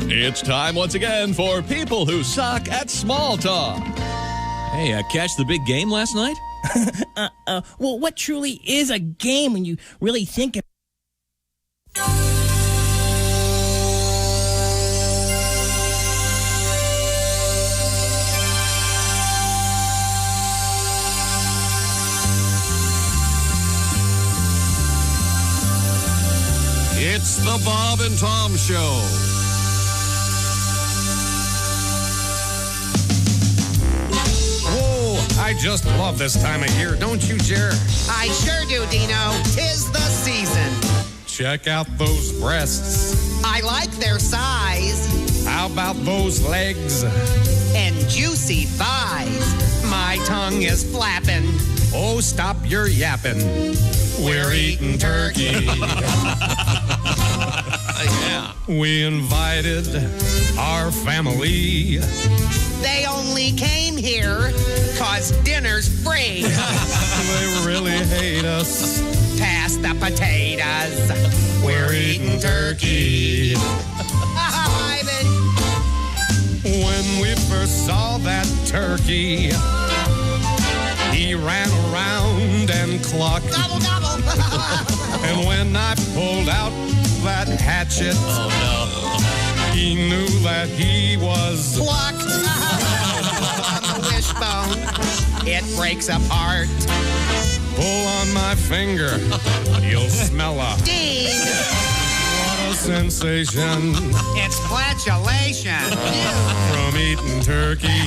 It's time once again for people who suck at small talk. Hey, catch the big game last night? Well, what truly is a game when you really think of it? It's the Bob and Tom Show. I just love this time of year, don't you, Jer? I sure do, Dino. 'Tis the season. Check out those breasts. I like their size How about those legs? and juicy thighs. My tongue is flapping. Oh, stop your yapping. We're eating turkey. Yeah. We invited our family. They only came here 'cause dinner's free. They really hate us. Pass the potatoes. We're eating turkey. Ivan. When we first saw that turkey, he ran around and clucked. Gobble, gobble. And when I pulled out that hatchet, he knew that he was Plucked. On the wishbone. It breaks apart. pull on my finger. You'll smell a Ding. what a sensation It's flatulation. from eating turkey.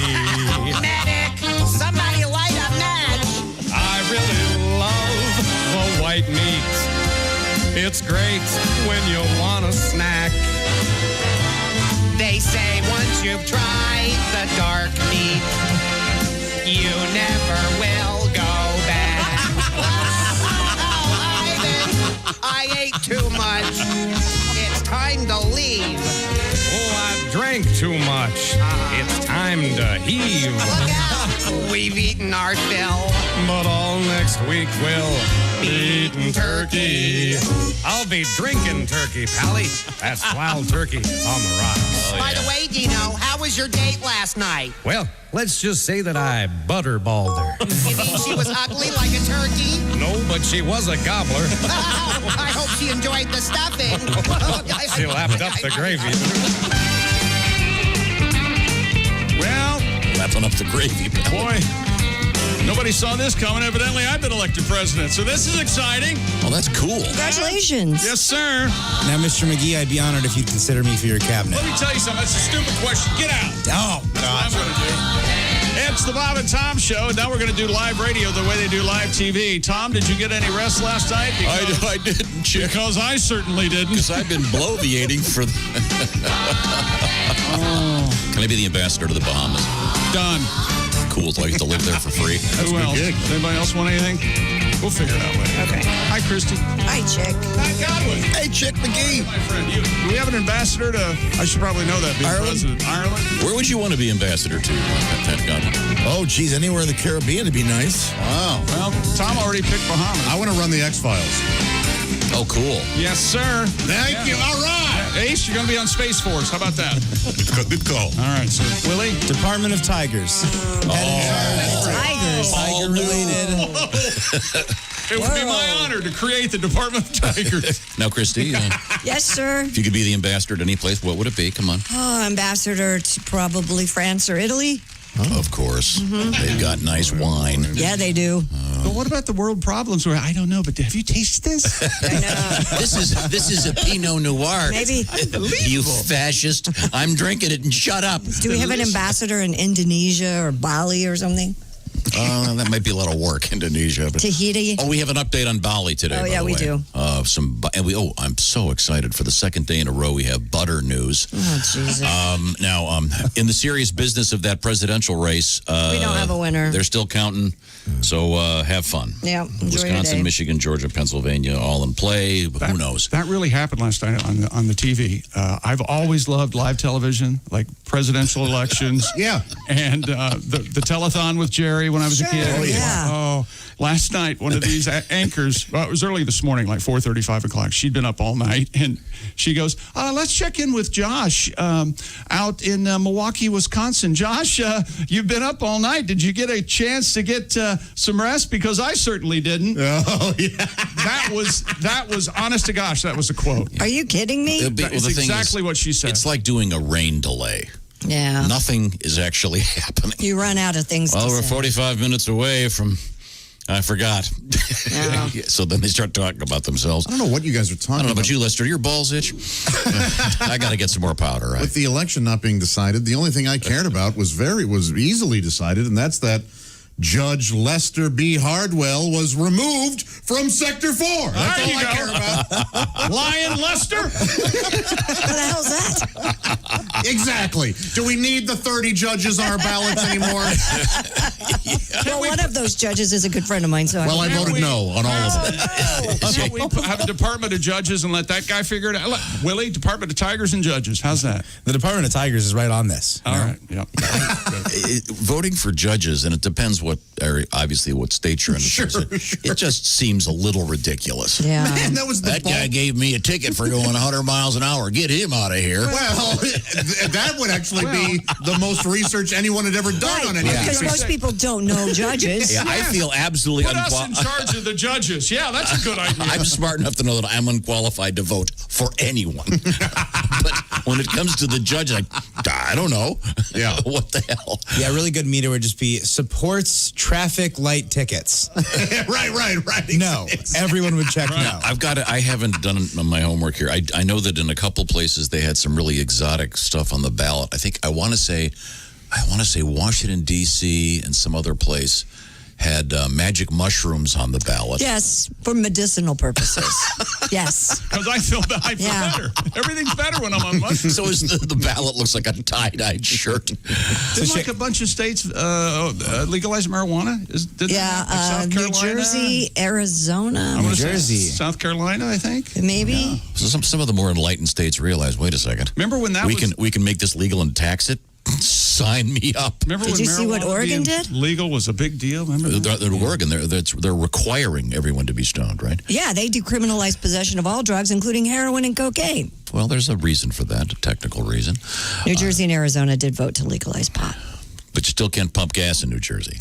Medic. Somebody light a match. I really love the white meat. It's great when you want a snack. They say once you've tried the dark meat, you never will go back. Oh, Ivan, I ate too much. It's time to leave. Oh, I drank too much. It's time to heave. Look out. We've eaten our fill. But all next week we'll be eating turkey. I'll be drinking turkey, Pally. That's wild turkey on the rocks. By the way, Dino, how was your date last night? Well, let's just say that I butterballed her. You mean she was ugly like a turkey? No, but she was a gobbler. I hope she enjoyed the stuffing. She lapped up the gravy. Well, Lapping up the gravy. boy, nobody saw this coming. Evidently, I've been elected president, so this is exciting. Oh, that's cool. Congratulations. Yes, sir. Now, Mr. McGee, I'd be honored if you'd consider me for your cabinet. Let me tell you something. That's a stupid question. Get out. Oh, That's what I'm going to do. It's the Bob and Tom Show, and now we're going to do live radio the way they do live TV. Tom, did you get any rest last night? I didn't, Chick. Because I certainly didn't. Because I've been bloviating for... Can I be the ambassador to the Bahamas? Done. Cool, so I get to live there for free. That's Who a else? good gig. Anybody else want anything? We'll figure it out later. Okay. Hi, Christy. Hi, Chick. Hi, Godwin. hey, Chick McGee. My friend, you. Do we have an ambassador to... I should probably know that. Being Ireland? President. Ireland? Where would you want to be ambassador to, Pat Godwin? Oh, geez, anywhere in the Caribbean would be nice. Wow. Well, Tom already picked Bahamas. I want to run the X-Files. Oh, cool. Yes, sir. Thank you. All right. Ace, you're going to be on Space Force. How about that? Good call. All right, sir. Willie? Department of Tigers. Tigers. Tiger related. It would be my honor to create the Department of Tigers. Now, Christy, Yes, sir. if you could be the ambassador to any place, what would it be? Come on. Oh, ambassador to probably France or Italy. Of course. They've got nice wine. Yeah, they do. But what about the world problems? Where I don't know, but have you tasted this? I know. This is a Pinot Noir. Maybe. You fascist. I'm drinking it and shut up. Do we have an ambassador in Indonesia or Bali or something? That might be a lot of work, Indonesia. But, Tahiti? oh, we have an update on Bali today. Oh, by yeah, the we way. do. I'm so excited for the second day in a row. We have butter news. Oh, Jesus. Now, in the serious business of that presidential race, We don't have a winner. They're still counting. So have fun. Yeah, enjoy your Wisconsin, day. Michigan, Georgia, Pennsylvania, all in play. Who knows? That really happened last night on the TV. I've always loved live television, like presidential elections. Yeah. And the telethon with Jerry story when I was a kid? Oh, yeah. Oh, last night, one of these anchors, well, it was early this morning, like 4:30, 5 o'clock. She'd been up all night, and she goes, let's check in with Josh out in Milwaukee, Wisconsin. Josh, you've been up all night. Did you get a chance to get some rest? Because I certainly didn't. Oh, yeah. That was honest to gosh, that was a quote. Are you kidding me? It's exactly what she said. It's like doing a rain delay. Yeah. Nothing is actually happening. You run out of things Well, to we're say. 45 minutes away from... I forgot. Yeah. So then they start talking about themselves. I don't know what you guys are I talking don't know about. about you, Lester. Do your balls itch? I got to get some more powder, right? With the election not being decided, the only thing I cared about was easily decided, and that's that Judge Lester B. Hardwell was removed from Sector 4. That's There all you I go. care about. Lion Lester? What the hell's that? Exactly. Do we need the 30 judges on our ballots anymore? Well, one of those judges is a good friend of mine, so Well, I voted no on all of them. How about we have a Department of Judges and let that guy figure it out? Willie, Department of Tigers and Judges. How's that? The Department of Tigers is right on this. All right. Yep. Voting for judges, and it depends obviously what state you're in. Sure. It just seems a little ridiculous. yeah. Man, that was the That guy gave me a ticket for going 100 miles an hour. Get him out of here. Well, that would actually be the most research anyone had ever done on anything. Because most people don't know judges. Yeah, I feel absolutely Put us in charge of the judges. Yeah, that's a good idea. I'm smart enough to know that I'm unqualified to vote for anyone. But when it comes to the judge, I don't know. Yeah. What the hell? Yeah, a really good meter would just be supports traffic light tickets. Right. No, everyone would check no. I haven't done my homework here. I know that in a couple places they had some really exotic stuff on the ballot. I want to say Washington, D.C. and some other place had magic mushrooms on the ballot. Yes, for medicinal purposes. Yes. Because I feel better. Everything's better when I'm on mushrooms. So the ballot looks like a tie-dyed shirt. Didn't like a bunch of states legalize marijuana? South New Carolina? Jersey, Arizona, I'm gonna New say Jersey. South Carolina, I think. maybe. So some of the more enlightened states realize, wait a second. Remember when that we can make this legal and tax it? Sign me up. Remember Did when you see what marijuana Oregon being did? Legal was a big deal. Remember that? They're Oregon. They're requiring everyone to be stoned, right? Yeah, they decriminalized possession of all drugs, including heroin and cocaine. Well, there's a reason for that, a technical reason. New Jersey and Arizona did vote to legalize pot, But you still can't pump gas in New Jersey.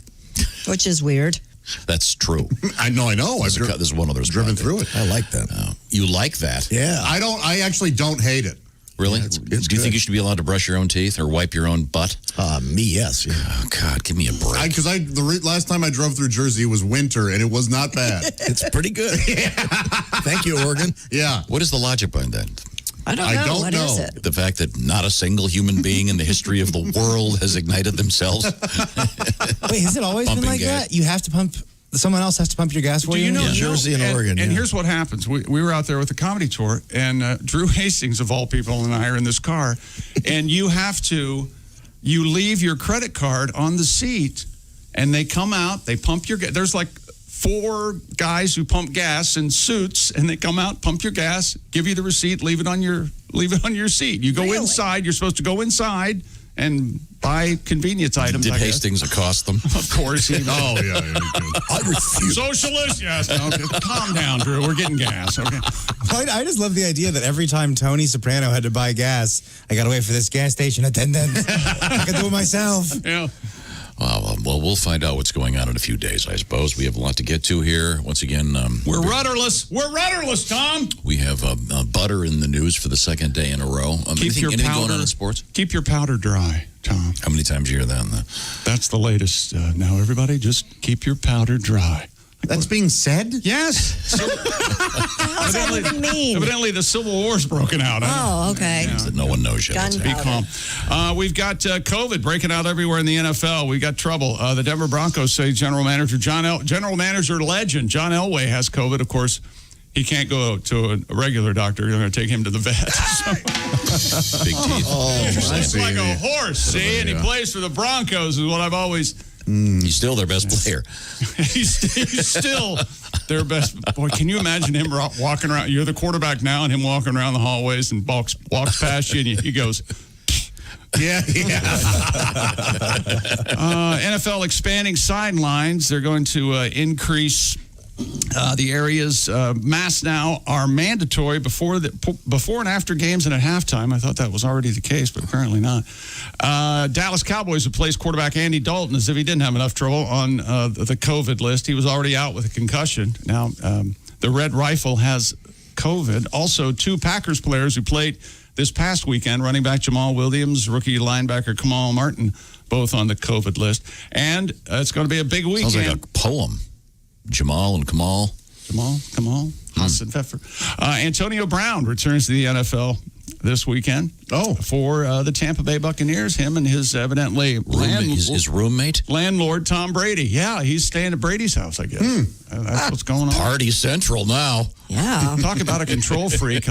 which is weird. That's true. I know. There's one other driven through it. I like that. You like that? Yeah. I actually don't hate it. Really? Yeah, it's Do you good. think you should be allowed to brush your own teeth or wipe your own butt? Me, yes. Yeah. Oh, God, give me a break. Because the last time I drove through Jersey, it was winter, and it was not bad. It's pretty good. Thank you, Oregon. Yeah. What is the logic behind that? I don't I know. don't What know. is it? The fact that not a single human being in the history of the world has ignited themselves? Wait, has it always been Pumping like gas. that? You have to pump, someone else has to pump your gas for Do you know in Jersey and Oregon. And yeah. here's what happens. We were out there with the comedy tour, and Drew Hastings, of all people, and I are in this car, and you leave your credit card on the seat, and they come out, they pump your gas. There's like 4 guys who pump gas in suits, and they come out, pump your gas, give you the receipt, leave it on your seat. You go Really? inside. You're supposed to go inside and buy convenience items. Did I guess. Hastings accost them? Of course. He Oh, yeah. I refuse. Socialist, yes. Okay. Calm down, Drew. We're getting gas. Okay. I just love the idea that every time Tony Soprano had to buy gas, I got to wait for this gas station attendant. I can do it myself. Yeah. Well, we'll find out what's going on in a few days, I suppose. We have a lot to get to here. Once again, We're rudderless. We're rudderless, Tom. we have butter in the news for the second day in a row. Anything going on in sports? Keep your powder dry, Tom. How many times do you hear that? That's the latest. Now, everybody, just keep your powder dry. That's being said? Yes. What does that even mean? Evidently, the Civil War's broken out. Oh, okay. That no one knows yet. Gun What's Be happening. calm. We've got COVID breaking out everywhere in the NFL. We've got trouble. The Denver Broncos say general manager legend John Elway has COVID. Of course, he can't go to a regular doctor. They're going to take him to the vet. So, Big teeth. he's like a horse, see? And he plays for the Broncos is what I've always... He's still their best player. He's still their best. Boy, can you imagine him walking around? You're the quarterback now, and him walking around the hallways and walks past you, and he goes, Yeah. NFL expanding sidelines. They're going to increase the areas. Masks now are mandatory before and after games and at halftime. I thought that was already the case, but apparently not. Dallas Cowboys replaced quarterback Andy Dalton as if he didn't have enough trouble on the COVID list. He was already out with a concussion. Now, the Red Rifle has COVID. Also, 2 Packers players who played this past weekend, running back Jamal Williams, rookie linebacker Kamal Martin, both on the COVID list. And it's going to be a big weekend. Sounds like a poem. Jamal and Kamal. Kamal, Hassan Pfeffer. Antonio Brown returns to the NFL this weekend. For the Tampa Bay Buccaneers. Him and his evidently his roommate? Landlord, Tom Brady. Yeah, he's staying at Brady's house, I guess. That's what's going on. Party Central now. Yeah. Talk about a control freak.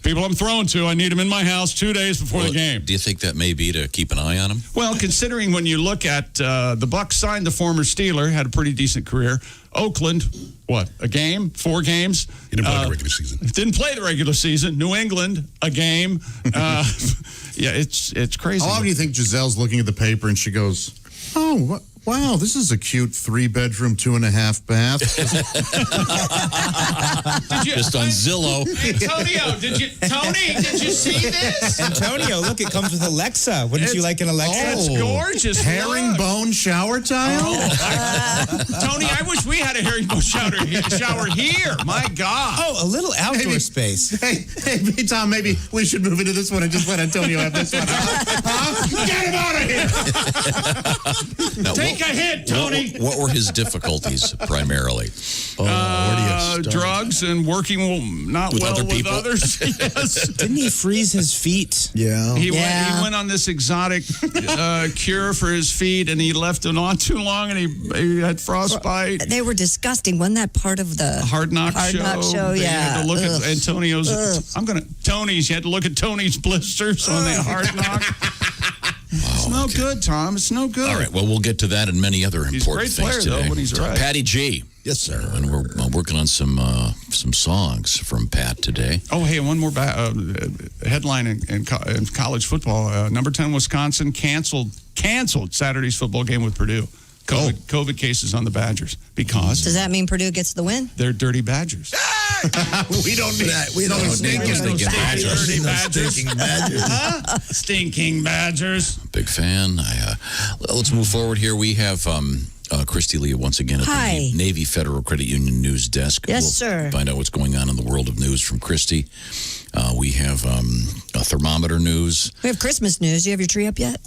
People I'm throwing to, I need him in my house 2 days before the game. Do you think that may be to keep an eye on him? Well, considering when you look at the Bucs signed the former Steeler, had a pretty decent career. Oakland, what, a game? 4 games? He didn't play the regular season. Didn't play the regular season. New England, a game. Yeah, it's crazy. How often do you think Giselle's looking at the paper and she goes, "Oh, wow, this is a cute 3-bedroom, 2.5 bath." Just on Zillow. Antonio, did you see this? Antonio, look, it comes with Alexa. Wouldn't you like an Alexa? It's gorgeous. Herringbone shower tile? Tony, I wish we had a herringbone shower here. My God. Oh, a little outdoor space. Hey, Tom, maybe we should move into this one and just let Antonio have this one. Get him out of here! Now, Take a hit, Tony. What were his difficulties primarily? Drugs and working not with well other with people? others. Yes. Didn't he freeze his feet? Yeah. He went on this exotic cure for his feet, and he left it on too long, and he had frostbite. They were disgusting. Wasn't that part of the Hard Knock Hard show? Knock show, You yeah. had to look Ugh. at Antonio's. You had to look at Tony's blisters on the Hard Knock. It's no good, Tom. It's no good. All right, well, we'll get to that and many other He's important a great things player, today. though, when he's right. Patty G. Yes, sir. And we're working on some songs from Pat today. Oh, hey, one more headline in college football. Number 10, Wisconsin canceled Saturday's football game with Purdue. COVID cases on the Badgers because Does that mean Purdue gets the win? they're dirty Badgers. We don't need that. We don't need need those Dirty Badgers. Stinking Badgers. Stinking Badgers. Big fan. Let's move forward here. We have Christy Lee once again at Hi. the Navy Federal Credit Union News Desk. Yes, We'll sir. Find out what's going on in the world of news from Christy. We have a thermometer news. We have Christmas news. Do you have your tree up yet?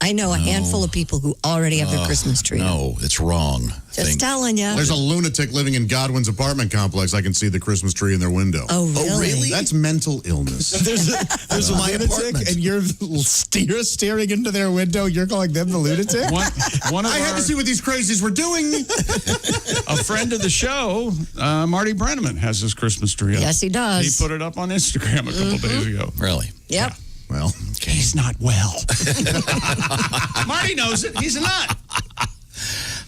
I know a handful of people who already have their Christmas tree up. No, it's wrong. Just telling you. There's a lunatic living in Godwin's apartment complex. I can see the Christmas tree in their window. Oh, really? That's mental illness. There's a my lunatic, apartment. and you're staring into their window. You're calling them the lunatic? One of I had our, to see what these crazies were doing. a friend of the show, Marty Brenneman, has his Christmas tree up. Yes, he does. He put it up on Instagram a couple days ago. Really? Yep. Well, He's not well. Marty knows it. He's a nut.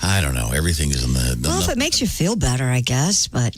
I don't know. Everything is in the Well, if it makes you feel better, I guess, but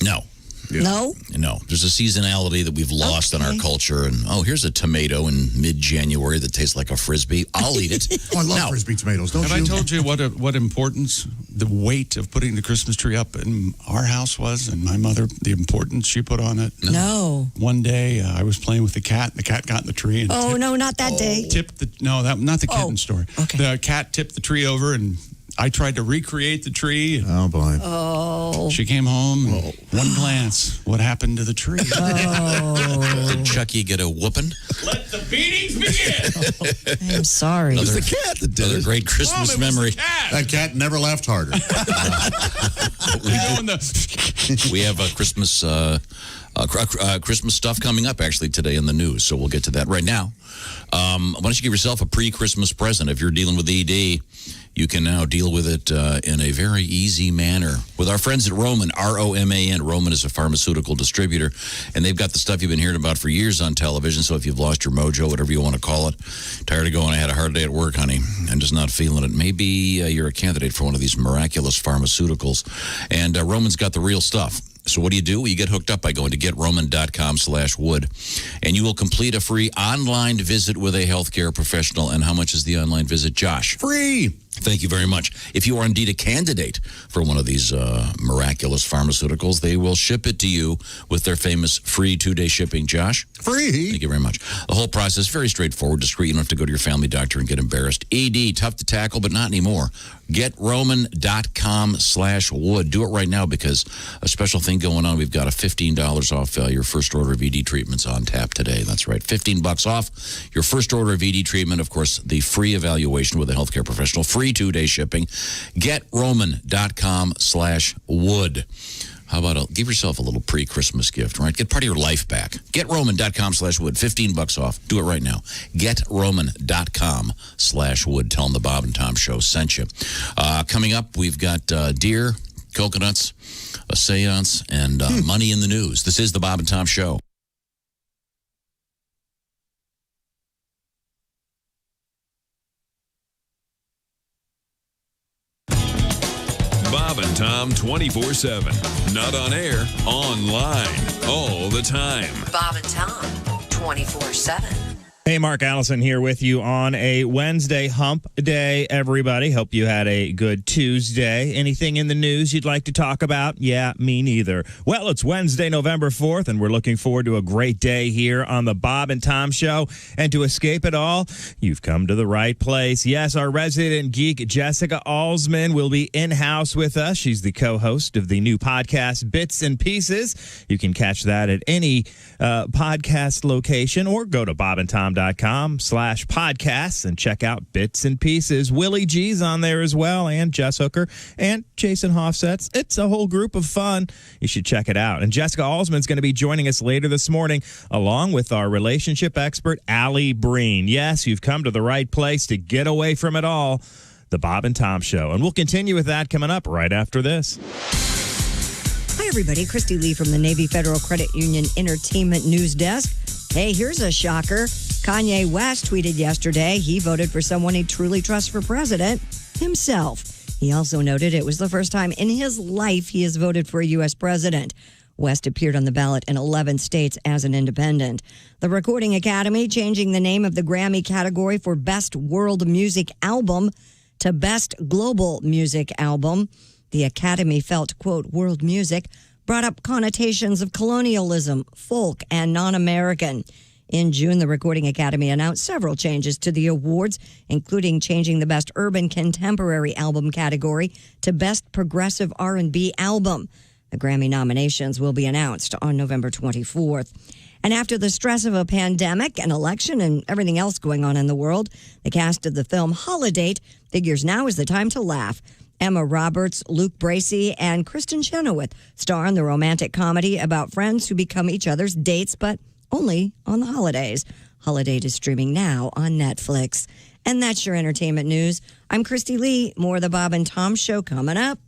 no. no. No, there's a seasonality that we've lost in our Okay. culture. And, here's a tomato in mid-January that tastes like a Frisbee. I'll eat it. I love Frisbee tomatoes, don't Have you? I told you what importance the weight of putting the Christmas tree up in our house was, and my mother, the importance she put on it? No. One day I was playing with the cat, and the cat got in the tree and Oh, no, not that day. tipped the not the kitten story. okay. The cat tipped the tree over, and I tried to recreate the tree. And Oh, boy. Oh. she came home, and one glance, what happened to the tree? Did Chucky get a whooping? Let the beatings begin. I'm sorry. Another, cat that did another it. great Christmas memory. That cat never laughed harder. We have a Christmas Christmas stuff coming up actually today in the news, so we'll get to that right now. Why don't you give yourself a pre-Christmas present? If you're dealing with ED, you can now deal with it in a very easy manner with our friends at Roman, R-O-M-A-N. Roman is a pharmaceutical distributor, and they've got the stuff you've been hearing about for years on television. So if you've lost your mojo, whatever you want to call it, tired of going, I had a hard day at work, honey, and just not feeling it, maybe you're a candidate for one of these miraculous pharmaceuticals. And Roman's got the real stuff. So what do? You get hooked up by going to GetRoman.com/wood, and you will complete a free online visit with a healthcare professional. And how much is the online visit, Josh? Free. Thank you very much. If you are indeed a candidate for one of these miraculous pharmaceuticals, they will ship it to you with their famous free 2-day shipping. Josh? Free. Thank you very much. The whole process, very straightforward, discreet. You don't have to go to your family doctor and get embarrassed. ED, tough to tackle, but not anymore. GetRoman.com/wood. Do it right now because a special thing going on. We've got a $15 off your first order of ED treatments on tap today. That's right. $15 off your first order of ED treatment. Of course, the free evaluation with a healthcare professional. Free 2-day shipping. GetRoman.com/wood. How about give yourself a little pre-Christmas gift, right? Get part of your life back. GetRoman.com/wood. $15 off. Do it right now. GetRoman.com/wood. Tell them the Bob and Tom Show sent you. Coming up, we've got deer, coconuts, a seance, and money in the news. This is the Bob and Tom Show. Bob and Tom 24/7. Not on air, online, all the time. Bob and Tom 24/7. Hey, Mark Allison here with you on a Wednesday hump day, everybody. Hope you had a good Tuesday. Anything in the news you'd like to talk about? Yeah, me neither. Well, it's Wednesday, November 4th, and we're looking forward to a great day here on the Bob and Tom Show. And to escape it all, you've come to the right place. Yes, our resident geek, Jessica Alsman, will be in-house with us. She's the co-host of the new podcast, Bits and Pieces. You can catch that at any podcast location or go to bobandtom.com/podcasts and check out Bits and Pieces. Willie G's on there as well, and Jess Hooker and Jason Hoffsets. It's a whole group of fun. You should check it out. And Jessica Alsman's going to be joining us later this morning, along with our relationship expert, Allie Breen. Yes, you've come to the right place to get away from it all. The Bob and Tom Show. And we'll continue with that coming up right after this. Hi, everybody. Christy Lee from the Navy Federal Credit Union Entertainment News Desk. Hey, here's a shocker. Kanye West tweeted yesterday he voted for someone he truly trusts for president, himself. He also noted it was the first time in his life he has voted for a U.S. president. West appeared on the ballot in 11 states as an independent. The Recording Academy changing the name of the Grammy category for Best World Music Album to Best Global Music Album. The Academy felt, quote, world music brought up connotations of colonialism, folk, and non-American. In June, the Recording Academy announced several changes to the awards, including changing the Best Urban Contemporary Album category to Best Progressive R&B Album. The Grammy nominations will be announced on November 24th. And after the stress of a pandemic, an election, and everything else going on in the world, the cast of the film Holiday figures now is the time to laugh. Emma Roberts, Luke Bracey, and Kristen Chenoweth star in the romantic comedy about friends who become each other's dates, but only on the holidays. Holiday is streaming now on Netflix. And that's your entertainment news. I'm Christy Lee. More of the Bob and Tom Show coming up.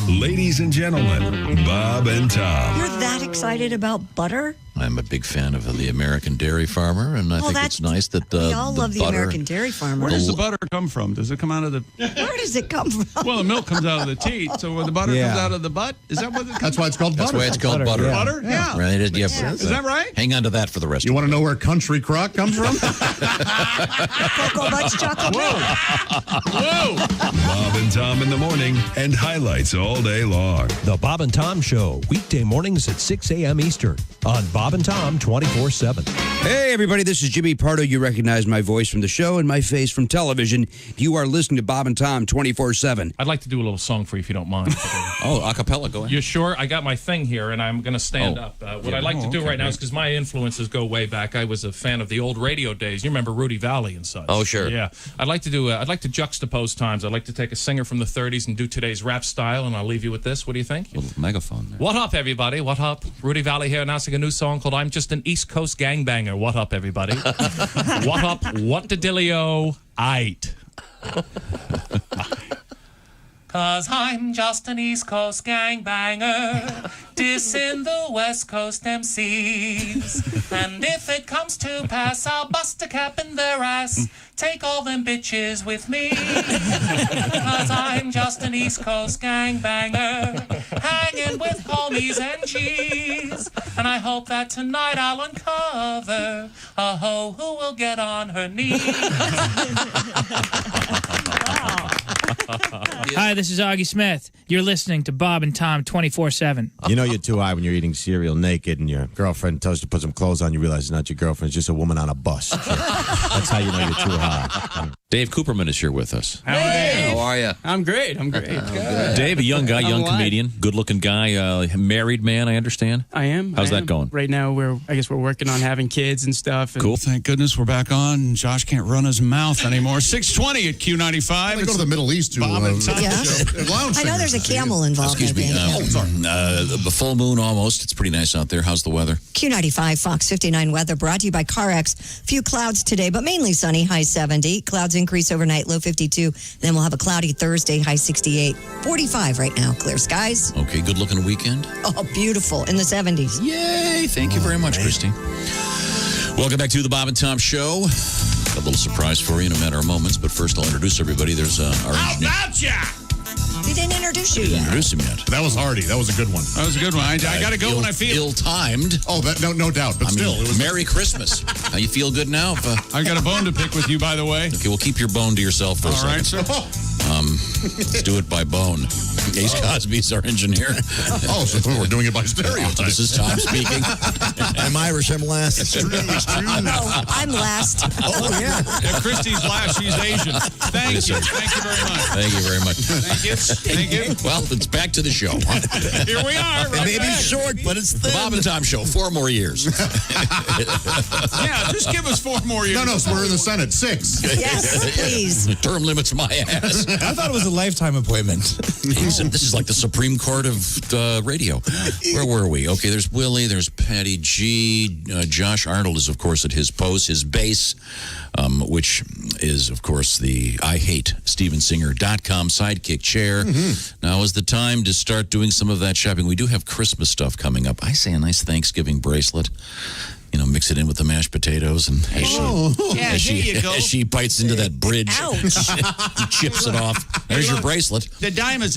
Ladies and gentlemen, Bob and Tom. You're that excited about butter? I'm a big fan of the American Dairy Farmer, and I think it's nice that we all love the butter, American Dairy Farmer. Where does the butter come from? Does it come out of the... Where does it come from? Well, the milk comes out of the teat, so when the butter comes out of the butt, is that what it comes That's why it's called That's butter. why it's called butter. Butter? Yeah. Right? Is that right? Hang on to that for the rest You of want to know where country crock comes from? Cocoa Buds chocolate milk. Whoa! Bob and Tom in the morning and highlights all day long. The Bob and Tom Show, weekday mornings at 6 a.m. Eastern on Bob and Tom 24/7. Hey, everybody, this is Jimmy Pardo. You recognize my voice from the show and my face from television. You are listening to Bob and Tom 24/7. I'd like to do a little song for you if you don't mind. Oh, a cappella, go ahead. You sure? I got my thing here, and I'm going to stand up. What I'd like to do right now is because my influences go way back. I was a fan of the old radio days. You remember Rudy Valley and such. Oh, sure. Yeah. I'd like to juxtapose times. I'd like to take a singer from the 30s and do today's rap style, and I'll leave you with this. What do you think? A little megaphone there. What up, everybody? What up? Rudy Valley here announcing a new song called I'm Just an East Coast Gangbanger. What up, everybody? What up? What the dillio? Aight. Cause I'm just an East Coast gangbanger, dissing the West Coast MCs. And if it comes to pass, I'll bust a cap in their ass, take all them bitches with me. Cause I'm just an East Coast gangbanger, hanging with homies and cheese. And I hope that tonight I'll uncover a hoe who will get on her knees. Hi, this is Augie Smith. You're listening to Bob and Tom 24/7. You know you're too high when you're eating cereal naked and your girlfriend tells you to put some clothes on. You realize it's not your girlfriend, it's just a woman on a bus. That's how you know you're too high. Dave Cooperman is here with us. Hey, how are you? I'm great. Dave, a young guy, young alive. comedian, good-looking guy, married man, I understand. I am. How's that going? Right now, I guess we're working on having kids and stuff. And Cool. Thank goodness we're back on. Josh can't run his mouth anymore. 6:20 at Q95. They go to the Middle East to Bob and Tom Yeah. lounge I know there's a camel involved. Excuse me. I think. The full moon almost. It's pretty nice out there. How's the weather? Q95 Fox 59 weather brought to you by CarX. Few clouds today, but mainly sunny, high 70. Clouds increase overnight, low 52. Then we'll have a cloudy Thursday, high 68. 45 right now, clear skies. Okay, good-looking weekend. Oh, beautiful, in the 70s. Yay! Thank you very much, Christy. Welcome back to the Bob and Tom Show. Got a little surprise for you in a matter of moments, but first I'll introduce everybody. There's our engineer. We didn't introduce you Didn't yet. introduce him yet. That was Hardy. That was a good one. That was a good one. I got to go when I feel it. Ill-timed. Oh, that no doubt. But I still, mean, it was Merry Christmas. How you feel good now? I got a bone to pick with you, by the way. Okay, we'll keep your bone to yourself for a All second. right, sir. Let's do it by bone. Ace Cosby's our engineer. Oh, so we're doing it by stereotype. This is Tom speaking. I'm Irish, I'm last. It's true. It's true. Oh, I'm last. Oh, yeah. If Christy's last, she's Asian. Thank Yes, you. sir. Thank you very much. Thank you very much. Thank you. Thank you. Well, it's back to the show. Here we are. Right Maybe back. short, but it's The thin. Bob and Tom Show, 4 more years. Yeah, just give us 4 more years. No, so we're in the Senate. 6. Yes, please. Term limits my ass. I thought it was a lifetime appointment. This is like the Supreme Court of radio. Where were we? Okay, there's Willie, there's Patty G. Josh Arnold is, of course, at his post, his base, which is, of course, the IHateStevenSinger.com sidekick chair. Now is the time to start doing some of that shopping. We do have Christmas stuff coming up. I say a nice Thanksgiving bracelet. You know, mix it in with the mashed potatoes, and Yeah, as here you go. she bites into that bridge, chips it off. There's your bracelet. The diamonds,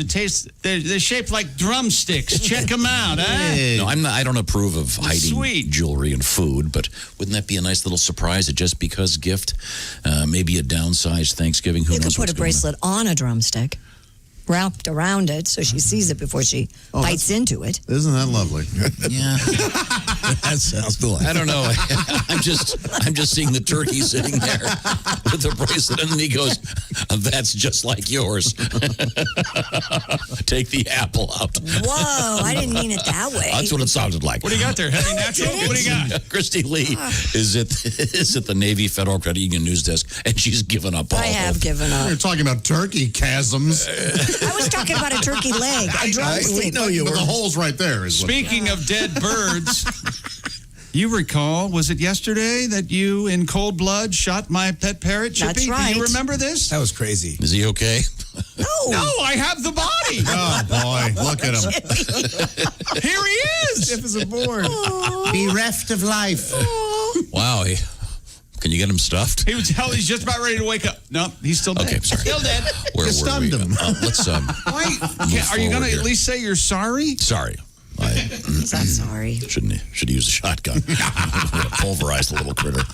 they're shaped like drumsticks. Check them out, eh? No, I don't approve of hiding Sweet. jewelry and food, but wouldn't that be a nice little surprise? A just because gift, maybe a downsized Thanksgiving. Who You knows could put what's a going bracelet on a drumstick, wrapped around it so she sees it before she bites into it. Isn't that lovely? on. Yeah, That sounds delightful. I don't know. I'm just seeing the turkey sitting there with the bracelet, and he goes, "That's just like yours." Take the apple out. Whoa, I didn't mean it that way. That's what it sounded like. What do you got there? Heavy natural? What do you got? Christy Lee is at the Navy Federal Credit Union news desk, and she's given up. I have given up. You're talking about turkey chasms. I was talking about a turkey leg, a drumstick. But the hole's right there. Is what- Speaking of dead birds, you recall, was it yesterday that you, in cold blood, shot my pet parrot, Chippy? That's right. Do you remember this? That was crazy. Is he okay? No, No, I have the body. Oh, boy. Look at him. Here he is. Stiff as a board. Bereft of life. Wow. Can you get him stuffed? He's just about ready to wake up. No, he's still dead. Okay, sorry. Still dead. Where You were stunned we? him. Let's Why? move Are you going to forward at least say you're sorry? Sorry. He's not sorry. Should have used a shotgun. Pulverized the little critter.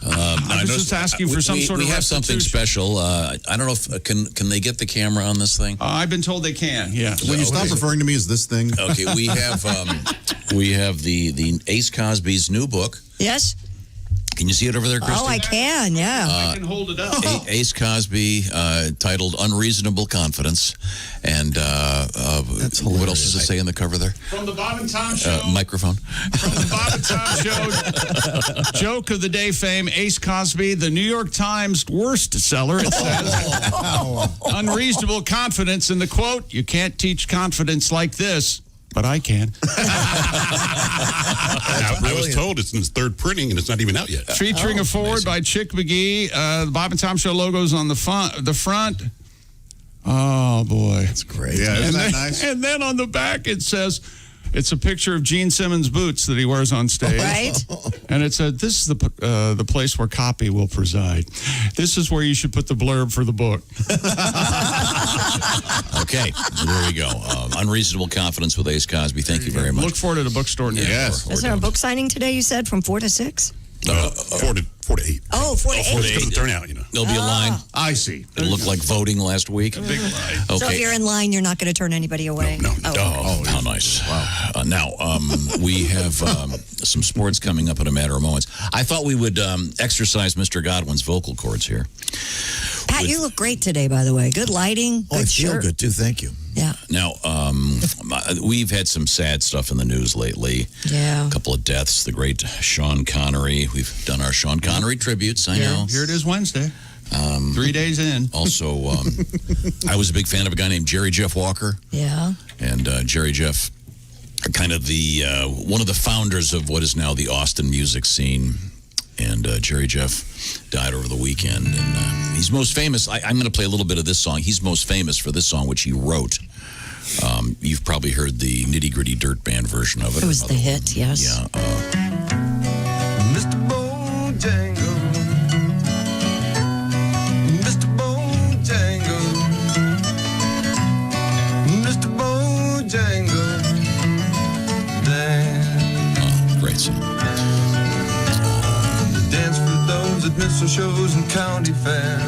I was just asking for some sort of We have something restitution. special. I don't know if can they get the camera on this thing? I've been told they can. Yeah. Will you stop referring to me as this thing? Okay, we have the Ace Cosby's new book. Yes? Can you see it over there, Christy? Oh, I can, yeah. I can hold it up. Ace Cosby, titled "Unreasonable Confidence," and what else does it say in the cover there? From the Bob and Tom Show. Microphone. From the Bob and Tom Show. Joke of the day fame, Ace Cosby, the New York Times worst seller, it says. Unreasonable confidence in the quote, "You can't teach confidence like this, but I can." I was told it's in its third printing and it's not even out yet. Featuring a foreword by Chick McGee. The Bob and Tom Show logo's on the front. Oh, boy. That's great. Yeah, isn't that nice? And then on the back it says, it's a picture of Gene Simmons' boots that he wears on stage. Right. And it said, "This is the place where copy will preside. This is where you should put the blurb for the book." Okay, there we go. Unreasonable Confidence with Ace Cosby. Thank you very much. Look for it at a bookstore near you. Yes. Is there a book signing today, you said, from 4 to 6? 4 to 8. Oh, 4 to 8. Because of the turnout, you know. There'll be a line. I see. It'll look like voting last week. A big line. Okay. So if you're in line, you're not going to turn anybody away? No. Oh, how nice. Wow. Now, we have some sports coming up in a matter of moments. I thought we would exercise Mr. Godwin's vocal cords here. Pat, you look great today, by the way. Good lighting, good I feel shirt. good, too. Thank you. Yeah. Now, we've had some sad stuff in the news lately. Yeah. A couple of deaths. The great Sean Connery. We've done our Sean Connery tributes, I know. Here it is Wednesday. 3 days in. Also, I was a big fan of a guy named Jerry Jeff Walker. Yeah. And Jerry Jeff, kind of the one of the founders of what is now the Austin music scene. And Jerry Jeff died over the weekend. And he's most famous. I'm going to play a little bit of this song. He's most famous for this song, which he wrote. You've probably heard the Nitty Gritty Dirt Band version of it. It was the hit, yes. Yeah. Mr. Bojangle, Mr. Bojangle, Mr. Bojangle, dance. Oh, great song. Dance for those at minstrel shows and county fairs.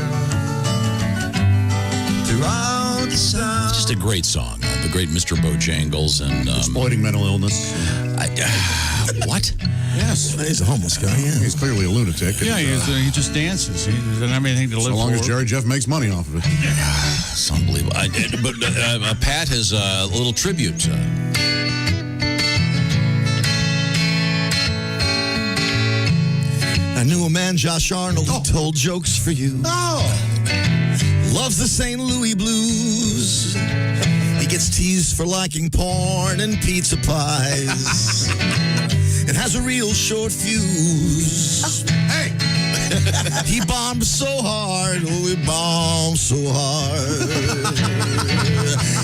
Throughout the South. Just a great song. The great Mr. Bojangles and exploiting mental illness. What? Yes, he's a homeless guy. Yeah, he's clearly a lunatic. Yeah, he just dances. He doesn't have anything to live for. So long as Jerry Jeff makes money off of it. It's unbelievable. But Pat has a little tribute. I knew a man, Josh Arnold, who told jokes for you. Loves the St. Louis blues. He gets teased for liking porn and pizza pies. And has a real short fuse. Hey! He bombed so hard, he bombed so hard.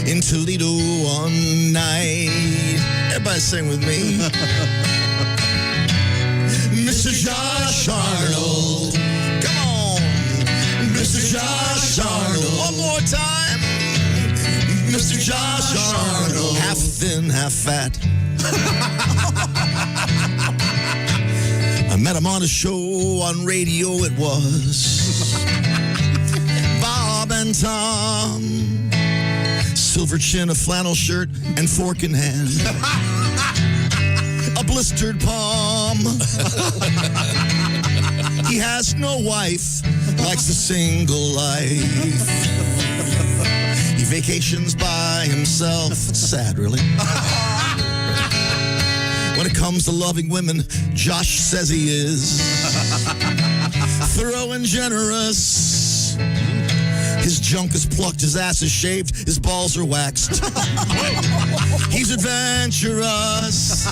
In Toledo one night. Everybody sing with me. Mr. Josh Arnold. Come on. Mr. Josh Arnold. One more time. Mr. Josh Arnold. Half thin, half fat. I met him on a show on radio, it was Bob and Tom. Silver chin, a flannel shirt, and fork in hand. A blistered palm. He has no wife, likes a single life. He vacations by himself. Sad, really. When it comes to loving women, Josh says he is thorough and generous. His junk is plucked, his ass is shaved, his balls are waxed. He's adventurous.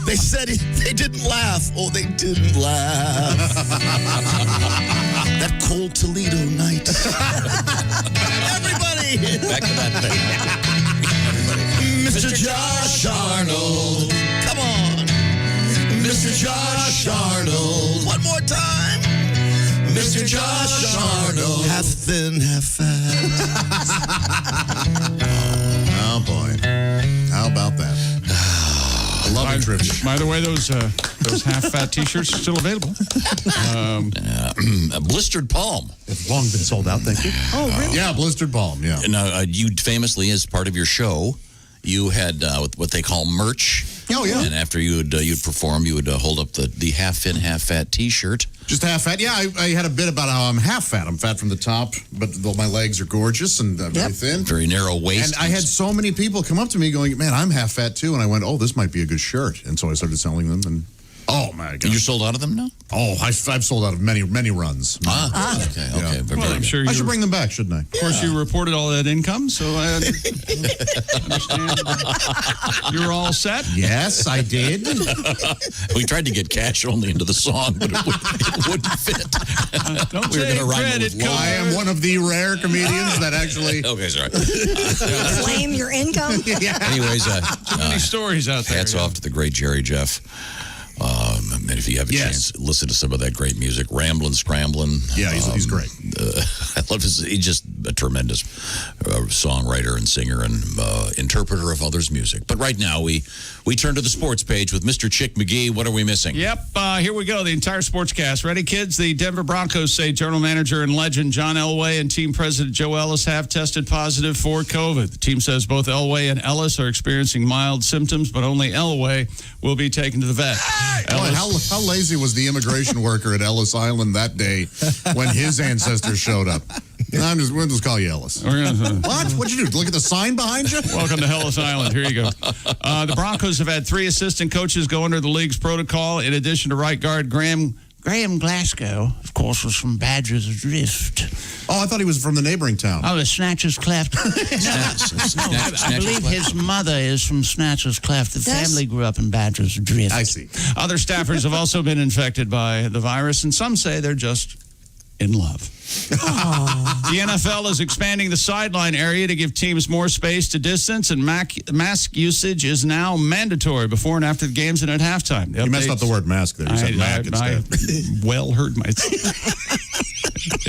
They said they didn't laugh. Oh, they didn't laugh. That cold Toledo night. Back to that thing. Mr. Josh Arnold. Come on. Mr. Josh Arnold. One more time. Mr. Josh Arnold. Half thin, half fat. Oh, boy. How about that? I love it, trivia. By the way, those half-fat T-shirts are still available. A blistered palm. It's long been sold out, thank you. Oh, really? Yeah, blistered palm, yeah. Now, you famously, as part of your show, you had what they call merch. Oh, yeah. And after you'd perform, you would hold up the half-fin, half-fat T-shirt. Just half fat. Yeah, I had a bit about how I'm half fat. I'm fat from the top, but my legs are gorgeous and very thin. Very narrow waist. And I had so many people come up to me going, man, I'm half fat too. And I went, oh, this might be a good shirt. And so I started selling them. And oh, my God. You're sold out of them now? Oh, I've sold out of many runs. Okay. Yeah. Well, I'm sure I should bring them back, shouldn't I? Of course, you reported all that income, so I understand you're all set. Yes, I did. We tried to get cash only into the song, but it wouldn't fit. Don't We were take gonna rhyme credit with card. I am one of the rare comedians that actually. Okay, sorry. Claim your income? Anyways, Too many stories out there. hats off to the great Jerry Jeff. And if you have a chance, listen to some of that great music. Ramblin', Scramblin'. Yeah, he's great. I love his. He's just a tremendous songwriter and singer and interpreter of others' music. But right now, we turn to the sports page with Mr. Chick McGee. What are we missing? Yep, here we go. The entire sportscast. Ready, kids? The Denver Broncos say general manager and legend John Elway and team president Joe Ellis have tested positive for COVID. The team says both Elway and Ellis are experiencing mild symptoms, but only Elway will be taken to the vet. Boy, how lazy was the immigration worker at Ellis Island that day when his ancestors showed up? We'll just call you Ellis. What? What'd you do? Look at the sign behind you? Welcome to Ellis Island. Here you go. The Broncos have had 3 assistant coaches go under the league's protocol. In addition to right guard Graham Glasgow, of course, was from Badgers Drift. Oh, I thought he was from the neighboring town. Oh, the Snatcher's Cleft. I believe his mother is from Snatcher's Cleft. The family grew up in Badgers Drift. I see. Other staffers have also been infected by the virus, and some say they're just in love. The NFL is expanding the sideline area to give teams more space to distance, and mask usage is now mandatory before and after the games and at halftime. You messed up the word mask there. You said Mac instead. I well heard my...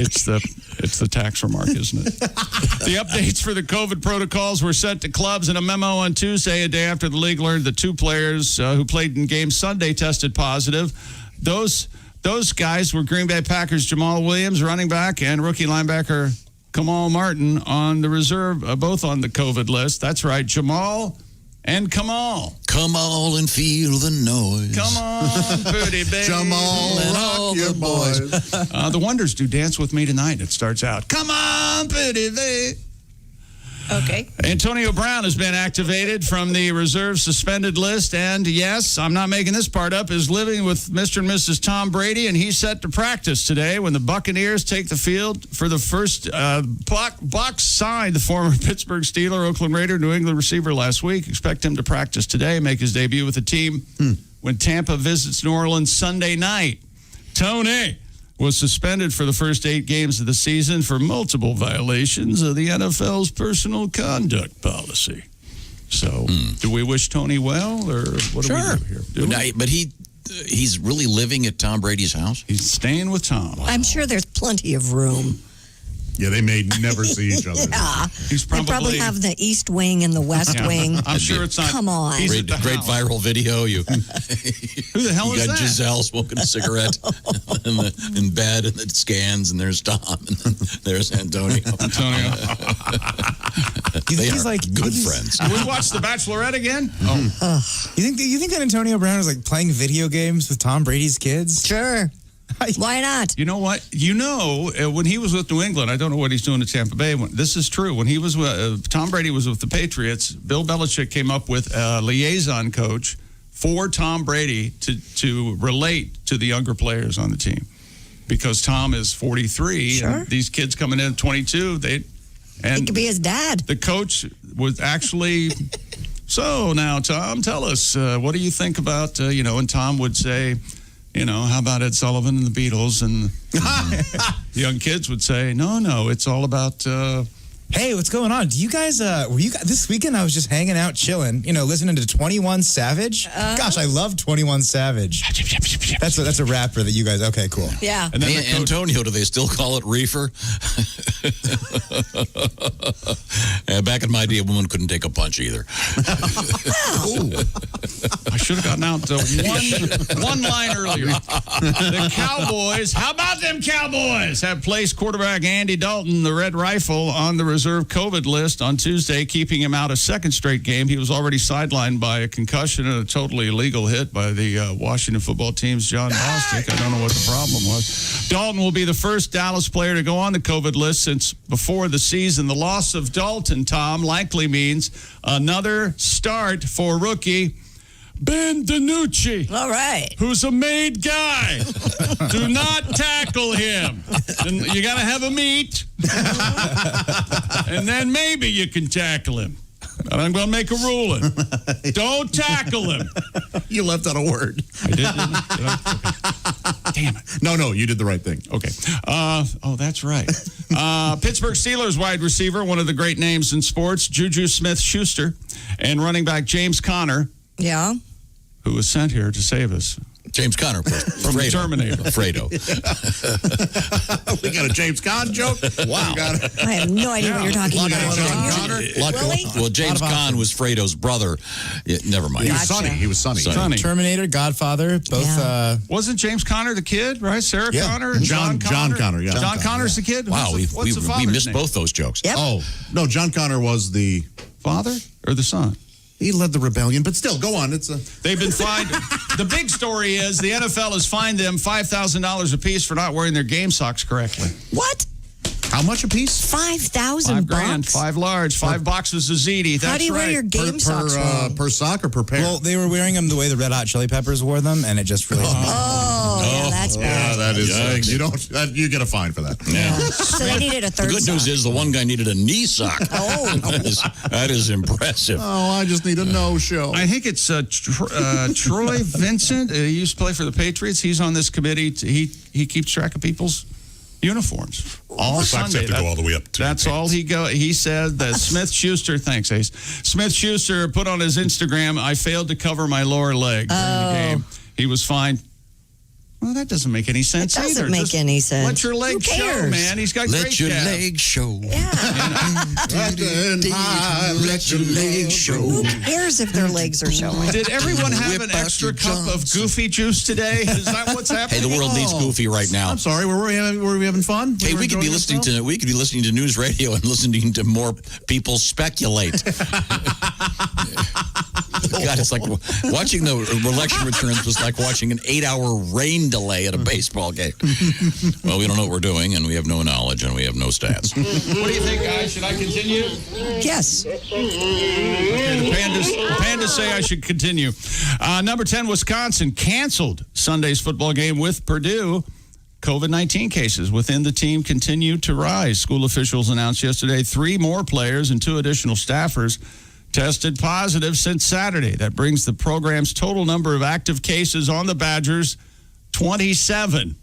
It's the tax remark, isn't it? The updates for the COVID protocols were sent to clubs in a memo on Tuesday, a day after the league learned the 2 players who played in games Sunday tested positive. Those guys were Green Bay Packers' Jamal Williams, running back, and rookie linebacker Kamal Martin on the reserve, both on the COVID list. That's right, Jamal and Kamal. Come on and feel the noise. Come on, pretty baby. Jamal, and rock all your the boys. The Wonders do Dance With Me Tonight. It starts out, come on, pretty baby. Okay. Antonio Brown has been activated from the reserve suspended list, and yes, I'm not making this part up, is living with Mr. and Mrs. Tom Brady, and he's set to practice today when the Buccaneers take the field for the first. Bucs signed the former Pittsburgh Steeler, Oakland Raider, New England receiver last week. Expect him to practice today, make his debut with the team when Tampa visits New Orleans Sunday night. Tony was suspended for the first 8 games of the season for multiple violations of the NFL's personal conduct policy. So, do we wish Tony well, or what do we do here? But he's really living at Tom Brady's house? He's staying with Tom. Wow. I'm sure there's plenty of room. Yeah, they may never see each other. Yeah. He's they probably have the East Wing and the West Wing. I'm sure it's not. Come on. Great viral video. Who the hell is got that? Giselle smoking a cigarette in bed, and it scans, and there's Tom, and there's Antonio. They are good friends. Can we watch The Bachelorette again? You think that Antonio Brown is like playing video games with Tom Brady's kids? Sure. Why not? You know what? When he was with New England, I don't know what he's doing at Tampa Bay. This is true. When he was Tom Brady was with the Patriots, Bill Belichick came up with a liaison coach for Tom Brady to relate to the younger players on the team, because Tom is 43, sure. and these kids coming in at 22, he could be his dad. The coach was actually. So now, Tom, tell us, what do you think about And Tom would say, how about Ed Sullivan and the Beatles? And the young kids would say, no, it's all about, Hey, what's going on? Do you guys, were you guys, this weekend I was just hanging out, chilling, listening to 21 Savage. Gosh, I love 21 Savage. That's a rapper that you guys, okay, cool. Yeah. And then Antonio, do they still call it reefer? Back in my day, a woman couldn't take a punch either. I should have gotten out one line earlier. The Cowboys, how about them Cowboys, have placed quarterback Andy Dalton, the Red Rifle, on the reserve COVID list on Tuesday, keeping him out a second straight game. He was already sidelined by a concussion and a totally illegal hit by the Washington football team's John Bostic. I don't know what the problem was. Dalton will be the first Dallas player to go on the COVID list since before the season. The loss of Dalton, Tom, likely means another start for rookie Ben DiNucci. All right. Who's a made guy. Do not tackle him. And you got to have a meet. And then maybe you can tackle him. And I'm going to make a ruling. Don't tackle him. You left out a word. I did, didn't I? Okay. Damn it. No, you did the right thing. Okay. That's right. Pittsburgh Steelers wide receiver, one of the great names in sports, Juju Smith-Schuster, and running back James Conner. Yeah. Who was sent here to save us. James Conner from the Terminator. Fredo. We got a James Conn joke. Wow. I have no idea what you're talking about. John Connor. Really? Well, James Conn was Fredo's brother. Yeah, never mind. He was Sonny. Terminator, Godfather, both. Wasn't James Conner the kid, right? Sarah Connor? And John Connor, yeah. John Connor's the kid? Wow, we missed both those jokes. Yep. Oh, no, John Connor was the father or the son? He led the rebellion, but still, go on. They've been fined. The big story is the NFL has fined them $5,000 apiece for not wearing their game socks correctly. What? How much a piece? $5,000. $5,000, 5 large, 5 boxes of ziti. That's right. How do you wear your game socks wrong? Per sock or per pair? Well, they were wearing them the way the Red Hot Chili Peppers wore them, and it just really. Yeah, that's bad. Yeah, that is. You get a fine for that. Yeah. So they needed a third The good sock. news is the one guy needed a knee sock. Oh. That is impressive. Oh, I just need a no-show. I think it's Troy Vincent. He used to play for the Patriots. He's on this committee. He keeps track of people's uniforms all Socks Sunday. have to go all the way up to That's all he said that Smith-Schuster, thanks Ace, Smith-Schuster put on his Instagram, I failed to cover my lower leg during the game. He was fined. Well, that doesn't make any sense It doesn't either. make any sense. Let your leg show, man. He's got Let great your calves. leg show. Yeah. Let your leg show. Who cares if their legs are showing? Did everyone have Whip an out extra your cup of Johnson. Goofy juice today? Is that what's Hey, happening? the world needs Goofy right now. I'm sorry, were we having fun? Hey, we could be listening to news radio and listening to more people speculate. God, it's like watching the election returns was like watching an 8-hour rain delay at a baseball game. Well, we don't know what we're doing, and we have no knowledge, and we have no stats. What do you think, guys? Should I continue? Yes. Okay, the pandas say I should continue. Number 10, Wisconsin canceled Sunday's football game with Purdue. COVID-19 cases within the team continue to rise. School officials announced yesterday 3 more players and 2 additional staffers tested positive since Saturday. That brings the program's total number of active cases on the Badgers 27.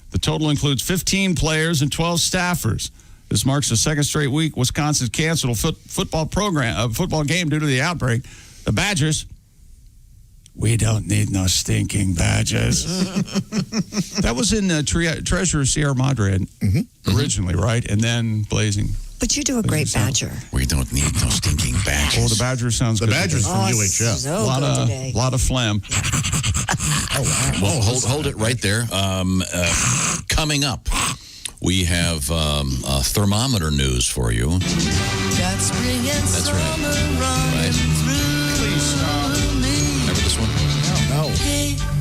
The total includes 15 players and 12 staffers. This marks the second straight week Wisconsin's canceled a football game due to the outbreak. The Badgers, we don't need no stinking Badgers. That was in Treasurer Sierra Madre originally, right? And then Blazing. But you do a great Badger. We don't need no stinking Badgers. Oh, the Badger sounds good. The Badgers from UHF. So good today. A lot of phlegm. Well, hold it right there. Coming up, we have thermometer news for you. That's right. Right. Please stop. Remember this one? No.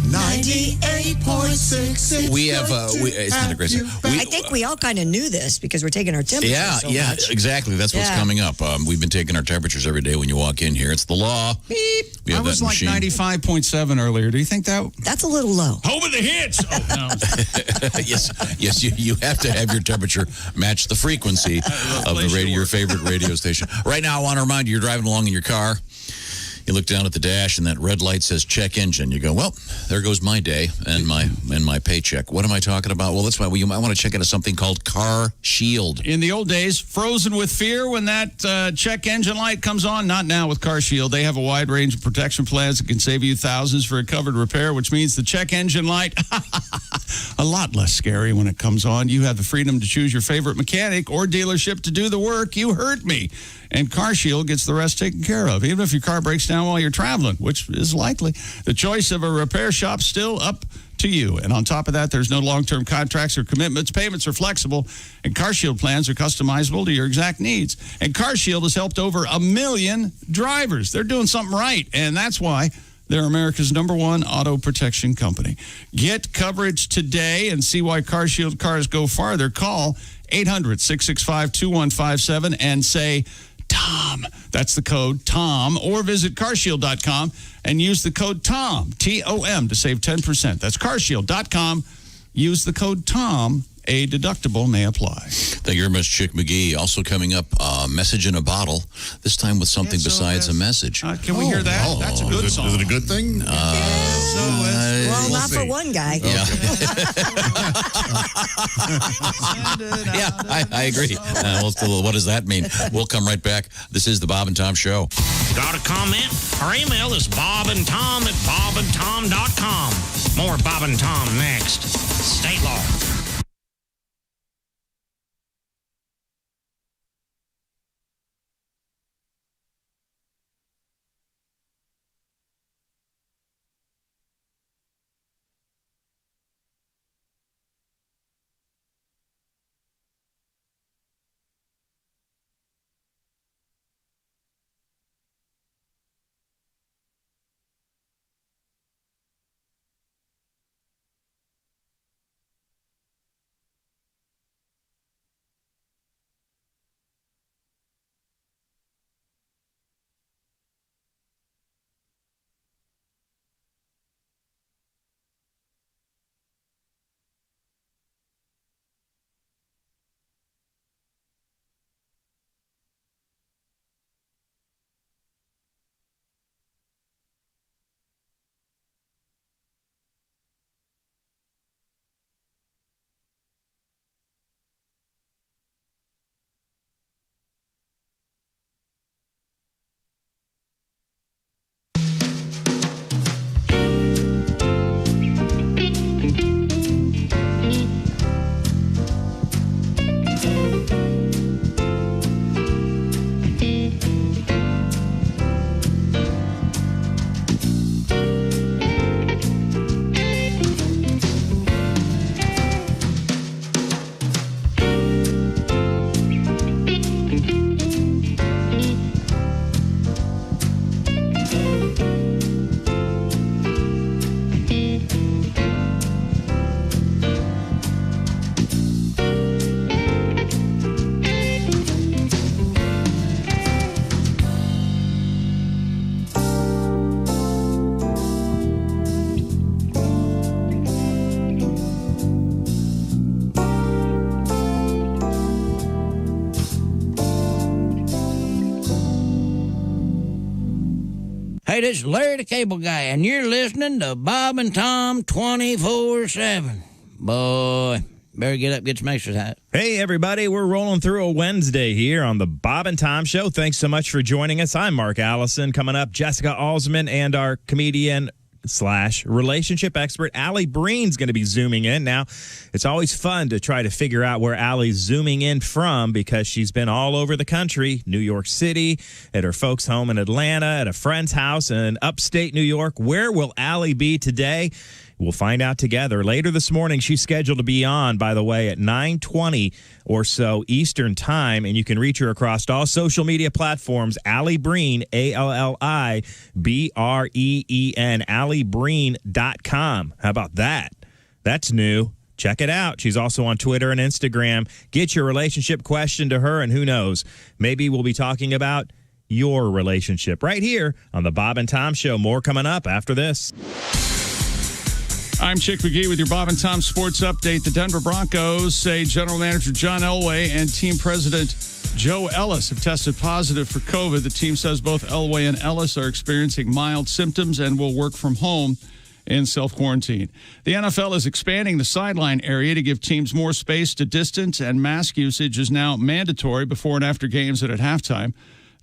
98.6. We have. It's not aggressive. I think we all kind of knew this because we're taking our temperature so much. Exactly. That's what's coming up. We've been taking our temperatures every day when you walk in here. It's the law. Beep. We have I was that like machine. 95.7 earlier. Do you think that? That's a little low. Home of the hits. Oh, no. Yes. You have to have your temperature match the frequency of the radio, your favorite radio station. Right now, I want to remind you, you're driving along in your car. You look down at the dash, and that red light says check engine. You go, well, there goes my day and my paycheck. What am I talking about? Well, that's why you might want to check into something called Car Shield. In the old days, frozen with fear when that check engine light comes on. Not now with Car Shield. They have a wide range of protection plans that can save you thousands for a covered repair, which means the check engine light, a lot less scary when it comes on. You have the freedom to choose your favorite mechanic or dealership to do the work. You heard me. And Car Shield gets the rest taken care of, even if your car breaks down while you're traveling, which is likely. The choice of a repair shop still up to you. And on top of that, there's no long-term contracts or commitments. Payments are flexible, and Car Shield plans are customizable to your exact needs. And Car Shield has helped over 1 million drivers. They're doing something right, and that's why they're America's #1 auto protection company. Get coverage today and see why Car Shield cars go farther. Call 800-665-2157 and say, Tom. That's the code TOM. Or visit carshield.com and use the code TOM, T-O-M, to save 10%. That's carshield.com. Use the code TOM. A deductible may apply. Thank you very much, Chick McGee. Also coming up, message in a bottle, this time with something besides a message. Can we hear that? That's a good song. Is it a good thing? Well, not for one guy. Yeah. Yeah, I agree. What does that mean? We'll come right back. This is the Bob and Tom Show. Got a comment? Our email is bobandtom@bobandtom.com. More Bob and Tom next. State law. Hey, this is Larry the Cable Guy, and you're listening to Bob and Tom 24/7. Boy, better get up, get some exercise. Hey, everybody, we're rolling through a Wednesday here on the Bob and Tom Show. Thanks so much for joining us. I'm Mark Allison. Coming up, Jessica Alsman and our comedian / relationship expert Allie Breen's going to be zooming in. Now, it's always fun to try to figure out where Allie's zooming in from because she's been all over the country, New York City, at her folks' home in Atlanta, at a friend's house in upstate New York. Where will Allie be today? We'll find out together. Later this morning, she's scheduled to be on, by the way, at 9:20 or so Eastern Time, and you can reach her across all social media platforms. Allie Breen, ALLIBREEN, AllieBreen.com. How about that? That's new. Check it out. She's also on Twitter and Instagram. Get your relationship question to her, and who knows, maybe we'll be talking about your relationship right here on the Bob and Tom Show. More coming up after this. I'm Chick McGee with your Bob and Tom Sports Update. The Denver Broncos say General Manager John Elway and team president Joe Ellis have tested positive for COVID. The team says both Elway and Ellis are experiencing mild symptoms and will work from home in self-quarantine. The NFL is expanding the sideline area to give teams more space to distance, and mask usage is now mandatory before and after games and at halftime.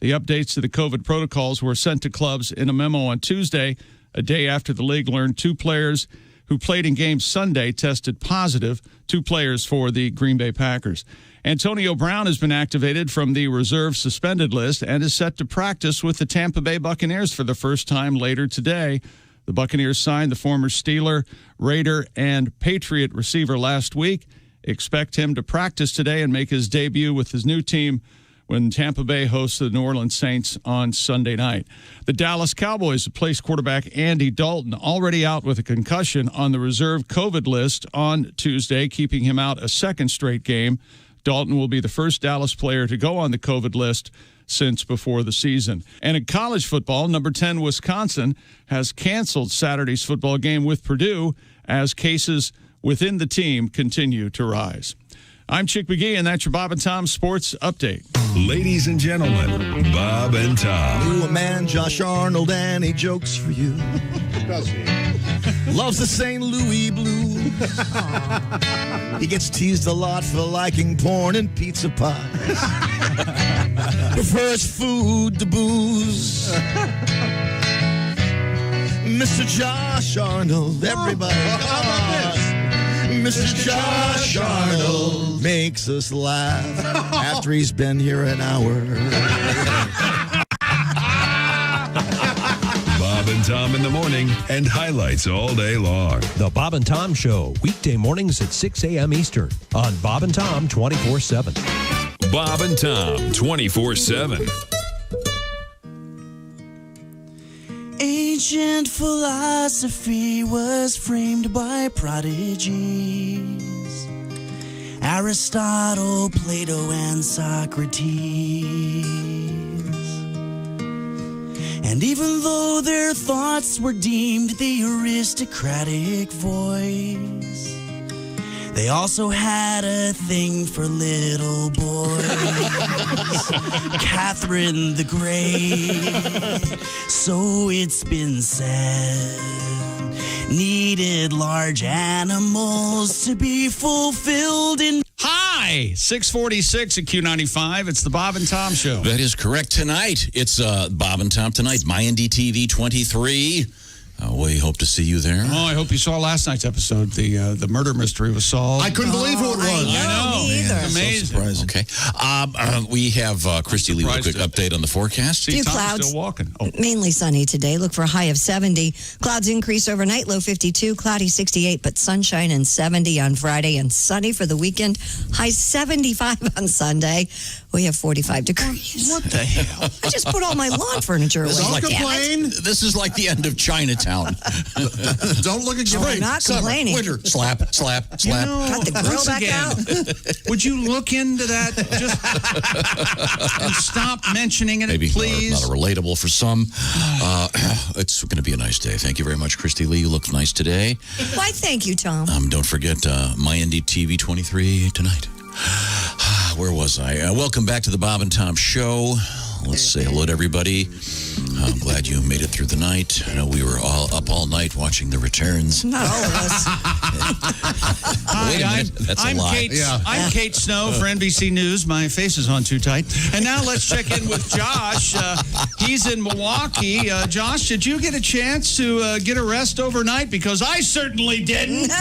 The updates to the COVID protocols were sent to clubs in a memo on Tuesday, a day after the league learned 2 players who played in games Sunday tested positive, 2 players for the Green Bay Packers. Antonio Brown has been activated from the reserve suspended list and is set to practice with the Tampa Bay Buccaneers for the first time later today. The Buccaneers signed the former Steeler, Raider, and Patriot receiver last week. Expect him to practice today and make his debut with his new team when Tampa Bay hosts the New Orleans Saints on Sunday night. The Dallas Cowboys have placed quarterback Andy Dalton, already out with a concussion, on the reserve COVID list on Tuesday, keeping him out a second straight game. Dalton will be the first Dallas player to go on the COVID list since before the season. And in college football, number 10 Wisconsin has canceled Saturday's football game with Purdue as cases within the team continue to rise. I'm Chick McGee, and that's your Bob and Tom Sports Update. Ladies and gentlemen, Bob and Tom. Knew a man, Josh Arnold, and he jokes for you. Does he? Loves the St. Louis blues. He gets teased a lot for liking porn and pizza pies. Prefers food to booze. Mr. Josh Arnold, everybody. How about this? Mr. Josh Arnold makes us laugh after he's been here an hour. Bob and Tom in the morning and highlights all day long. The Bob and Tom Show, weekday mornings at 6 a.m. Eastern on Bob and Tom 24/7. Bob and Tom 24/7. Ancient philosophy was framed by prodigies, Aristotle, Plato, and Socrates. And even though their thoughts were deemed the aristocratic voice, they also had a thing for little boys. Catherine the Great, so it's been said, needed large animals to be fulfilled in... Hi, 646 at Q95. It's the Bob and Tom Show. That is correct. Tonight, it's Bob and Tom Tonight, My NDTV 23. We hope to see you there. Oh, I hope you saw last night's episode. The murder mystery was solved. I couldn't believe who it was. I know. Me either. It's amazing. Okay. We have Christy Lee with a quick update on the forecast. See, Few Tom's clouds. still walking. Oh. Mainly sunny today. Look for a high of 70. Clouds increase overnight, low 52, cloudy 68, but sunshine and 70 on Friday, and sunny for the weekend. High 75 on Sunday. We have 45 degrees. What the hell? I just put all my lawn furniture away. Don't complain. This is like the end of Chinatown. Don't look at Oh, I'm not complaining. Winter, slap. Got the grill back out. Would you look into that just and stop mentioning it, Maybe please? not relatable for some. It's going to be a nice day. Thank you very much, Christy Lee. You look nice today. Why, thank you, Tom. Don't forget My NDTV 23 tonight. Where was I? Welcome back to the Bob and Tom Show. Let's say hello to everybody. I'm glad you made it through the night. I know we were all up all night watching the returns. Not all of us. Wait a minute. That's a lie. I'm Kate Snow for NBC News. My face is on too tight. And now let's check in with Josh. He's in Milwaukee. Josh, did you get a chance to get a rest overnight? Because I certainly didn't.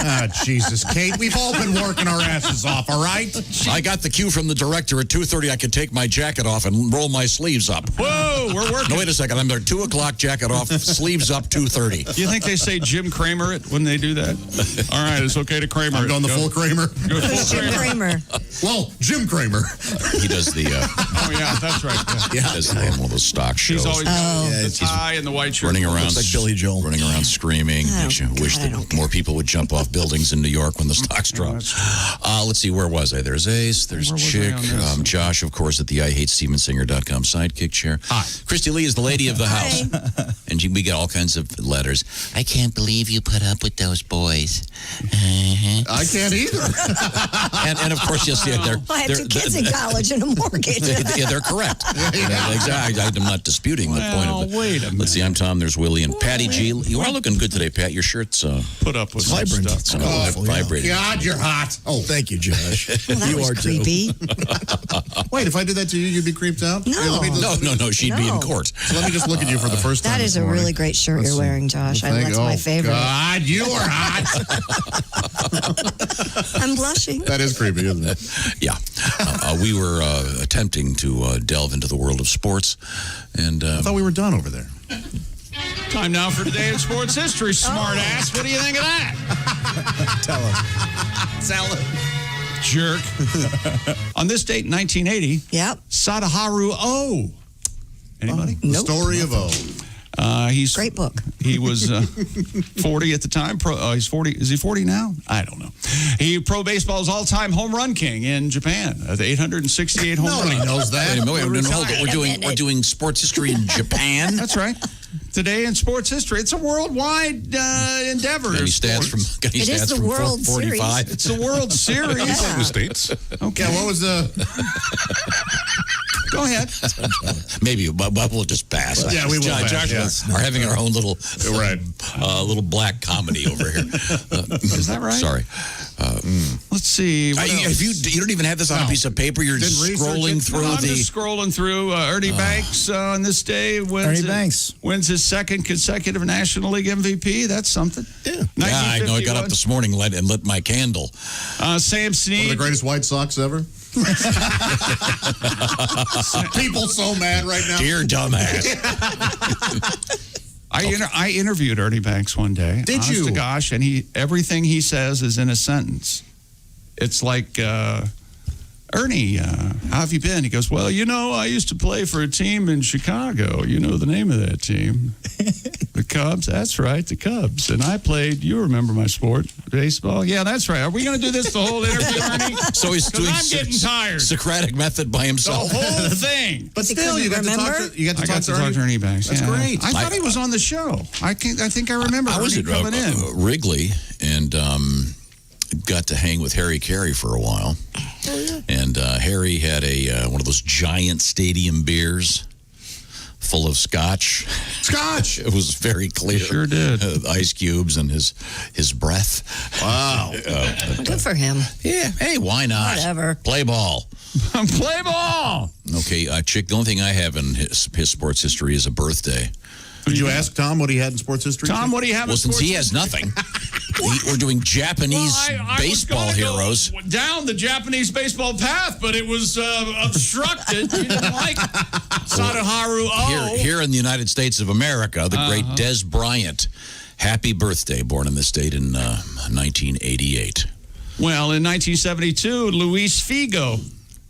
Jesus, Kate, we've all been working our asses off, all right? I got the cue from the director at 2:30. I could take my jacket off and roll my sleeves up. Whoa, we're working. No, wait a second. I'm there 2 o'clock, jacket off, sleeves up, 2:30. You think they say Jim Cramer it when they do that? All right, it's okay to Cramer. I'm going the full Kramer. Who's Jim Cramer? Well, Jim Cramer. He does the... Oh, yeah, that's right. He does one of those stock shows. He's always the tie and the white shirt. Running around, Looks like Billy Joel. Running around screaming. Makes you wish that more people would jump off buildings in New York when the stocks drop. Let's see, where was I? There's Ace, there's Where was Chick, I on this? Josh, of course, at the IHateStevensinger.com site. sidekick chair. Hi. Christy Lee is the lady of the house. And we get all kinds of letters. I can't believe you put up with those boys. I can't either. and of course, yes, yeah, I have two kids in college and a mortgage. yeah, they're correct. Exactly. I'm not disputing the point of it. Wait a minute. Let's see. I'm Tom. There's Willie and Patty G. You are looking good today, Pat. Your shirt's put up with vibrant. Stuff. Vibrating. God, you're hot. Oh, thank you, Josh. Well, you are creepy. Wait, if I did that to you, you'd be creeped out? No. No. She'd be in court. So let me just look at you for the first time. That is a really great shirt you're wearing, Josh. That's my favorite. God, you are hot. I'm blushing. That is creepy, isn't it? Yeah. We were attempting to delve into the world of sports. And I thought we were done over there. Time now for Today in Sports History, smart ass. What do you think of that? Tell us. Tell it. Jerk. On this date in 1980, Sadaharu O. Anybody? The story of O. He's great book. He was 40 at the time. He's 40. Is he 40 now? I don't know. He pro baseball's all-time home run king in Japan. The 868 home runs. Nobody knows that. We're doing sports history in Japan. That's right. Today in sports history, it's a worldwide endeavor. Got any stats from? It is the World Series. 45? It's the World Series. In the States. Okay. Yeah, what was the? Go ahead. Maybe, but we'll just pass. Yeah, we will. Josh and I are having our own little, little black comedy over here. Is that right? Sorry. Let's see. You don't even have this on a piece of paper. You're just scrolling through I'm just scrolling through. Ernie Banks on this day wins his second consecutive National League MVP. That's something. Yeah, I know. I got up this morning and lit my candle. Sam Snead. One of the greatest White Sox ever. People so mad right now. Dear dumbass. I interviewed Ernie Banks one day. Did you? Honest to gosh, and everything he says is in a sentence. It's like, Ernie, how have you been? He goes, well, I used to play for a team in Chicago. You know the name of that team. The Cubs. That's right, the Cubs. And I played, you remember my sport, baseball? Yeah, that's right. Are we going to do this the whole interview, Ernie? So he's doing I'm getting tired. Socratic method by himself. The whole thing. But still, you got to talk to Ernie Banks. That's great. I thought he was on the show. I think I remember Ernie coming in. Wrigley and got to hang with Harry Carey for a while. And Harry had one of those giant stadium beers full of scotch. Scotch! It was very clear. Sure did. Ice cubes and his breath. Wow. Good for him. Yeah. Hey, why not? Whatever. Play ball. Play ball. Okay, Chick, the only thing I have in his sports history is a birthday. Did you ask Tom what he had in sports history? Tom, what do you have in sports history? Well, since he has nothing, we're doing Japanese baseball heroes. Go down the Japanese baseball path, but it was obstructed. You didn't like Sadaharu O. Here in the United States of America, the great Dez Bryant. Happy birthday, born in this state in 1988. Well, in 1972, Luis Figo.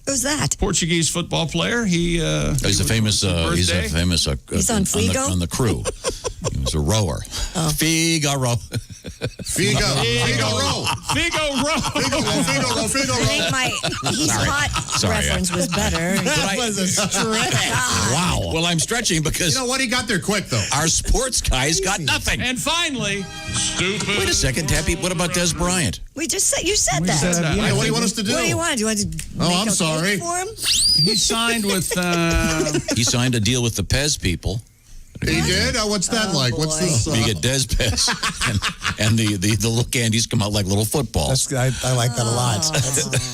Who's that? Portuguese football player. He's a famous. He's on Figo? on the crew. He was a rower. Oh. Figaro. Figaro. I think my He's Hot reference was better. That was a stretch. Wow. Well, I'm stretching because... You know what? He got there quick, though. Our sports guys got nothing. And finally, stupid. Wait a second, Tappy. What about Dez Bryant? We just said, you said that. Yeah, what do you want us to do? What do you want? Do you want to I'm sorry. For him? He signed with... He signed a deal with the Pez people. He did? What's that like? Boy. What's this? You get Dez Pez, and the little candies come out like little footballs. I like that a lot.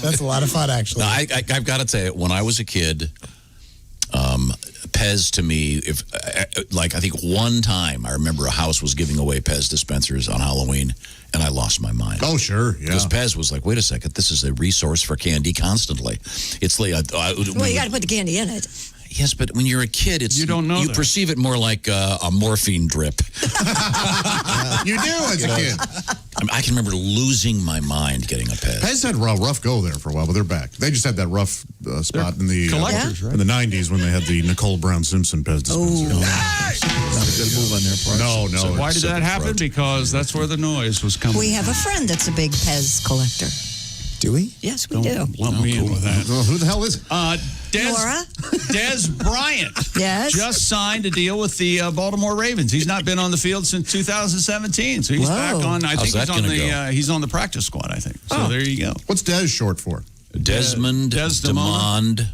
That's a lot of fun, actually. Now, I've got to tell you, when I was a kid, Pez to me, I think one time I remember a house was giving away Pez dispensers on Halloween, and I lost my mind. Oh, sure, yeah. Because Pez was like, wait a second, this is a resource for candy constantly. It's like... well, you got to put the candy in it. Yes, but when you're a kid, you don't know. You perceive it more like a morphine drip. You do as a kid. I can remember losing my mind getting a Pez. Pez had a rough go there for a while, but they're back. They just had that rough spot in the collectors, right? In the 90s when they had the Nicole Brown Simpson Pez dispenser. Not a good move on their part. No. So why did that happen? Because that's where the noise was coming. We have a friend that's a big Pez collector. Do we? Yes, we do. Lump me in with that. Well, who the hell is it? Nora? Dez Bryant Yes? just signed a deal with the Baltimore Ravens. He's not been on the field since 2017, so he's back on. I think he's on the practice squad. I think. So there you go. What's Dez short for? Desmond Demond.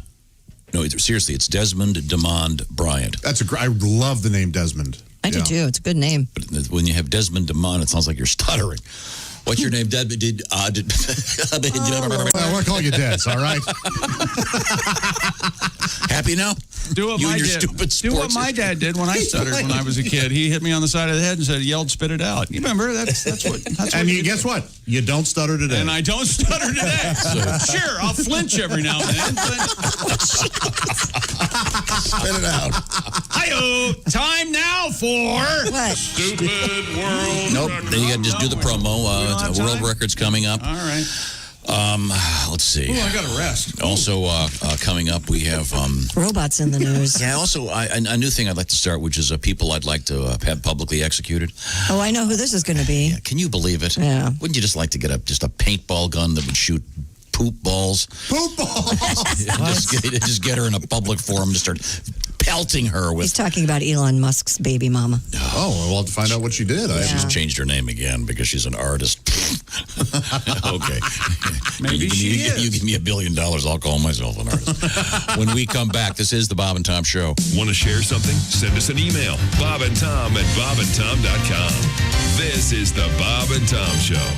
No, seriously, it's Desmond Demond Bryant. I love the name Desmond. I do too. It's a good name. But when you have Desmond Demond, it sounds like you're stuttering. What's your name, Dad? I want to call you Dez, all right? Happy now? Do what my dad did when I stuttered when I was a kid. He hit me on the side of the head and yelled, "Spit it out." You remember? That's what. And guess what? You don't stutter today. And I don't stutter today. Sure, I'll flinch every now and then. Spit it out. Hi-yo! Time now for Stupid World. Nope. Then you got to just do the promo. World Records coming up. All right. Let's see. Oh, I got to rest. Also, coming up, we have robots in the news. Yeah. Also, a new thing I'd like to start, which is people I'd like to have publicly executed. Oh, I know who this is going to be. Yeah, can you believe it? Yeah. Wouldn't you just like to get just a paintball gun that would shoot poop balls? Poop balls. just get her in a public forum to start pelting her with. He's talking about Elon Musk's baby mama. Oh, we'll have to find out what she did. She's changed her name again because she's an artist. Okay. Maybe you give me $1 billion, I'll call myself an artist. When we come back, this is the Bob and Tom Show. Want to share something? Send us an email. bobandtom@bobandtom.com. This is the Bob and Tom Show.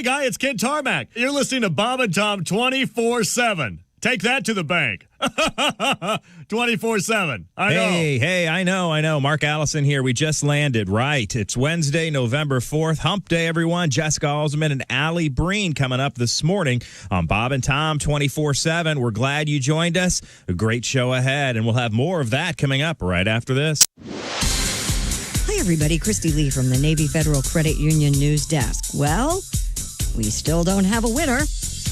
Hi, it's Kid Tarmac. You're listening to Bob and Tom 24/7. Take that to the bank. 24/7. I know. Hey, I know. Mark Allison here. We just landed. Right. It's Wednesday, November 4th. Hump Day, everyone. Jessica Alsman and Allie Breen coming up this morning on Bob and Tom 24/7. We're glad you joined us. A great show ahead, and we'll have more of that coming up right after this. Hi, everybody. Christy Lee from the Navy Federal Credit Union News Desk. Well, we still don't have a winner.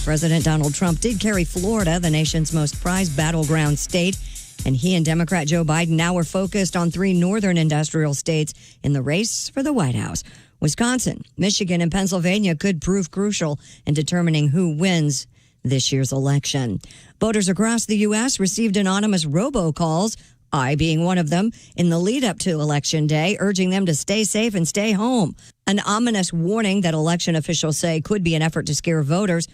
President Donald Trump did carry Florida, the nation's most prized battleground state, and he and Democrat Joe Biden now are focused on 3 northern industrial states in the race for the White House. Wisconsin, Michigan, and Pennsylvania could prove crucial in determining who wins this year's election. Voters across the U.S. received anonymous robocalls, I being one of them, in the lead up to Election Day, urging them to stay safe and stay home. An ominous warning that election officials say could be an effort to scare voters.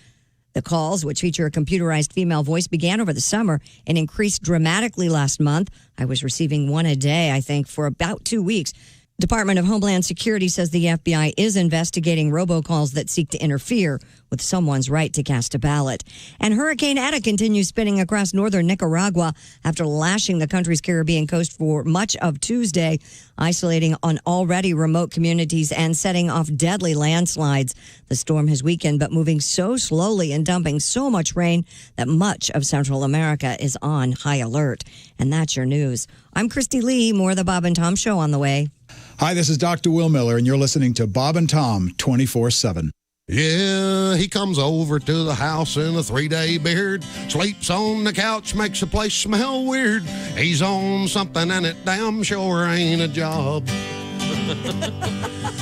The calls, which feature a computerized female voice, began over the summer and increased dramatically last month. I was receiving one a day, I think, for about 2 weeks. Department of Homeland Security says the FBI is investigating robocalls that seek to interfere with someone's right to cast a ballot. And Hurricane Eta continues spinning across northern Nicaragua after lashing the country's Caribbean coast for much of Tuesday, isolating on already remote communities and setting off deadly landslides. The storm has weakened, but moving so slowly and dumping so much rain that much of Central America is on high alert. And that's your news. I'm Christy Lee. More of the Bob and Tom Show on the way. Hi, this is Dr. Will Miller, and you're listening to Bob and Tom 24/7. Yeah, he comes over to the house in a 3-day beard, sleeps on the couch, makes the place smell weird. He's on something and it damn sure ain't a job.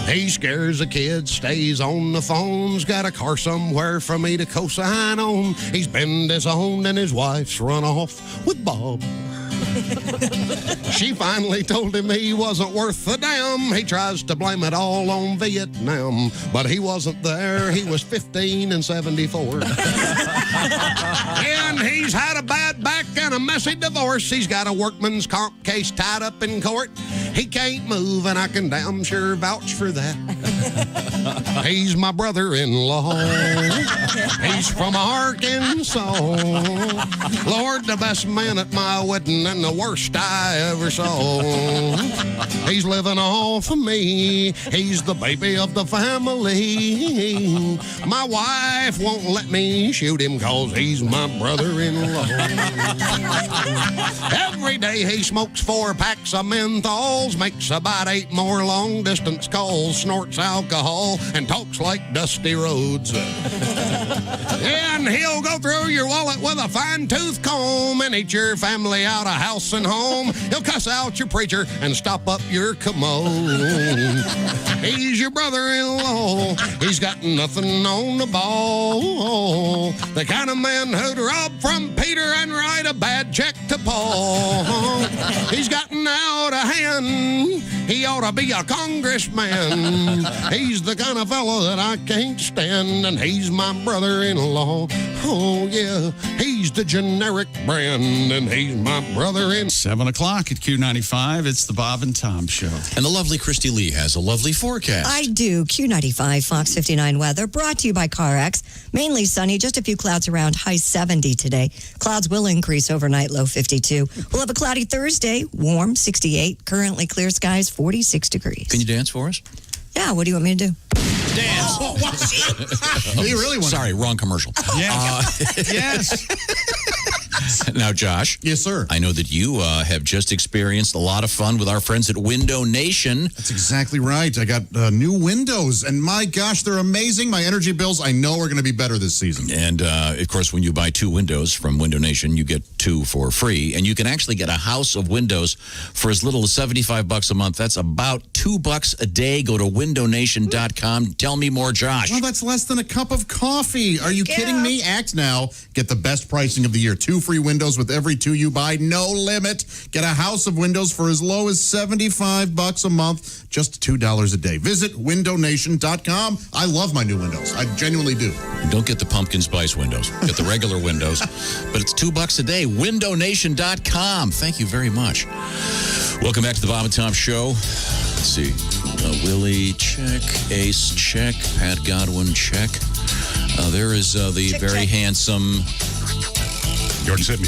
He scares the kids, stays on the phones, got a car somewhere for me to co-sign on. He's been disowned and his wife's run off with Bob. She finally told him he wasn't worth a damn. He tries to blame it all on Vietnam, but he wasn't there. He was 15 and 74. And he's had a bad back and a messy divorce. He's got a workman's comp case tied up in court. He can't move, and I can damn sure vouch for that. He's my brother-in-law. He's from Arkansas. Lord, the best man at my wedding and the worst I ever saw. He's living off of me. He's the baby of the family. My wife won't let me shoot him 'cause he's my brother-in-law. Every day he smokes 4 packs of menthols, makes about 8 more long-distance calls, snorts alcohol, and talks like Dusty Rhodes. And he'll go through your wallet with a fine-tooth comb and eat your family out of house and home. He'll cuss out your preacher and stop up your commode. He's your brother-in-law. He's got nothing on the ball. The kind of man who'd rob from Peter and write a bad check to Paul. He's gotten out of hand. He ought to be a congressman. He's the kind of fellow that I can't stand, and he's my brother-in-law. Oh, yeah, he's the generic brand, and he's my brother-in-law. 7 o'clock at Q95. It's the Bob and Tom Show. And the lovely Christy Lee has a lovely forecast. I do. Q95, Fox 59 weather, brought to you by CarX. Mainly sunny, just a few clouds around, high 70 today. Clouds will increase overnight, low 52. We'll have a cloudy Thursday, warm 68. Currently clear skies, 46 degrees. Can you dance for us? Yeah, what do you want me to do? Dance. You really want Sorry, wrong commercial. Yeah. Yes. Now, Josh. Yes, sir. I know that you have just experienced a lot of fun with our friends at Window Nation. That's exactly right. I got new windows, and my gosh, they're amazing. My energy bills, I know, are going to be better this season. And, of course, when you buy 2 windows from Window Nation, you get 2 for free. And you can actually get a house of windows for as little as $75 a month. That's about $2 a day. Go to windownation.com. Tell me more, Josh. Well, that's less than a cup of coffee. Are you kidding me? Act now. Get the best pricing of the year. 2 free windows with every 2 you buy. No limit. Get a house of windows for as low as $75 a month. Just $2 a day. Visit windownation.com. I love my new windows. I genuinely do. Don't get the pumpkin spice windows. Get the regular windows. But it's $2 a day. Windownation.com. Thank you very much. Welcome back to the Bob and Tom Show. Let's see. Willie, check. Ace, check. Pat Godwin, check. There is the check, very handsome... You already sent me.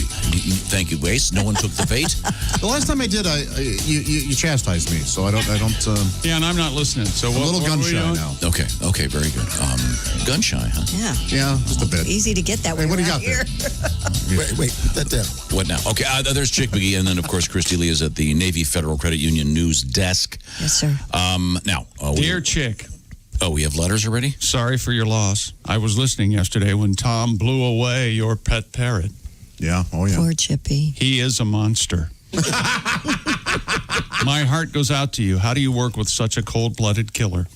Thank you, Ace. No one took the bait. The last time I did, you chastised me, so I don't. Yeah, and I'm not listening. So I'm a little gun shy now. Okay, very good. Gun shy, huh? Yeah, just a bit. Easy to get that way. Hey, what do you got here? there? Wait, put that down. What now? Okay, there's Chick McGee, and then of course Christy Lee is at the Navy Federal Credit Union news desk. Yes, sir. Now, Dear Chick. Oh, we have letters already? Sorry for your loss. I was listening yesterday when Tom blew away your pet parrot. Yeah, oh yeah. Poor Chippy. He is a monster. My heart goes out to you. How do you work with such a cold-blooded killer?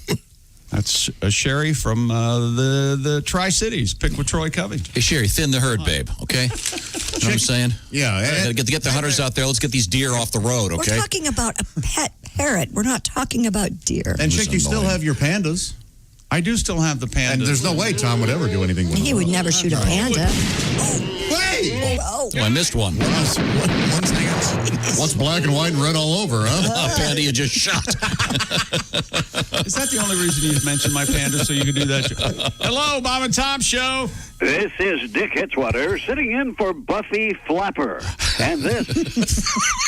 That's a Sherry from the Tri-Cities. Pick with Troy Covington. Hey, Sherry, thin the herd, babe, okay? Know what I'm saying? Yeah. Get the hunters out there. Let's get these deer off the road, okay? We're talking about a pet parrot. We're not talking about deer. And Chick, you still have your pandas. I do still have the panda. And there's no way Tom would ever do anything with it. He would never shoot a panda. Wait! Oh. I missed one. Once black and white and red all over, huh? A panda you just shot. Is that the only reason you mentioned my panda, so you could do that? Hello, Bob and Tom Show. This is Dick Hitzwater sitting in for Buffy Flapper. And this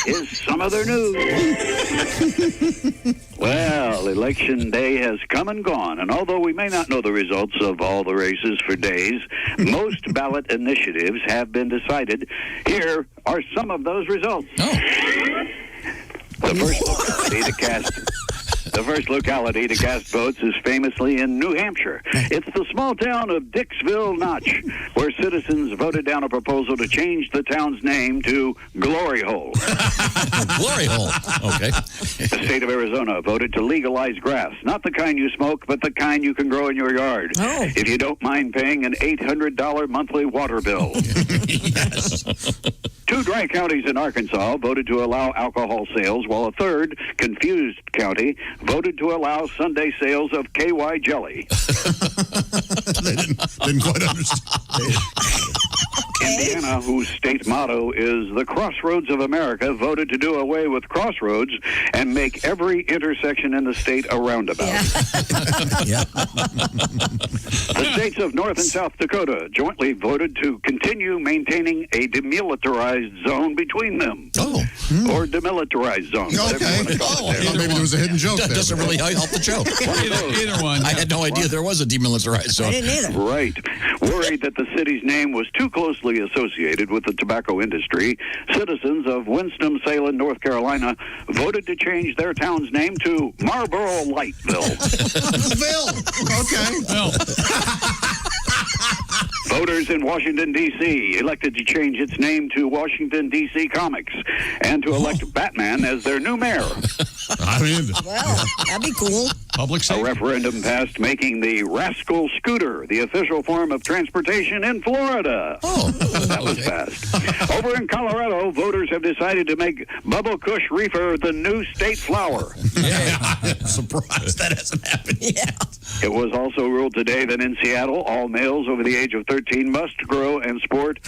is some other news. Well, Election Day has come and gone, and although we may not know the results of all the races for days, most ballot initiatives have been decided. Here are some of those results. The first locality to cast votes is famously in New Hampshire. It's the small town of Dixville Notch, where citizens voted down a proposal to change the town's name to Glory Hole. Glory Hole. Okay. The state of Arizona voted to legalize grass, not the kind you smoke, but the kind you can grow in your yard. Oh. If you don't mind paying an $800 monthly water bill. Yes. 2 dry counties in Arkansas voted to allow alcohol sales, while a third, confused county, voted to allow Sunday sales of KY jelly. They didn't quite understand. Indiana, whose state motto is the Crossroads of America, voted to do away with crossroads and make every intersection in the state a roundabout. Yeah. The states of North and South Dakota jointly voted to continue maintaining a demilitarized zone between them. Or demilitarized zone. Okay. Maybe there was a hidden joke That there. doesn't really help the joke. Either one. I had no idea there was a demilitarized zone. I didn't either. Right. Worried that the city's name was too closely associated with the tobacco industry, citizens of Winston-Salem, North Carolina, voted to change their town's name to Marlboro Lightville. Bill. Okay. Voters in Washington, D.C. elected to change its name to Washington, D.C. Comics and to elect Batman as their new mayor. I mean, Well, that'd be cool. Public A safety. referendum passed making the Rascal Scooter the official form of transportation in Florida. That was passed. Over in Colorado, voters have decided to make Bubble Kush Reefer the new state flower. I'm surprised that hasn't happened yet. It was also ruled today that in Seattle, all males over the age of 13 must grow and sport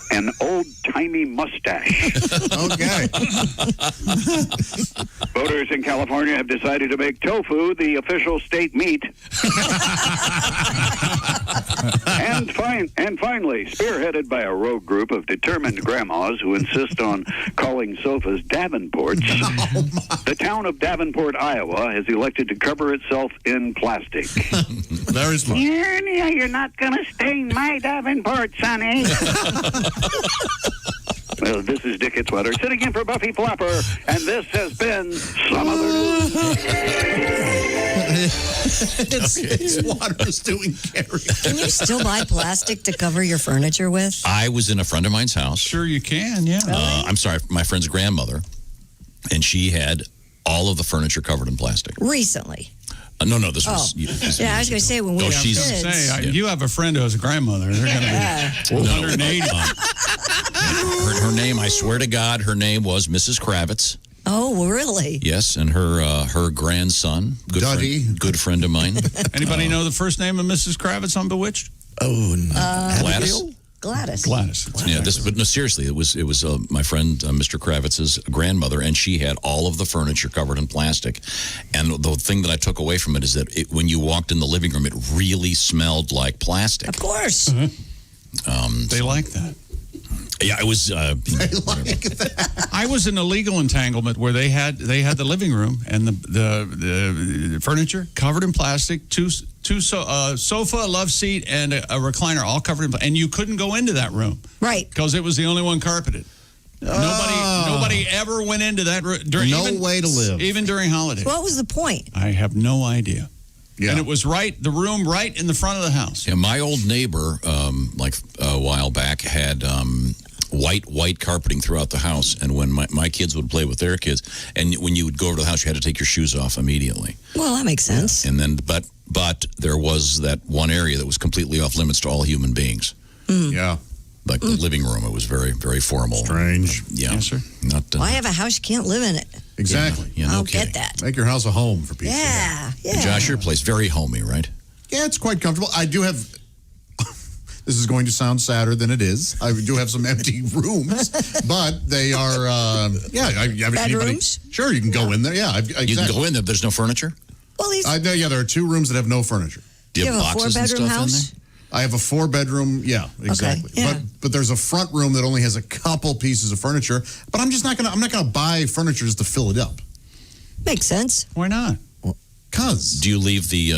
an old-timey mustache. Okay. Voters in California have decided to make tofu the official state meat. And finally, spearheaded by a rogue group of determined grandmas who insist on calling sofas Davenports, the town of Davenport, Iowa, has elected to cover itself in plastic. Very smart. You're not going to stain my Davenport, Sonny. Well, this is Dick Hitzwater sitting in for Buffy Flapper, and this has been Some Other News. It's water's doing Gary. Can you still buy plastic to cover your furniture with? I was in a friend of mine's house. Sure you can, yeah. I'm sorry, my friend's grandmother, and she had all of the furniture covered in plastic. Recently. No, this was... Yeah, I was going to say when we were kids. You have a friend who has a grandmother. They're going to be 180. Her name, I swear to God, her name was Mrs. Kravitz. Oh, really? Yes, and her grandson, good friend of mine. Anybody know the first name of Mrs. Kravitz on Bewitched? Oh, no. Gladys? Gladys. Yeah, but no, seriously, it was my friend Mr. Kravitz's grandmother, and she had all of the furniture covered in plastic. And the thing that I took away from it is that when you walked in the living room, it really smelled like plastic. Of course. They like that. Yeah, it was. I was in a legal entanglement where they had the living room and the furniture covered in plastic, two sofa, a love seat, and a recliner all covered in plastic, and you couldn't go into that room, right? Because it was the only one carpeted. Nobody ever went into that room during way to live, even during holidays. What was the point? I have no idea. Yeah. And it was the room right in the front of the house. Yeah, my old neighbor, like a while back, had white carpeting throughout the house. And when my kids would play with their kids, and when you would go over to the house, you had to take your shoes off immediately. Well, that makes sense. And then, but there was that one area that was completely off limits to all human beings. Yeah. Like the living room, it was very, very formal. Strange. Yeah. Yes, sir. Not. Why have a house you can't live in it? Exactly. Yeah, I don't get that. Make your house a home for people. Yeah. Josh, your place very homey, right? Yeah, it's quite comfortable. I do have. This is going to sound sadder than it is. I do have some empty rooms, but they are. Bedrooms? Sure, you can go in there. Yeah, exactly. You can go in there. There's no furniture. Well, there are 2 rooms that have no furniture. Do you have boxes and stuff in there? I have a 4-bedroom. Yeah, exactly. Okay, yeah. But there's a front room that only has a couple pieces of furniture. But I'm not gonna buy furniture just to fill it up. Makes sense. Why not? Cause. Do you leave the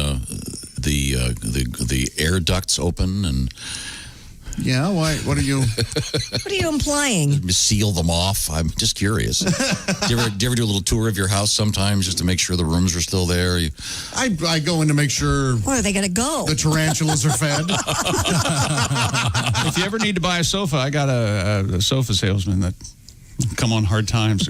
air ducts open and? Yeah. Why? What are you? What are you implying? Seal them off. I'm just curious. Do you ever do a little tour of your house sometimes just to make sure the rooms are still there? I go in to make sure. Where are they going to go? The tarantulas are fed. If you ever need to buy a sofa, I got a sofa salesman that come on hard times.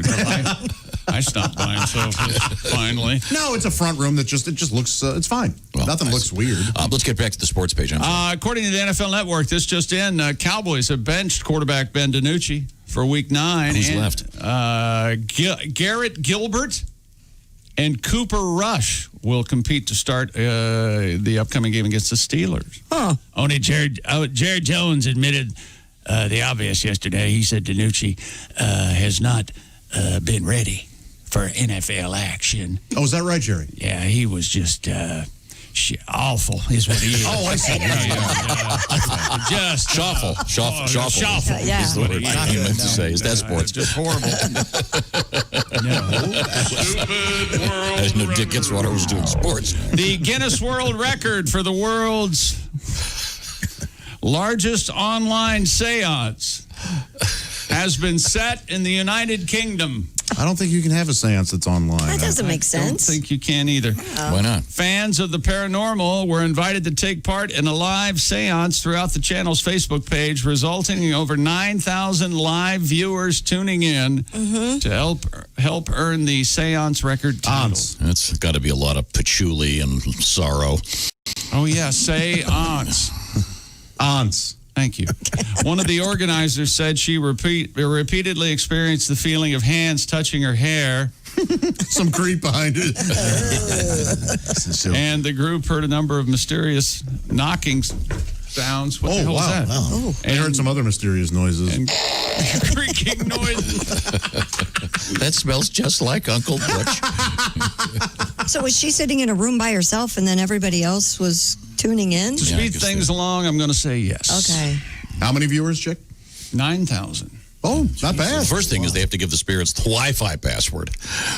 I stopped buying sofas finally. No, it's a front room that just looks. It's fine. Well, nothing looks weird. Let's get back to the sports page. According to the NFL Network, this just in: Cowboys have benched quarterback Ben DiNucci for Week 9. Who's left? Garrett Gilbert and Cooper Rush will compete to start the upcoming game against the Steelers. Huh. Only Jared Jones admitted the obvious yesterday. He said DiNucci has not been ready for NFL action. Oh, is that right, Jerry? Yeah, he was just awful is what he is. Oh, I see. Just shuffle. Yeah. Is what I meant to say. Is that sports? Just horrible. Stupid world. I didn't know Dick Gitzwater was doing sports. The Guinness World Record for the world's largest online seance has been set in the United Kingdom. I don't think you can have a seance that's online. That doesn't make I sense. don't think you can either. Why not? Fans of the paranormal were invited to take part in a live seance throughout the channel's Facebook page, resulting in over 9,000 live viewers tuning in to help earn the seance record title. That's got to be a lot of patchouli and sorrow. Oh, yeah, seance. Aunts. Thank you. One of the organizers said she repeatedly experienced the feeling of hands touching her hair. Some creep behind it. And the group heard a number of mysterious knocking sounds. What the hell was that? Wow. I heard some other mysterious noises. And creaking noises. That smells just like Uncle Butch. So was she sitting in a room by herself and then everybody else was tuning in? To speed things along, I'm going to say yes. Okay. How many viewers, Chick? 9,000. Oh, not bad. The first thing is they have to give the spirits the Wi-Fi password.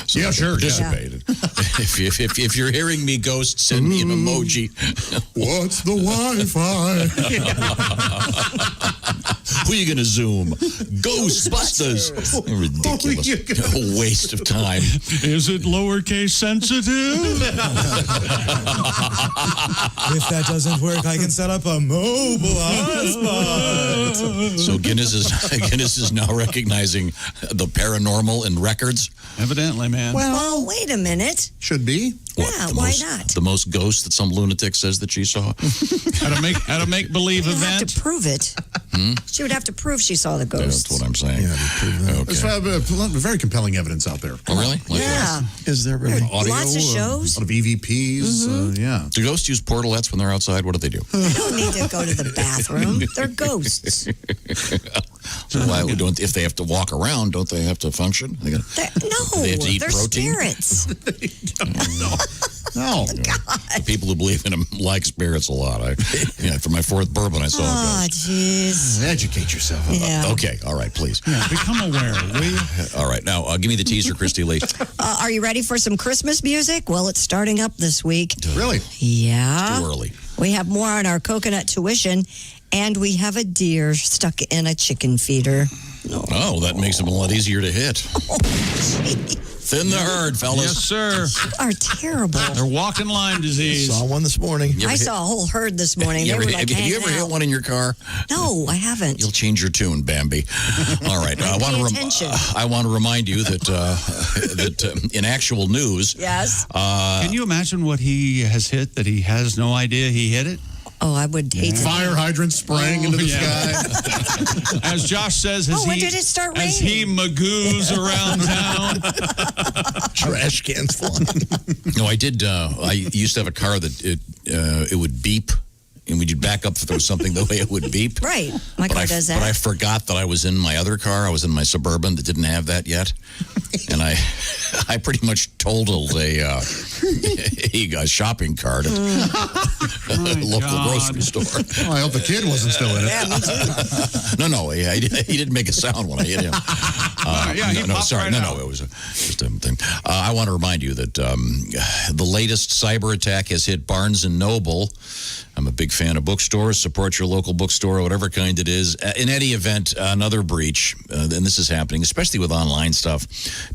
So Yeah, they sure, participate. If you're hearing me, ghost, send me an emoji. What's the Wi-Fi? Who are you going to Zoom? Ghostbusters. Ridiculous. A waste of time. Is it lowercase sensitive? If that doesn't work, I can set up a mobile hotspot. So Guinness is now recognizing the paranormal in records. Evidently, man. Well, wait a minute. Should be. Yeah, the why most, not? The most ghosts that some lunatic says that she saw. At a make believe You have event. to prove it. She would have to prove she saw the That's ghost. what I'm saying. There's very compelling evidence out there. Oh, really? Like Yeah. Is there really? Audio, Lots of shows. a lot of EVPs. Yeah. Do ghosts use portalettes when they're outside? What do they do? They don't need to go to the bathroom. They're ghosts. So why don't if they have to walk around? Don't they have to function? They have to eat They're protein? spirits. No. The people who believe in them like spirits a lot. For my fourth bourbon, I saw a Oh, ghost. jeez. Educate yourself. Yeah. Okay, all right, please. Yeah, become aware, will you? All right, now give me the teaser, Christy Lee. Are you ready for some Christmas music? Well, it's starting up this week. Really? Yeah. Too early. We have more on our coconut tuition, and we have a deer stuck in a chicken feeder. Oh, that makes them a lot easier to hit. Thin the herd, fellas. Yes, sir. You are terrible. They're walking Lyme disease. Saw one this morning. I saw a whole herd this morning. They were like have you ever hanging hit out. one in your car? No, I haven't. You'll change your tune, Bambi. All right. I want to remind you that in actual news. Yes. Can you imagine what he has hit that he has no idea he hit it? Oh, I would hate to. Fire hydrant spraying into the sky. As Josh says, when did it start as he magoos around town. Trash cans flying. No, I did. I used to have a car that it would beep. And when you'd back up if there was something, the way it would beep. Right. My car does that. But I forgot that I was in my other car. I was in my Suburban that didn't have that yet. And I pretty much totaled a shopping cart at a local grocery store. Oh, I hope the kid wasn't still in it. Yeah, me too. No, he didn't make a sound when I hit him. It was just a thing. I want to remind you that the latest cyber attack has hit Barnes & Noble. I'm a big fan of bookstores. Support your local bookstore, whatever kind it is. In any event, another breach, and this is happening, especially with online stuff.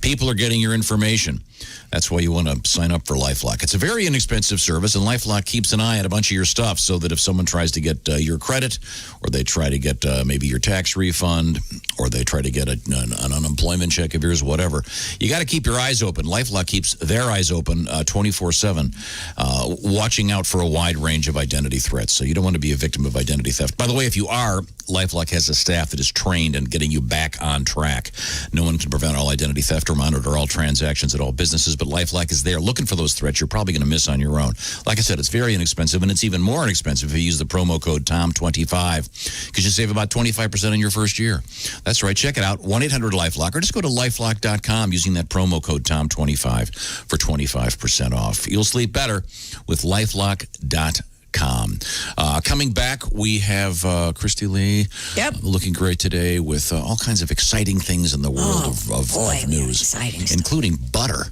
People are getting your information. That's why you want to sign up for LifeLock. It's a very inexpensive service, and LifeLock keeps an eye on a bunch of your stuff so that if someone tries to get your credit, or they try to get maybe your tax refund, or they try to get an unemployment check of yours, whatever, you got to keep your eyes open. LifeLock keeps their eyes open 24/7, watching out for a wide range of identity threats. So you don't want to be a victim of identity theft. By the way, if you are, LifeLock has a staff that is trained in getting you back on track. No one can prevent all identity theft or monitor all transactions at all businesses, but LifeLock is there looking for those threats you're probably going to miss on your own. Like I said, it's very inexpensive, and it's even more inexpensive if you use the promo code TOM25, because you save about 25% in your first year. That's right. Check it out, 1-800-LifeLock, or just go to LifeLock.com using that promo code TOM25 for 25% off. You'll sleep better with LifeLock.com. Coming back, we have Christy Lee. Yep. Looking great today with all kinds of exciting things in the world of news, exciting stuff. including butter.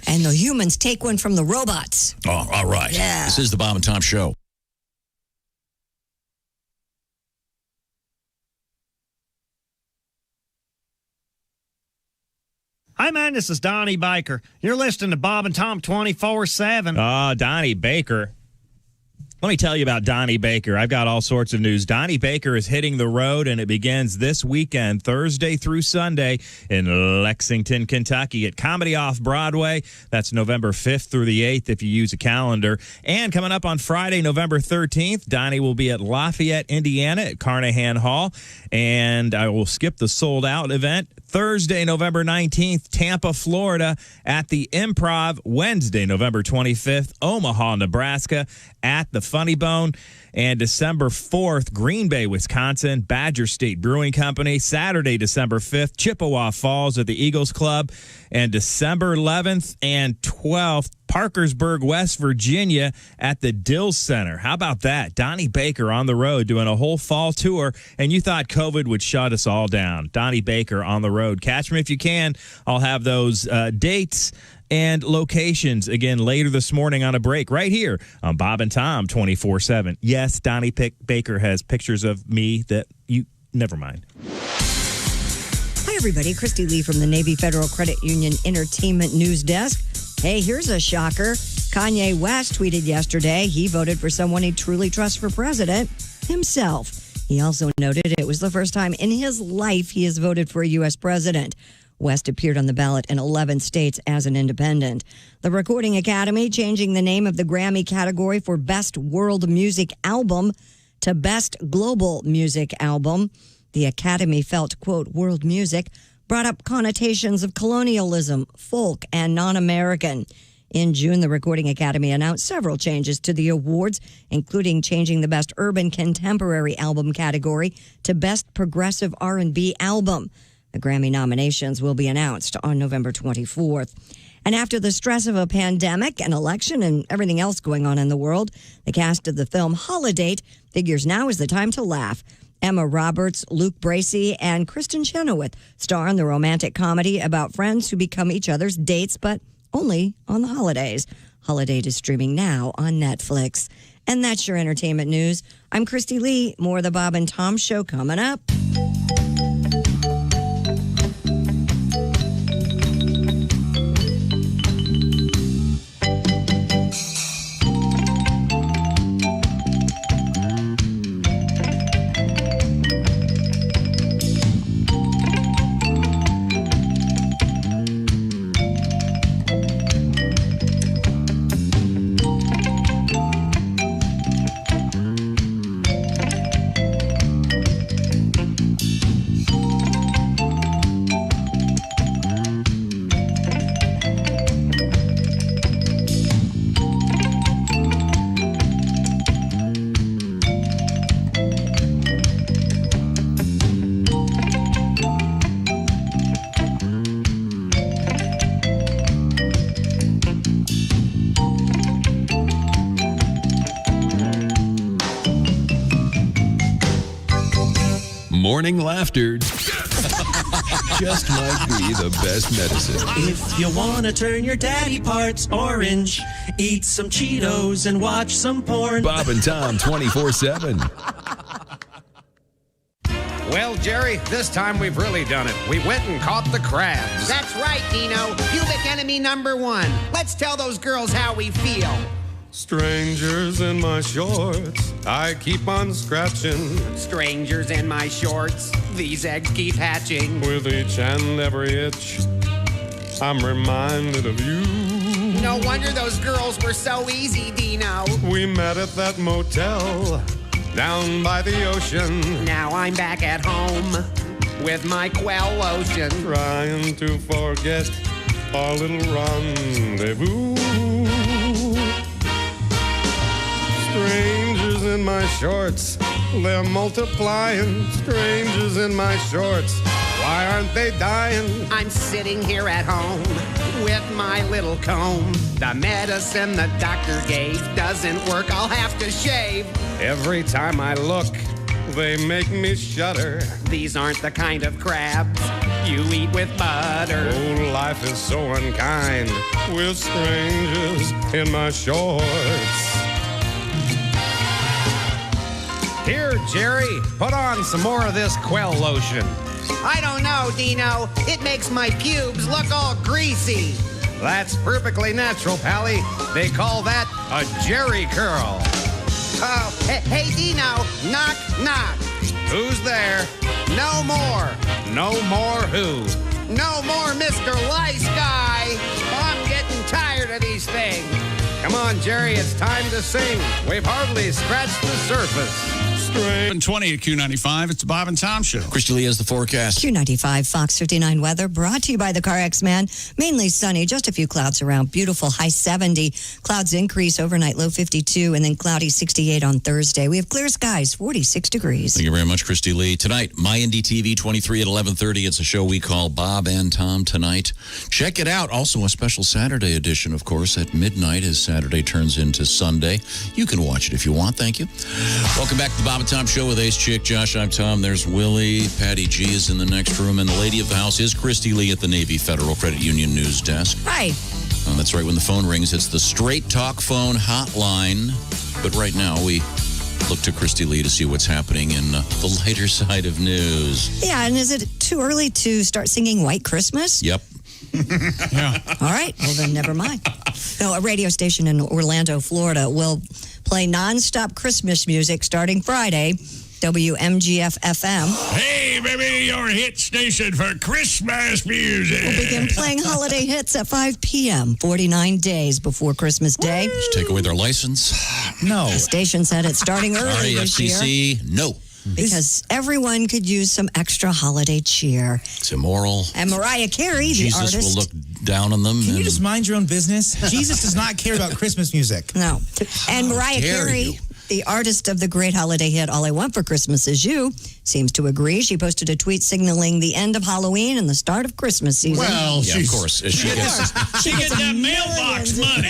And the humans take one from the robots. Oh, all right. Yeah. This is the Bob and Tom Show. Hi, man, this is Donnie Baker. You're listening to Bob and Tom 24/7. Donnie Baker. Let me tell you about Donnie Baker. I've got all sorts of news. Donnie Baker is hitting the road, and it begins this weekend, Thursday through Sunday, in Lexington, Kentucky, at Comedy Off Broadway. That's November 5th through the 8th if you use a calendar. And coming up on Friday, November 13th, Donnie will be at Lafayette, Indiana, at Carnahan Hall. And I will skip the sold-out event. Thursday, November 19th, Tampa, Florida, at the Improv. Wednesday, November 25th, Omaha, Nebraska, at the Funny Bone. And December 4th, Green Bay, Wisconsin, Badger State Brewing Company. Saturday, December 5th, Chippewa Falls at the Eagles Club. And December 11th and 12th, Parkersburg, West Virginia at the Dills Center. How about that? Donnie Baker on the road doing a whole fall tour, and you thought COVID would shut us all down. Donnie Baker on the road. Catch me if you can. I'll have those dates and locations again later this morning on a break right here on Bob and Tom 24/7. Yes, Donnie Baker has pictures of me that you never mind. Hi, everybody. Christy Lee from the Navy Federal Credit Union Entertainment News Desk. Hey, here's a shocker. Kanye West tweeted yesterday he voted for someone he truly trusts for president, himself. He also noted it was the first time in his life he has voted for a U.S. president. West appeared on the ballot in 11 states as an independent. The Recording Academy changing the name of the Grammy category for Best World Music Album to Best Global Music Album. The Academy felt, quote, world music brought up connotations of colonialism, folk, and non-American. In June, the Recording Academy announced several changes to the awards, including changing the Best Urban Contemporary Album category to Best Progressive R&B Album. The Grammy nominations will be announced on November 24th. And after the stress of a pandemic, an election, and everything else going on in the world, the cast of the film Holiday figures now is the time to laugh. Emma Roberts, Luke Bracey, and Kristen Chenoweth star in the romantic comedy about friends who become each other's dates, but only on the holidays. Holiday is streaming now on Netflix. And that's your entertainment news. I'm Christy Lee. More of the Bob and Tom Show coming up. morning laughter just might be the best medicine. If you want to turn your daddy parts orange, eat some Cheetos and watch some porn. Bob and Tom 24/7. Well, Jerry, this time we've really done it. We went and caught the crabs. That's right, Dino. Pubic enemy number one. Let's tell those girls how we feel. Strangers in my shorts, I keep on scratching. Strangers in my shorts, these eggs keep hatching. With each and every itch, I'm reminded of you. No wonder those girls were so easy, Dino. We met at that motel down by the ocean. Now I'm back at home with my Quell lotion. Trying to forget our little rendezvous. Strangers in my shorts, they're multiplying. Strangers in my shorts, why aren't they dying? I'm sitting here at home with my little comb. The medicine the doctor gave doesn't work, I'll have to shave. Every time I look, they make me shudder. These aren't the kind of crabs you eat with butter. Oh, life is so unkind with strangers in my shorts. Here, Jerry, put on some more of this Quell lotion. I don't know, Dino. It makes my pubes look all greasy. That's perfectly natural, Pally. They call that a Jerry curl. Oh, hey, Dino, knock, knock. Who's there? No more. No more who? No more Mr. Lice Guy. I'm getting tired of these things. Come on, Jerry, it's time to sing. We've hardly scratched the surface. 7:20 at Q95. It's the Bob and Tom Show. Christy Lee has the forecast. Q95 Fox 59 weather brought to you by the CarX Man. Mainly sunny, just a few clouds around. Beautiful high 70. Clouds increase overnight, low 52, and then cloudy 68 on Thursday. We have clear skies, 46 degrees. Thank you very much, Christy Lee. Tonight, My Indy TV 23 at 11:30. It's a show we call Bob and Tom Tonight. Check it out. Also, a special Saturday edition, of course, at midnight as Saturday turns into Sunday. You can watch it if you want. Thank you. Welcome back to the Bob and Tom Show with Ace Chick, Josh. I'm Tom. There's Willie. Patty G is in the next room, and the lady of the house is Christy Lee at the Navy Federal Credit Union news desk. Hi. That's right. When the phone rings, it's the Straight Talk phone hotline. But right now, we look to Christy Lee to see what's happening in the lighter side of news. Yeah, and is it too early to start singing White Christmas? Yep. Yeah. All right. Well, then never mind. No, a radio station in Orlando, Florida will play nonstop Christmas music starting Friday. WMGF FM. Hey, baby, your hit station for Christmas music. We'll begin playing holiday hits at 5 p.m., 49 days before Christmas Day. Just take away their license. No. The station said it's starting early this year. FCC, no. Because everyone could use some extra holiday cheer. It's immoral. And Mariah Carey, the Jesus artist. will look down on them. Can you just mind your own business? Jesus does not care about Christmas music. No. And Mariah dare Carey, you. the artist of the great holiday hit All I Want for Christmas Is You, seems to agree. She posted a tweet signaling the end of Halloween and the start of Christmas season. Well, Yeah, of course. She gets, She gets that mailbox money.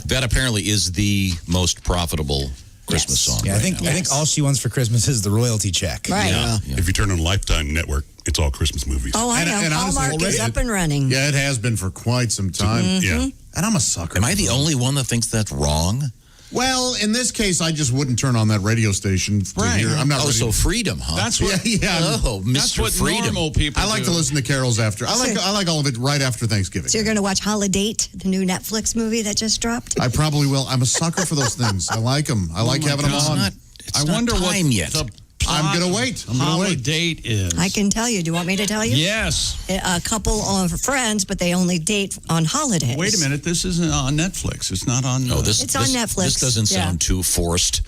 that apparently is the most profitable Christmas song. Yeah, I think all she wants for Christmas is the royalty check. Right. Yeah. If you turn on Lifetime Network, it's all Christmas movies. Oh, I know. And honestly, Hallmark is up and running. Yeah, it has been for quite some time. Yeah. And I'm a sucker. Am I the only one that thinks that's wrong? Well, in this case, I just wouldn't turn on that radio station to hear. I'm not. Oh, ready so to- freedom, huh? That's what. Yeah. Oh, Mr. That's what Freedom. normal people I like do. to listen to carols after. I like all of it right after Thanksgiving. So you're going to watch Holiday, the new Netflix movie that just dropped? I probably will. I'm a sucker for those things. I like them. I like my having them God. on. It's I not wonder what time yet. the I'm going to wait. I'm going to wait. date is. I can tell you. Do you want me to tell you? Yes. A couple of friends, but they only date on holidays. Wait a minute. This isn't on Netflix. It's not on. No, this It's on Netflix. This doesn't Yeah. sound too forced.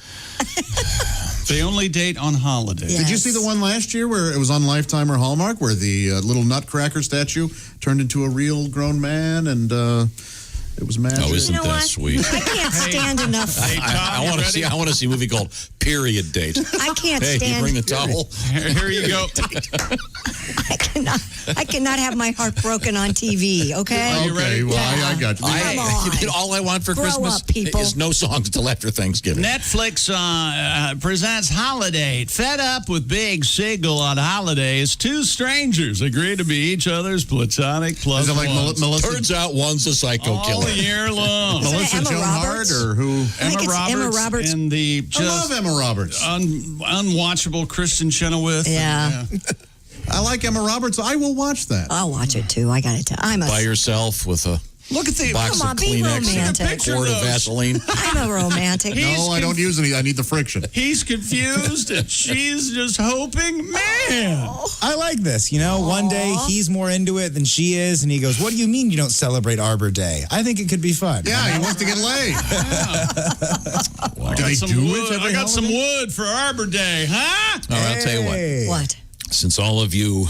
They only date on holidays. Did you see the one last year where it was on Lifetime or Hallmark where the little Nutcracker statue turned into a real grown man and It was magic. Oh, isn't You know that what? sweet? I can't stand enough. I want to see. I want to see a movie called Period Date. I can't Hey, stand. you bring the towel. Here you go. I cannot have my heart broken on TV. Okay. Okay, well, I got you. Come on. All I want for Grow Christmas up, people. is no songs until after Thanksgiving. Netflix presents Holiday. Fed up with Big Siegel on holidays, two strangers agree to be each other's platonic plus Is it like ones. Melissa? Turns out one's a psycho all killer. year long. Melissa Emma Joan Roberts? Hart or who? think it's Emma Roberts. and the I love Emma Roberts. unwatchable Kristen Chenoweth. Yeah. I like Emma Roberts. I will watch that. I'll watch it too. I got to tell. I'm a. By yourself with a Look at the box Come on, of be Kleenex romantic. and a quart of Vaseline. I'm a romantic. No, I don't use any. I need the friction. He's confused, and she's just hoping. Man, I like this. You know, one day he's more into it than she is, and he goes, "What do you mean you don't celebrate Arbor Day?" I think it could be fun. Yeah, he wants to get laid. I Do got they some do wood. it every I got some holiday? wood for Arbor Day, huh? All right, I'll tell you what. What? Since all of you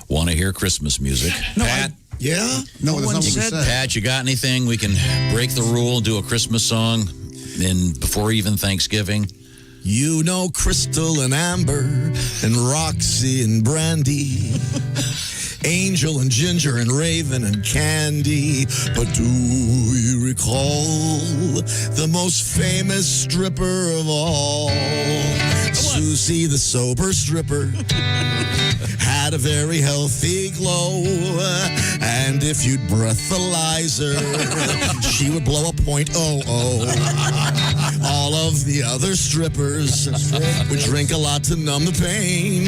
want to hear Christmas music, Pat. Yeah? No, that's not what we said. Pat, you got anything? We can break the rule, do a Christmas song before even Thanksgiving. You know Crystal and Amber and Roxy and Brandy, Angel and Ginger and Raven and Candy. But do you recall the most famous stripper of all? Susie the sober stripper had a very healthy glow, and if you'd breathalyze her, she would blow a .00. All of the other strippers would drink a lot to numb the pain.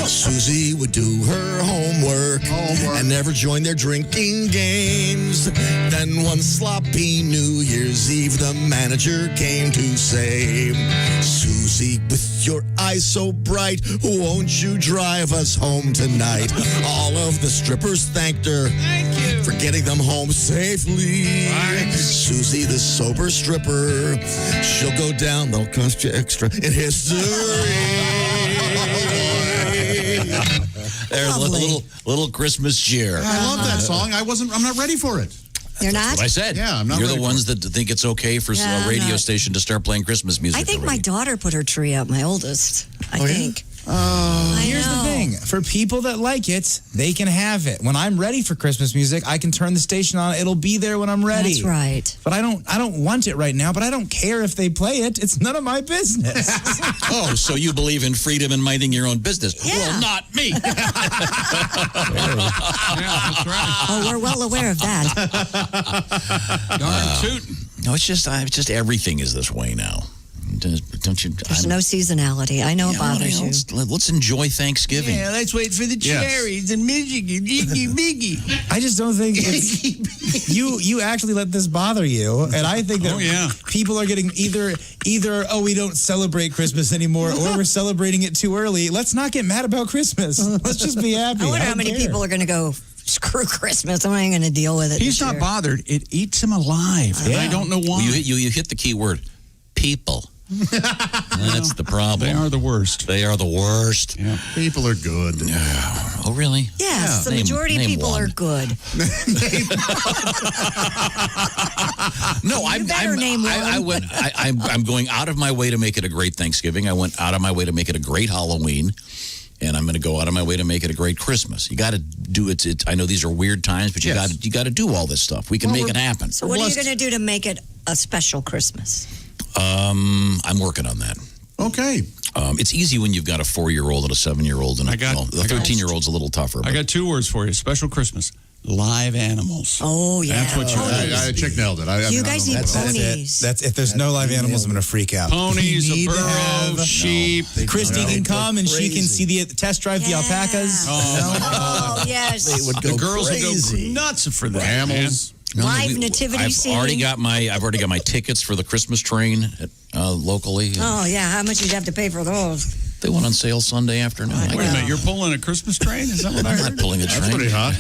Susie would do her homework and never join their drinking games. Then one sloppy New Year's Eve, the manager came to say, Susie, with your eyes so bright, won't you drive us home tonight? All of the strippers thanked her for getting them home safely. Susie, the sober stripper, she'll go down, they'll cost you extra in history. There's a little Christmas cheer. I love that song. I'm not ready for it. You're not? That's what I said. Yeah, I'm not You're ready the for ones that think it's okay for Yeah, a radio I'm not. station to start playing Christmas music. I think my daughter put her tree up. My oldest. I yeah? think. Here's the thing. For people that like it, they can have it. When I'm ready for Christmas music, I can turn the station on. It'll be there when I'm ready. That's right. But I don't want it right now, but I don't care if they play it. It's none of my business. Oh, so you believe in freedom and minding your own business? Yeah. Well, not me. Yeah, that's right. Oh, we're well aware of that. Darn tootin'. No, it's just everything is this way now. Don't you? There's no seasonality. I know it bothers you. Let's enjoy Thanksgiving. Yeah, let's wait for the Yes. cherries and Michigan, Jiggy Biggy. I just don't think it's you actually let this bother you, and I think that people are getting either we don't celebrate Christmas anymore, or we're celebrating it too early. Let's not get mad about Christmas. Let's just be happy. I wonder how don't many care. people are going to go, screw Christmas. I'm not going to deal with it. He's this not year. bothered. It eats him alive, and I don't know why. Well, you hit the key word, people. That's the problem. They are the worst. They are the worst. Yeah. People are good. Oh, really? Yes, the majority of people are good. No, I'm going out of my way to make it a great Thanksgiving. I went out of my way to make it a great Halloween. And I'm going to go out of my way to make it a great Christmas. You got to do it. I know these are weird times, but you got to do all this stuff. We can make it happen. So what are you going to do to make it a special Christmas? I'm working on that. Okay. It's easy when you've got a 4-year-old and a 7-year-old, and the 13-year-old's a little tougher. I got 2 words for you. Special Christmas. Live animals. Oh, yeah. That's what you Chick nailed it. You guys need ponies. That's if there's no live animals, I'm going to freak out. Ponies, You need a to burro, have- sheep. Christy can come and she can see the test drive the alpacas. Oh, yes. They would go The girls crazy. would go nuts for that. Camels. Live nativity I've scene. already got my tickets for the Christmas train locally. Oh, yeah. How much did you have to pay for those? They went on sale Sunday afternoon. Wait a minute, you're pulling a Christmas train? Is that what I I'm heard? not pulling a train. That's pretty hot.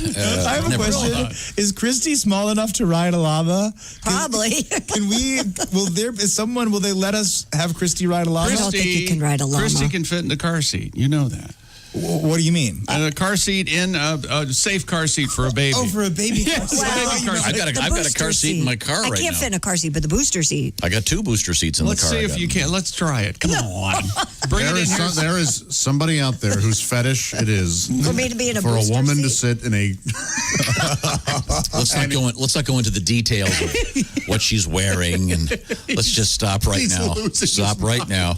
I have a question. Is Christy small enough to ride a llama? Probably. Can we? Will they let us have Christy ride a llama? I don't think you can ride a llama. Christy can fit in the car seat. You know that. What do you mean? A car seat a safe car seat for a baby. Oh, for a baby car Yes, seat. baby car seat. I've got a car seat in my car right now. I can't fit in a car seat, but the booster seat. I got 2 booster seats in Let's the car. see if you can. Let's try it. Come on. Bring it in here. There is somebody out there whose fetish it is For me to be in a for a booster woman seat? to sit in a. Let's not go into the details of what she's wearing, and let's just stop right He's now. losing Stop his right now.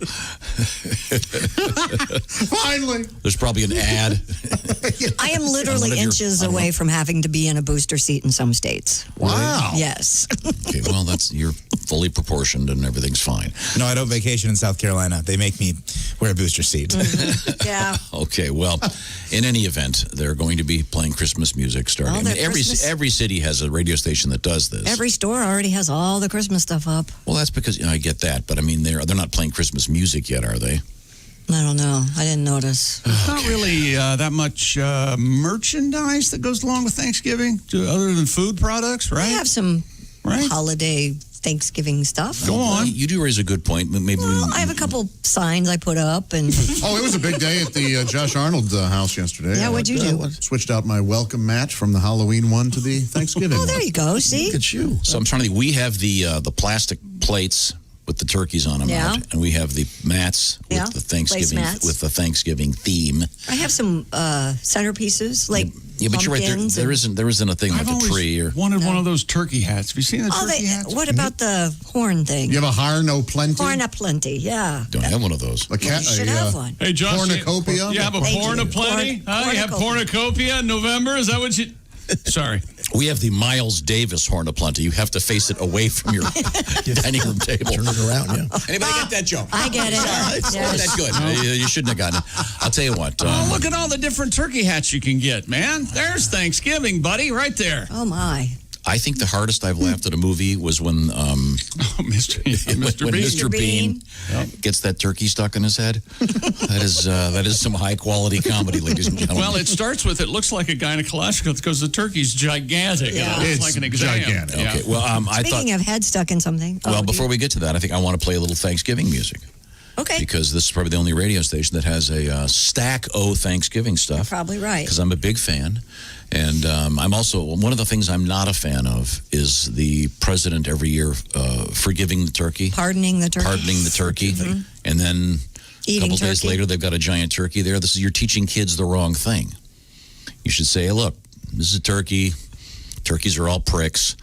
Finally. There's probably an ad. I am literally inches away from having to be in a booster seat in some states. Wow. Yes. Okay, well, you're fully proportioned and everything's fine. No, I don't vacation in South Carolina. They make me wear a booster seat. Yeah. Okay, well, in any event, they're going to be playing Christmas music starting. Oh, that Christmas- every city has a radio station that does this. Every store already has all the Christmas stuff up. Well, that's because I get that, but I mean they're not playing Christmas music yet, are they? I don't know. I didn't notice. There's not really that much merchandise that goes along with Thanksgiving, other than food products, right? I have some holiday Thanksgiving stuff. Go on. You do raise a good point. Maybe I have a couple signs I put up, and Oh, it was a big day at the Josh Arnold house yesterday. Yeah, what'd you do? Switched out my welcome match from the Halloween one to the Thanksgiving. Oh, there you go. See? Look at you. So I'm trying to think. We have the plastic plates with the turkeys on them Yeah. out, and we have the mats with Yeah, the Thanksgiving placemats. theme. I have some centerpieces like Yeah, but you're right. pumpkins There isn't a thing I've like a always tree or. wanted one of those turkey hats. Have you seen the turkey hats? What about the horn thing? You have a Harno Plenty? Horn a plenty, yeah. Don't have one of those. A cat, You should have one. Hey, Josh, cornucopia? you have a Thank porn you. of plenty? Corn- You have pornucopia in November? Is that what you... Sorry. We have the Miles Davis horn of plenty. You have to face it away from your dining room table. Turn it around, yeah. Anybody get that joke? I get it. It's not Yes. that good. You shouldn't have gotten it. I'll tell you what. Oh, look at all the different turkey hats you can get, man. There's Thanksgiving, buddy, right there. Oh, my. I think the hardest I've laughed at a movie was when Mr. when Bean. Mr. Bean gets that turkey stuck in his head. that is some high quality comedy, ladies and gentlemen. Well, it starts with it looks like a gynecological because the turkey's gigantic. Yeah. It looks like an exam. gigantic. Yeah. Okay. Well, I thought. Speaking of head stuck in something. Well, do before you- we get to that, I think I want to play a little Thanksgiving music. Okay. Because this is probably the only radio station that has a stack of Thanksgiving stuff. Probably right. Because I'm a big fan. And I'm also, one of the things I'm not a fan of is the president every year forgiving the turkey. Pardoning the turkey. Pardoning the turkey. And then Eating a couple days turkey. later, they've got a giant turkey there. You're teaching kids the wrong thing. You should say, hey, look, this is a turkey. Turkeys are all pricks.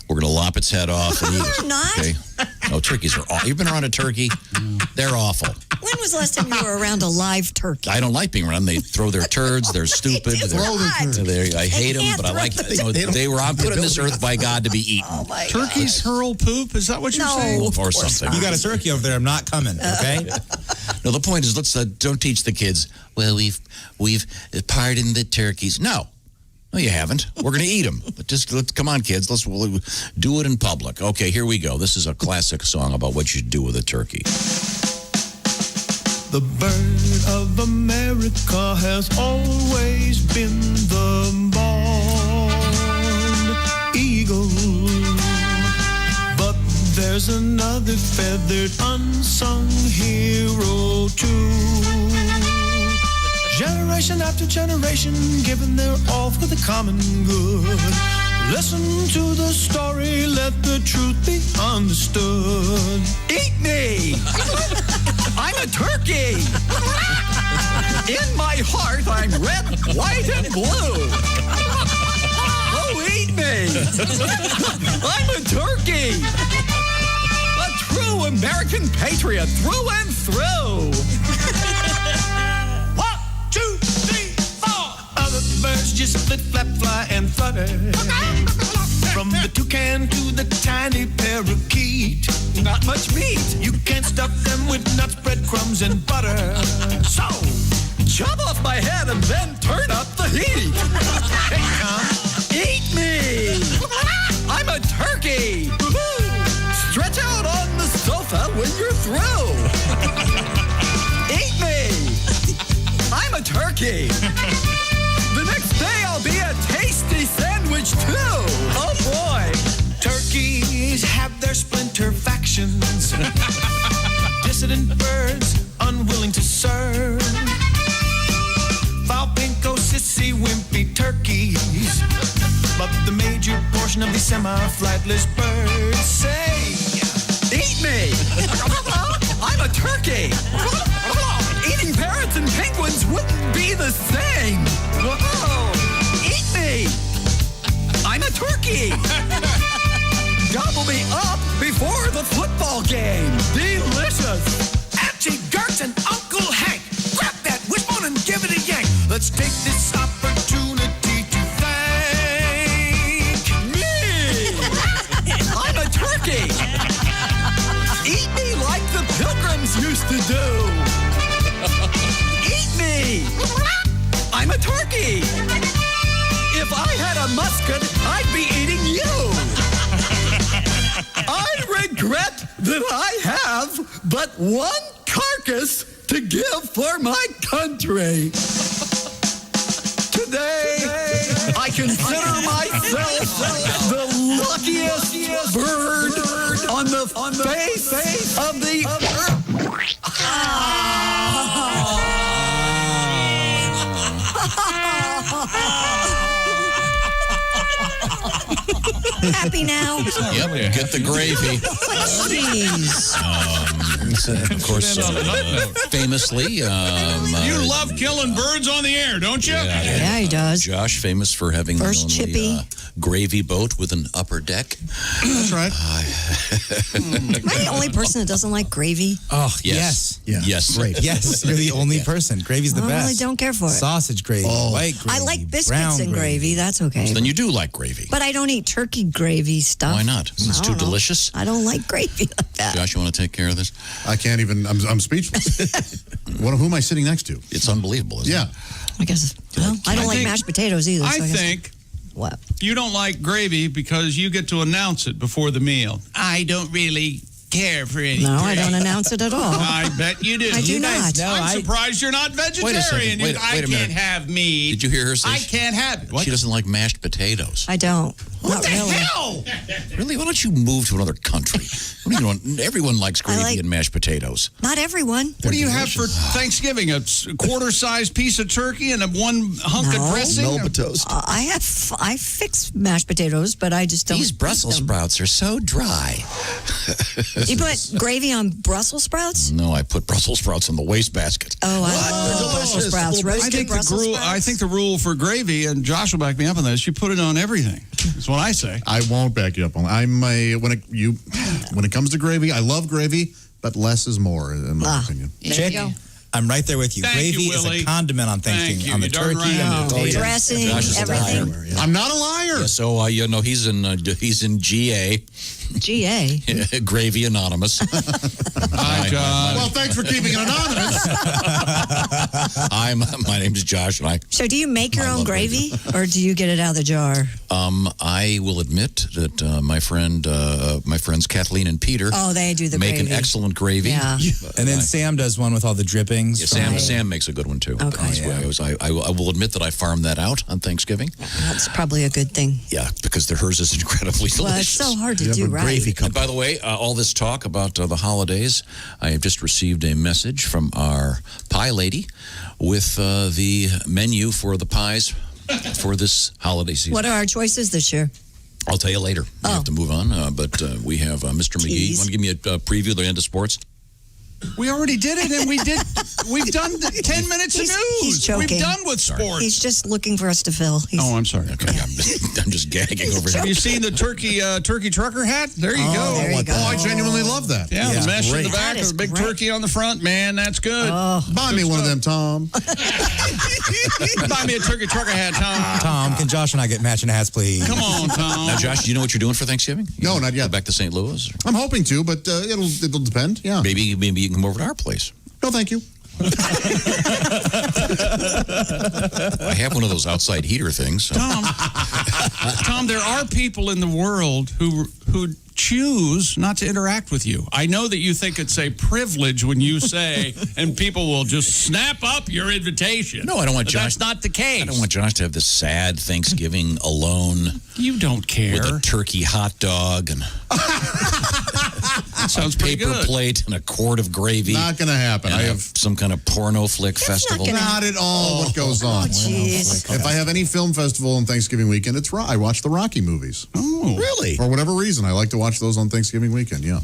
We're going to lop its head off and eat it. They're not. Okay? No, turkeys are awful. You've been around a turkey? They're awful. When was the last time you were around a live turkey? I don't like being around them. They throw their turds. They're stupid. I hate them, but I like them. They were put on this earth by God to be eaten. Oh, my Turkeys hurl poop? Is that what you're saying? Or something. You got a turkey over there. I'm not coming, okay? No, the point is, let's don't teach the kids. Well, we've pardoned the turkeys. No, you haven't. We're going to eat them. But let's come on, kids. We'll do it in public. Okay, here we go. This is a classic song about what you do with a turkey. The bird of America has always been the born eagle. But there's another feathered unsung hero too. Generation after generation, giving their all for the common good. Listen to the story, let the truth be understood. Eat me! I'm a turkey! In my heart, I'm red, white, and blue. Oh, eat me! I'm a turkey! A true American patriot through and through. 1, 2, 3, 4. Other birds just flit, flap, fly, and flutter. From the toucan to the tiny parakeet. Not much meat. You can't stuff them with nuts, breadcrumbs, and butter. So, chop off my head and then turn up the heat. Hey, come, eat me. I'm a turkey. Stretch out on the sofa when you're through. Eat me. I'm a turkey. The next day I'll be a tasty sandwich too. Oh boy. Turkeys have their splinter factions. Dissident birds unwilling to serve. nation of the semi-flightless birds. Say, eat me! I'm a turkey! Eating parrots and penguins wouldn't be the same! Whoa! Eat me! I'm a turkey! Gobble me up before the football game! Delicious! Archie Gertz and Uncle Hank! Grab that wishbone and give it a yank! Let's take this opportunity to thank me! I'm a turkey! Eat me like the Pilgrims used to do! Eat me! I'm a turkey! If I had a musket, I'd be eating you! I regret that I have but one carcass to give for my country. Today, I consider myself the luckiest bird on the face of the earth. Happy now? Yep, get the gravy. Jeez. Of course, famously... you love killing birds on the air, don't you? Yeah, he does. Josh, famous for having First the only chippy. gravy boat with an upper deck. That's right. Am I the only person that doesn't like gravy? Oh, yes. Yes. Great. Yes, you're the only person. Gravy's the I best. really don't care for it. Sausage gravy, white gravy. I like biscuits brown and gravy. That's okay. So then you do like gravy. But I don't eat turkey gravy stuff. Why not? It's I too don't know. delicious. I don't like gravy like that. Josh, you want to take care of this? I can't even. I'm speechless. Who am I sitting next to? It's unbelievable, isn't it? I guess. Well, I don't like think- mashed potatoes either. I so guess- think What? you don't like gravy because you get to announce it before the meal. I don't really care for any No, I gravy. don't announce it at all. I bet you do. I do not. I'm surprised you're not vegetarian. second. Wait I a can't minute. have meat. Did you hear her say I can't have it. she doesn't like mashed potatoes? I don't. What Not the really. hell? Really? Why don't you move to another country? What do you want? Everyone likes gravy like- and mashed potatoes. Not everyone. What do you have for Thanksgiving? A quarter-sized piece of turkey and one hunk of dressing? I fix mashed potatoes, but I just don't. These Brussels sprouts are so dry. You put gravy on Brussels sprouts? No, I put Brussels sprouts in the wastebasket. Oh, I love Brussels sprouts. Roasted Brussels sprouts. I think the rule for gravy, and Josh will back me up on this, you put it on everything. That's what I say. I won't back you up on. When it comes to gravy, I love gravy, but less is more in my opinion. There you go. I'm right there with you. Thank gravy you, is Willie. a condiment on Thanksgiving. Thank you. On the You're darn turkey, right. on the potatoes. Dressing, Josh is a everything. liar. I'm not a liar. Yeah, so he's in GA. GA. Gravy Anonymous. Hi, Josh. Well, thanks for keeping it anonymous. My name is Josh, and So do you make your I own love gravy, or do you get it out of the jar? I will admit that my friends Kathleen and Peter They do the make gravy. an excellent gravy. Yeah. And then Sam does one with all the drippings. Yeah, Sam makes a good one too. Okay. I will admit that I farmed that out on Thanksgiving. That's probably a good thing. Yeah, because hers is incredibly delicious. Well, it's so hard to do right. And by the way, all this talk about the holidays, I have just received a message from our pie lady with the menu for the pies for this holiday season. What are our choices this year? I'll tell you later. We have to move on, but we have Mr. McGee. You want to give me a preview of the end of sports? We already did it, and we've done 10 minutes of news. He's joking. We've done with sports. He's just looking for us to fill. I'm sorry. Okay, I'm just gagging over here. Have you seen the turkey trucker hat? There you go. There you go. I genuinely love that. Yeah, the mesh in great. the back That with is a big great. turkey on the front. Man, that's good. Buy me one of them, Tom. Buy me a turkey trucker hat, Tom. Tom, can Josh and I get matching hats, please? Come on, Tom. Now, Josh, do you know what you're doing for Thanksgiving? No, not yet. Go back to St. Louis? Or I'm hoping to, but it'll depend. Yeah. maybe you can come over to our place. No, thank you. I have one of those outside heater things. So. Tom, there are people in the world who choose not to interact with you. I know that you think it's a privilege when you say, and people will just snap up your invitation. No, I don't want But Josh. That's not the case. I don't want Josh to have this sad Thanksgiving alone You don't care. with a turkey hot dog and Sounds pretty paper good. plate and a quart of gravy. Not going to happen. And I have some kind of porno flick festival. not at all what goes on. jeez. If I have any film festival on Thanksgiving weekend, I watch the Rocky movies. Oh, really? For whatever reason, I like to watch those on Thanksgiving weekend. Yeah.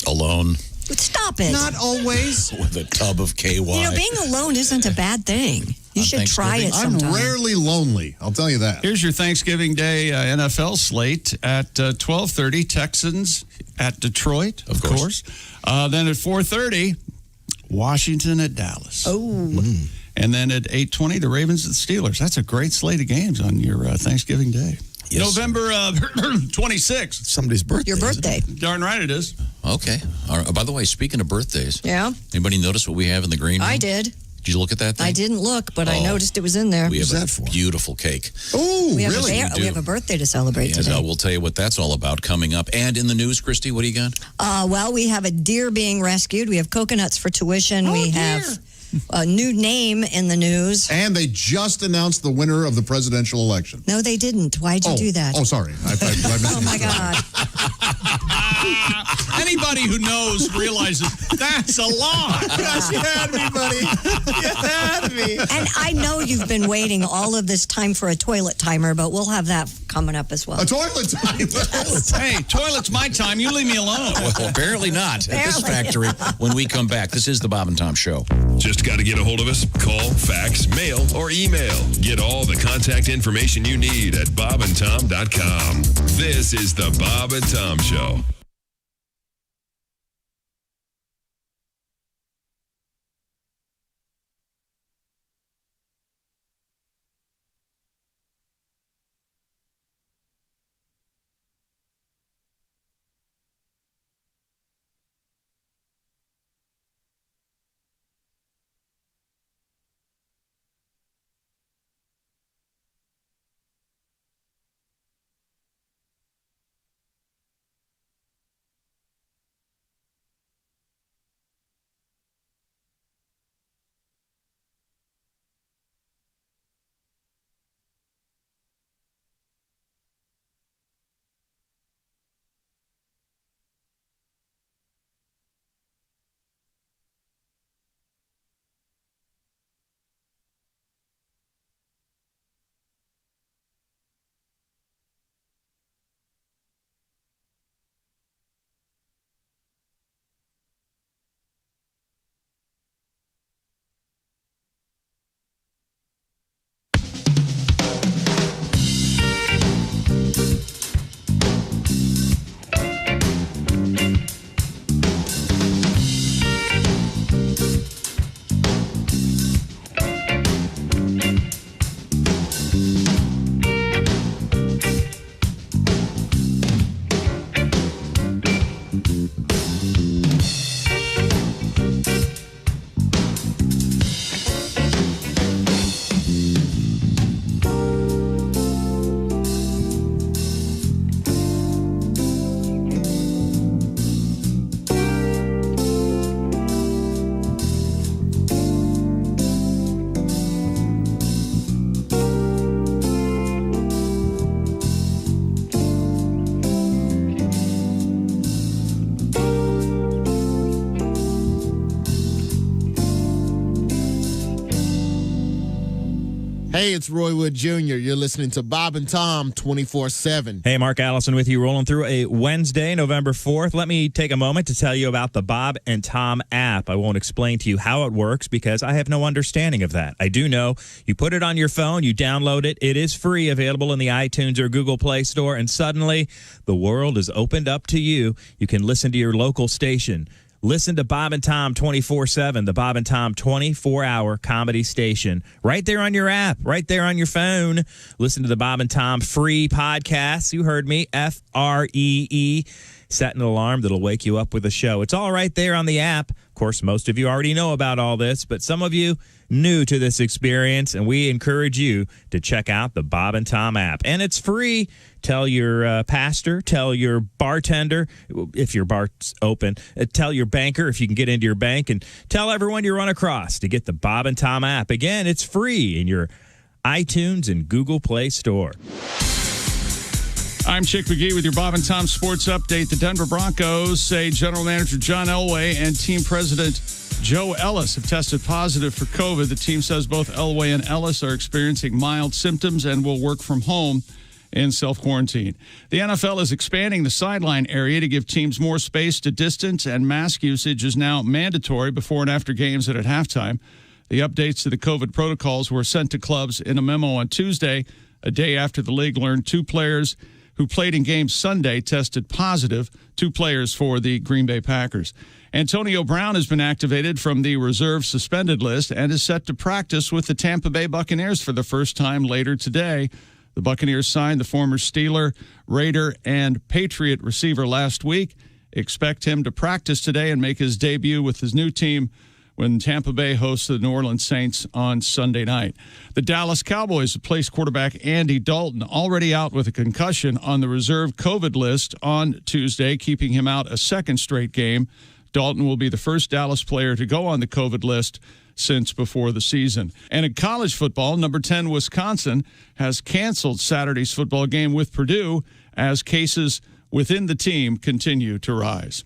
Alone Stop it. Not always. with a tub of KY. Being alone isn't a bad thing. You should try it I'm sometime. rarely lonely. I'll tell you that. Here's your Thanksgiving Day NFL slate at 12:30. Texans at Detroit, of course. Then at 4:30, Washington at Dallas. Oh. And then at 8:20, the Ravens at the Steelers. That's a great slate of games on your Thanksgiving Day. Yes, November 26th. Somebody's birthday. Your birthday. Darn right it is. Okay. All right. By the way, speaking of birthdays, Yeah, anybody notice what we have in the green room? I did. Did you look at that thing? I didn't look, but I noticed it was in there. We have a beautiful cake. Oh, we have really? we have a birthday to celebrate today. We'll tell you what that's all about coming up. And in the news, Christy, what do you got? Well, we have a deer being rescued. We have coconuts for tuition. We have a new name in the news. And they just announced the winner of the presidential election. No, they didn't. Why'd you do that? Oh, sorry. Oh, my God. Anybody who knows realizes that's a lie. Gosh, you had me, buddy. You had me. And I know you've been waiting all of this time for a toilet timer, but we'll have that coming up as well. A toilet timer? Hey, toilet's my time. You leave me alone. Well, apparently not at this factory when we come back. This is the Bob and Tom Show. Just got to get a hold of us. Call, fax, mail, or email. Get all the contact information you need at bobandtom.com. This is the Bob and Tom Show. Hey, it's Roy Wood Jr. You're listening to Bob and Tom 24/7. Hey, Mark Allison with you, rolling through a Wednesday, November 4th. Let me take a moment to tell you about the Bob and Tom app. I won't explain to you how it works because I have no understanding of that. I do know you put it on your phone, you download it. It is free, available in the iTunes or Google Play Store, and suddenly the world is opened up to you. You can listen to your local station. Listen to Bob and Tom 24/7, the Bob and Tom 24-hour comedy station. Right there on your app, right there on your phone. Listen to the Bob and Tom free podcasts. You heard me, FREE. Set an alarm that'll wake you up with a show. It's all right there on the app. Of course, most of you already know about all this, but some of you new to this experience, and we encourage you to check out the Bob and Tom app. And it's free. Tell your pastor, tell your bartender, if your bar's open, tell your banker if you can get into your bank, and tell everyone you run across to get the Bob and Tom app. Again, it's free in your iTunes and Google Play Store. I'm Chick McGee with your Bob and Tom Sports Update. The Denver Broncos say General Manager John Elway and Team President Joe Ellis have tested positive for COVID. The team says both Elway and Ellis are experiencing mild symptoms and will work from home in self-quarantine. The NFL is expanding the sideline area to give teams more space to distance, and mask usage is now mandatory before and after games and at halftime. The updates to the COVID protocols were sent to clubs in a memo on Tuesday, a day after the league learned 2 players who played in games Sunday tested positive, 2 players for the Green Bay Packers. Antonio Brown has been activated from the reserve suspended list and is set to practice with the Tampa Bay Buccaneers for the first time later today. The Buccaneers signed the former Steeler, Raider, and Patriot receiver last week. Expect him to practice today and make his debut with his new team when Tampa Bay hosts the New Orleans Saints on Sunday night. The Dallas Cowboys have placed quarterback Andy Dalton, already out with a concussion, on the reserve COVID list on Tuesday, keeping him out a second straight game. Dalton will be the first Dallas player to go on the COVID list since before the season. And in college football, number 10 Wisconsin has canceled Saturday's football game with Purdue as cases within the team continue to rise.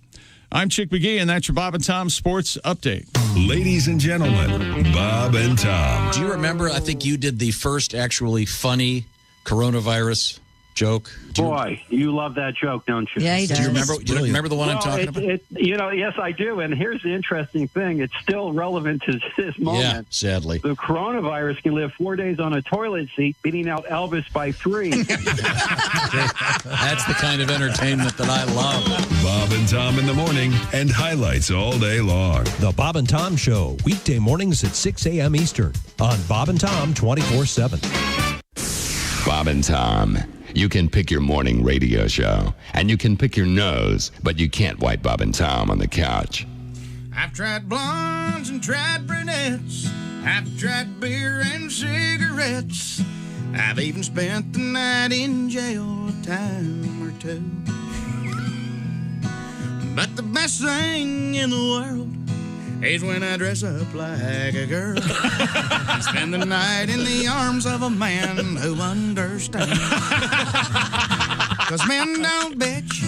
I'm Chick McGee, and that's your Bob and Tom Sports Update. Ladies and gentlemen, Bob and Tom. Do you remember, I think you did the first actually funny coronavirus joke? Boy, you love that joke, don't you? Yeah, he does. Do you remember the one I'm talking about? Yes, I do. And here's the interesting thing. It's still relevant to this moment. Yeah, sadly. The coronavirus can live 4 days on a toilet seat, beating out Elvis by 3. That's the kind of entertainment that I love. Bob and Tom in the morning and highlights all day long. The Bob and Tom Show, weekday mornings at 6 a.m. Eastern on Bob and Tom 24/7. Bob and Tom. You can pick your morning radio show, and you can pick your nose, but you can't wipe Bob and Tom on the couch. I've tried blondes and tried brunettes. I've tried beer and cigarettes. I've even spent the night in jail a time or 2. But the best thing in the world is when I dress up like a girl and spend the night in the arms of a man who understands. 'Cause men don't bitch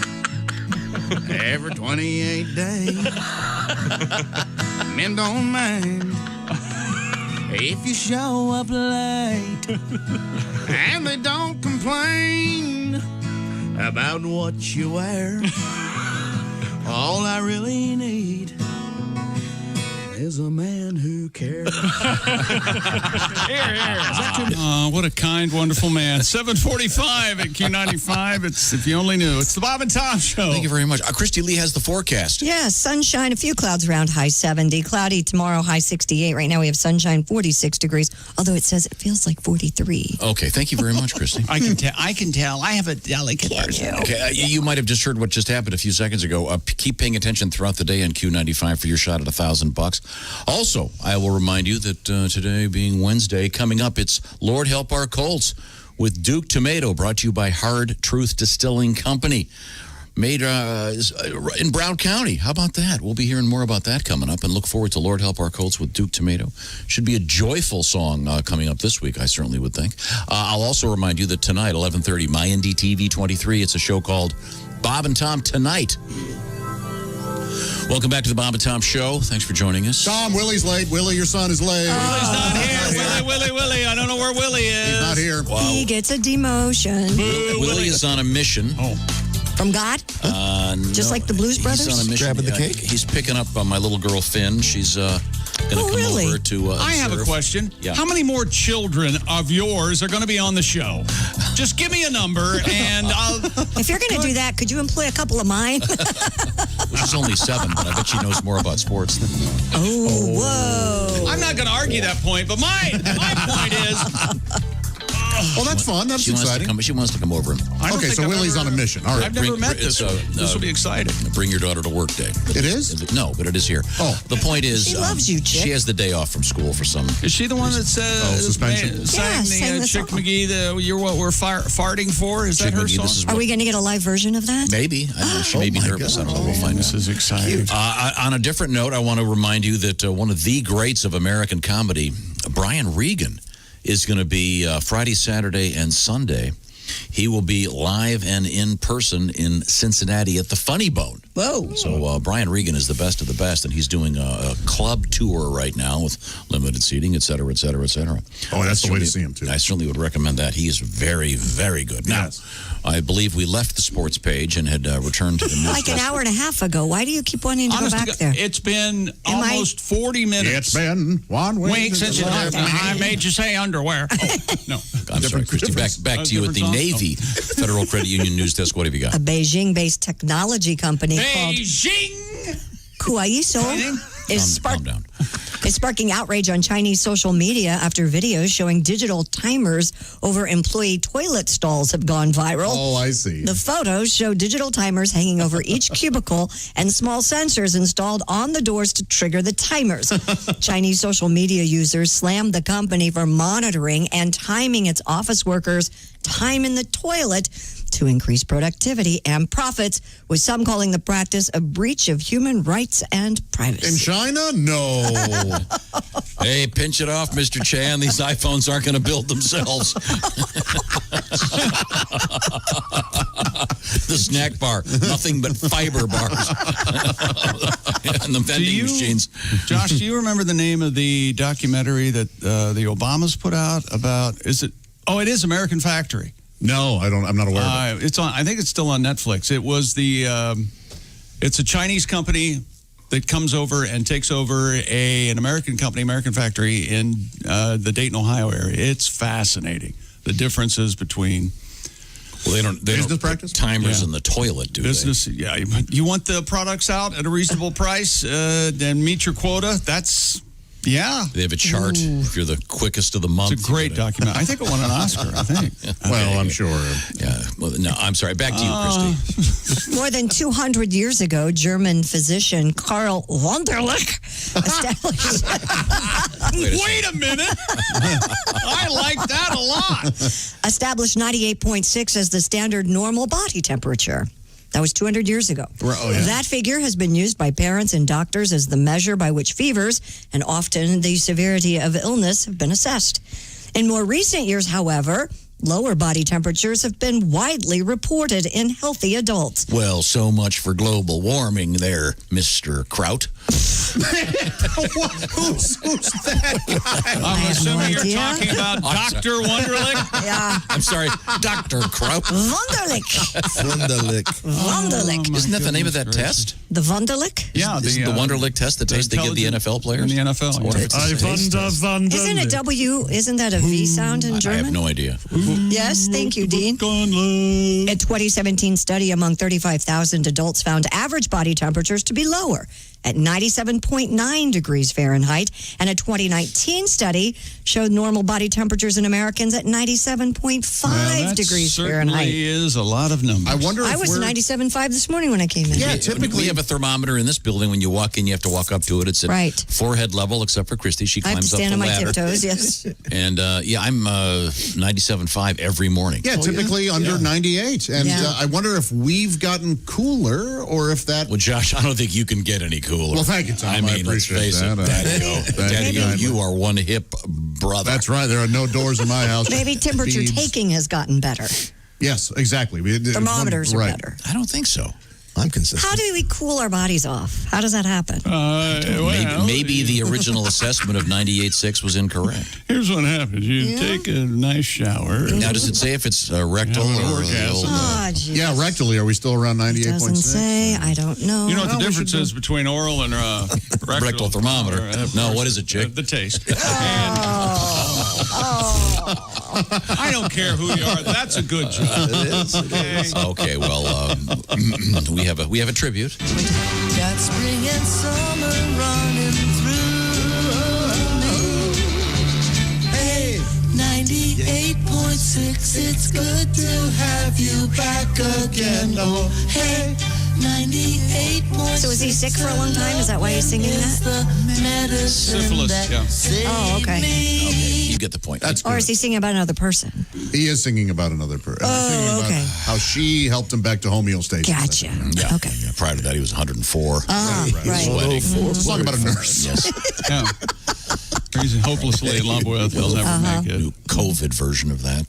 every 28 days. Men don't mind if you show up late. And they don't complain about what you wear. All I really need is a man who cares. What a kind, wonderful man. 7:45 at Q95. It's If You Only Knew. It's the Bob and Tom Show. Thank you very much. Christy Lee has the forecast. Yeah, sunshine, a few clouds around, high 70. Cloudy tomorrow, high 68. Right now we have sunshine, 46 degrees, although it says it feels like 43. Okay, thank you very much, Christy. I can tell. I have a delicate person. Okay, you might have just heard what just happened a few seconds ago. Keep paying attention throughout the day on Q95 for your shot at $1,000. Also, I will remind you that today being Wednesday, coming up, it's Lord Help Our Colts with Duke Tomato, brought to you by Hard Truth Distilling Company. Made in Brown County. How about that? We'll be hearing more about that coming up, and look forward to Lord Help Our Colts with Duke Tomato. Should be a joyful song coming up this week, I certainly would think. I'll also remind you that tonight, 11:30, My Indie TV 23, it's a show called Bob and Tom Tonight. Welcome back to the Bob and Tom Show. Thanks for joining us. Tom, Willie's late. Willie, your son is late. Willie's not here. Willie. I don't know where Willie is. He's not here. Wow. He gets a demotion. Willie is on a mission. Oh. From God? Just like the Blues Brothers? He's on a mission. Grabbing the cake? He's picking up my little girl, Finn. She's going to come over to I have a question. Yeah. How many more children of yours are going to be on the show? Just give me a number, and I'll... If you're going to do that, could you employ a couple of mine? Well, she's only 7, but I bet she knows more about sports than me. Whoa. I'm not going to argue that point, but my point is... Well, that's fun. That's exciting. She wants to come over. Okay, so Willie's on a mission. All right. I've never met this one. This will be exciting. Bring your daughter to work day. It is? No, but it is here. Oh. The point is... She loves you, Chick. She has the day off from school for some... Is she the one that says... suspension? sang the Chick song. McGee, You're What We're Farting For? Is that her McGee, song? Are we going to get a live version of that? Maybe. I don't know. She may be nervous. I don't know. We'll find out. This is exciting. On a different note, I want to remind you that one of the greats of American comedy, Brian Regan, is going to be Friday, Saturday, and Sunday He will be live and in person in Cincinnati at the Funny Bone. Whoa. So Brian Regan is the best of the best, and he's doing a club tour right now with limited seating, et cetera, et cetera, et cetera. Oh, that's the way to see him, too. I certainly would recommend that. He is very, very good. Now, I believe we left the sports page and had returned to the news. Like an hour and a half ago. Why do you keep wanting to go back there? It's been almost 40 minutes. It's been 1 week since I made you say underwear. Oh, no. I'm sorry, Christy. Back to you at the Navy Federal Credit Union News Desk. What have you got? A Beijing-based technology company called Kuaiso is sparking outrage on Chinese social media after videos showing digital timers over employee toilet stalls have gone viral. Oh, I see. The photos show digital timers hanging over each cubicle and small sensors installed on the doors to trigger the timers. Chinese social media users slammed the company for monitoring and timing its office workers' time in the toilet to increase productivity and profits, with some calling the practice a breach of human rights and privacy. In China? No. Hey, pinch it off, Mr. Chan. These iPhones aren't going to build themselves. The snack bar, nothing but fiber bars. And the vending machines. Josh, do you remember the name of the documentary that the Obamas put out about, it is American Factory. No, I'm not aware of it. It's on. I think it's still on Netflix. It was it's a Chinese company that comes over and takes over an American company, American Factory in the Dayton, Ohio area. It's fascinating. The differences between. Well, they don't put timers in the toilet, do business, they? Yeah. You want the products out at a reasonable price and meet your quota. That's. Yeah. They have a chart if you're the quickest of the month. It's a great document. I think it won an Oscar, I think. Well, I'm sure. Yeah. Well, no, I'm sorry. Back to you, Christy. More than 200 years ago, German physician Karl Wunderlich established... Wait a minute. I like that a lot. Established 98.6 as the standard normal body temperature. That was 200 years ago. That figure has been used by parents and doctors as the measure by which fevers and often the severity of illness have been assessed. In more recent years, however, lower body temperatures have been widely reported in healthy adults. Well, so much for global warming there, Mr. Kraut. Who's that guy? I'm assuming you're talking about Dr. Wunderlich? Yeah. I'm sorry, Dr. Kraut. Wunderlich. Isn't that the name of that test? The Wunderlich? Yeah. Isn't the Wunderlich test the test they give the NFL players? In the NFL. Isn't it W? Isn't that a V sound in German? I have no idea. Yes, thank you, Dean. A 2017 study among 35,000 adults found average body temperatures to be lower at 97.9 degrees Fahrenheit, and a 2019 study showed normal body temperatures in Americans at 97.5 degrees Fahrenheit. That is a lot of numbers. I wonder if I was 97.5 this morning when I came in. Yeah, typically we have a thermometer in this building. When you walk in, you have to walk up to it. It's at forehead level, except for Christy. She I have to climbs up stand the on my ladder. tiptoes, yes. And I'm 97.5 every morning. Yeah, typically under 98. And I wonder if we've gotten cooler or if that... Well, Josh, I don't think you can get any cooler. Well, thank you, Tom. I mean, let's face it, Daddy-O, you are one hip brother. That's right. There are no doors in my house. Maybe temperature taking has gotten better. Yes, exactly. Thermometers are better. I don't think so. I'm consistent. How do we cool our bodies off? How does that happen? Maybe the original assessment of 98.6 was incorrect. Here's what happens. You take a nice shower. Now, does it say if it's rectal or orgasm? Yeah, rectally. Are we still around 98.6? Doesn't say. I don't know. You know what the difference is between oral and rectal thermometer? No, what is it, Jake? The taste. I don't care who you are. That's a good job. It is. Okay, well, we have a tribute. Got spring and summer running through me. Hey, 98.6, it's good to have you back again. Oh, hey, 98.6. So is he sick for a long time? Is that why he's singing that? Syphilis, yeah. Oh, okay. You get the point. Or is he singing about another person? He is singing about another person. Oh, okay. How she helped him back to homeostasis. Gotcha. Yeah. Okay. Yeah, prior to that, he was 104. Right. Let's talk about a nurse. Yes. Yeah. He's hopelessly in love with. He'll never make it. New COVID version of that.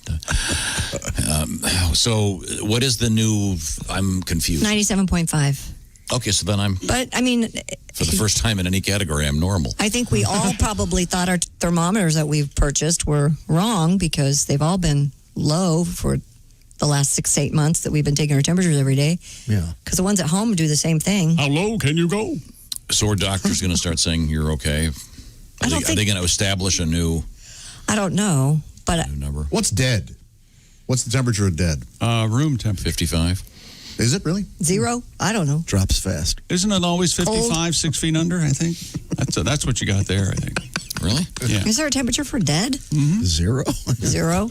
So what is the new? I'm confused. 97.5. Okay, so then I'm. But I mean, for the first time in any category, I'm normal. I think we all probably thought our thermometers that we've purchased were wrong because they've all been low for the last 6 to 8 months that we've been taking our temperatures every day. Yeah. Because the ones at home do the same thing. How low can you go? So our doctor's going to start saying you're okay. Are they going to establish a new? I don't know, but new number. What's dead? What's the temperature of dead? Room temperature. 55. Is it really? 0? I don't know. Drops fast. Isn't it always 55, 6 feet under? I think that's what you got there. I think. Really? Yeah. Is there a temperature for dead? 0. 0.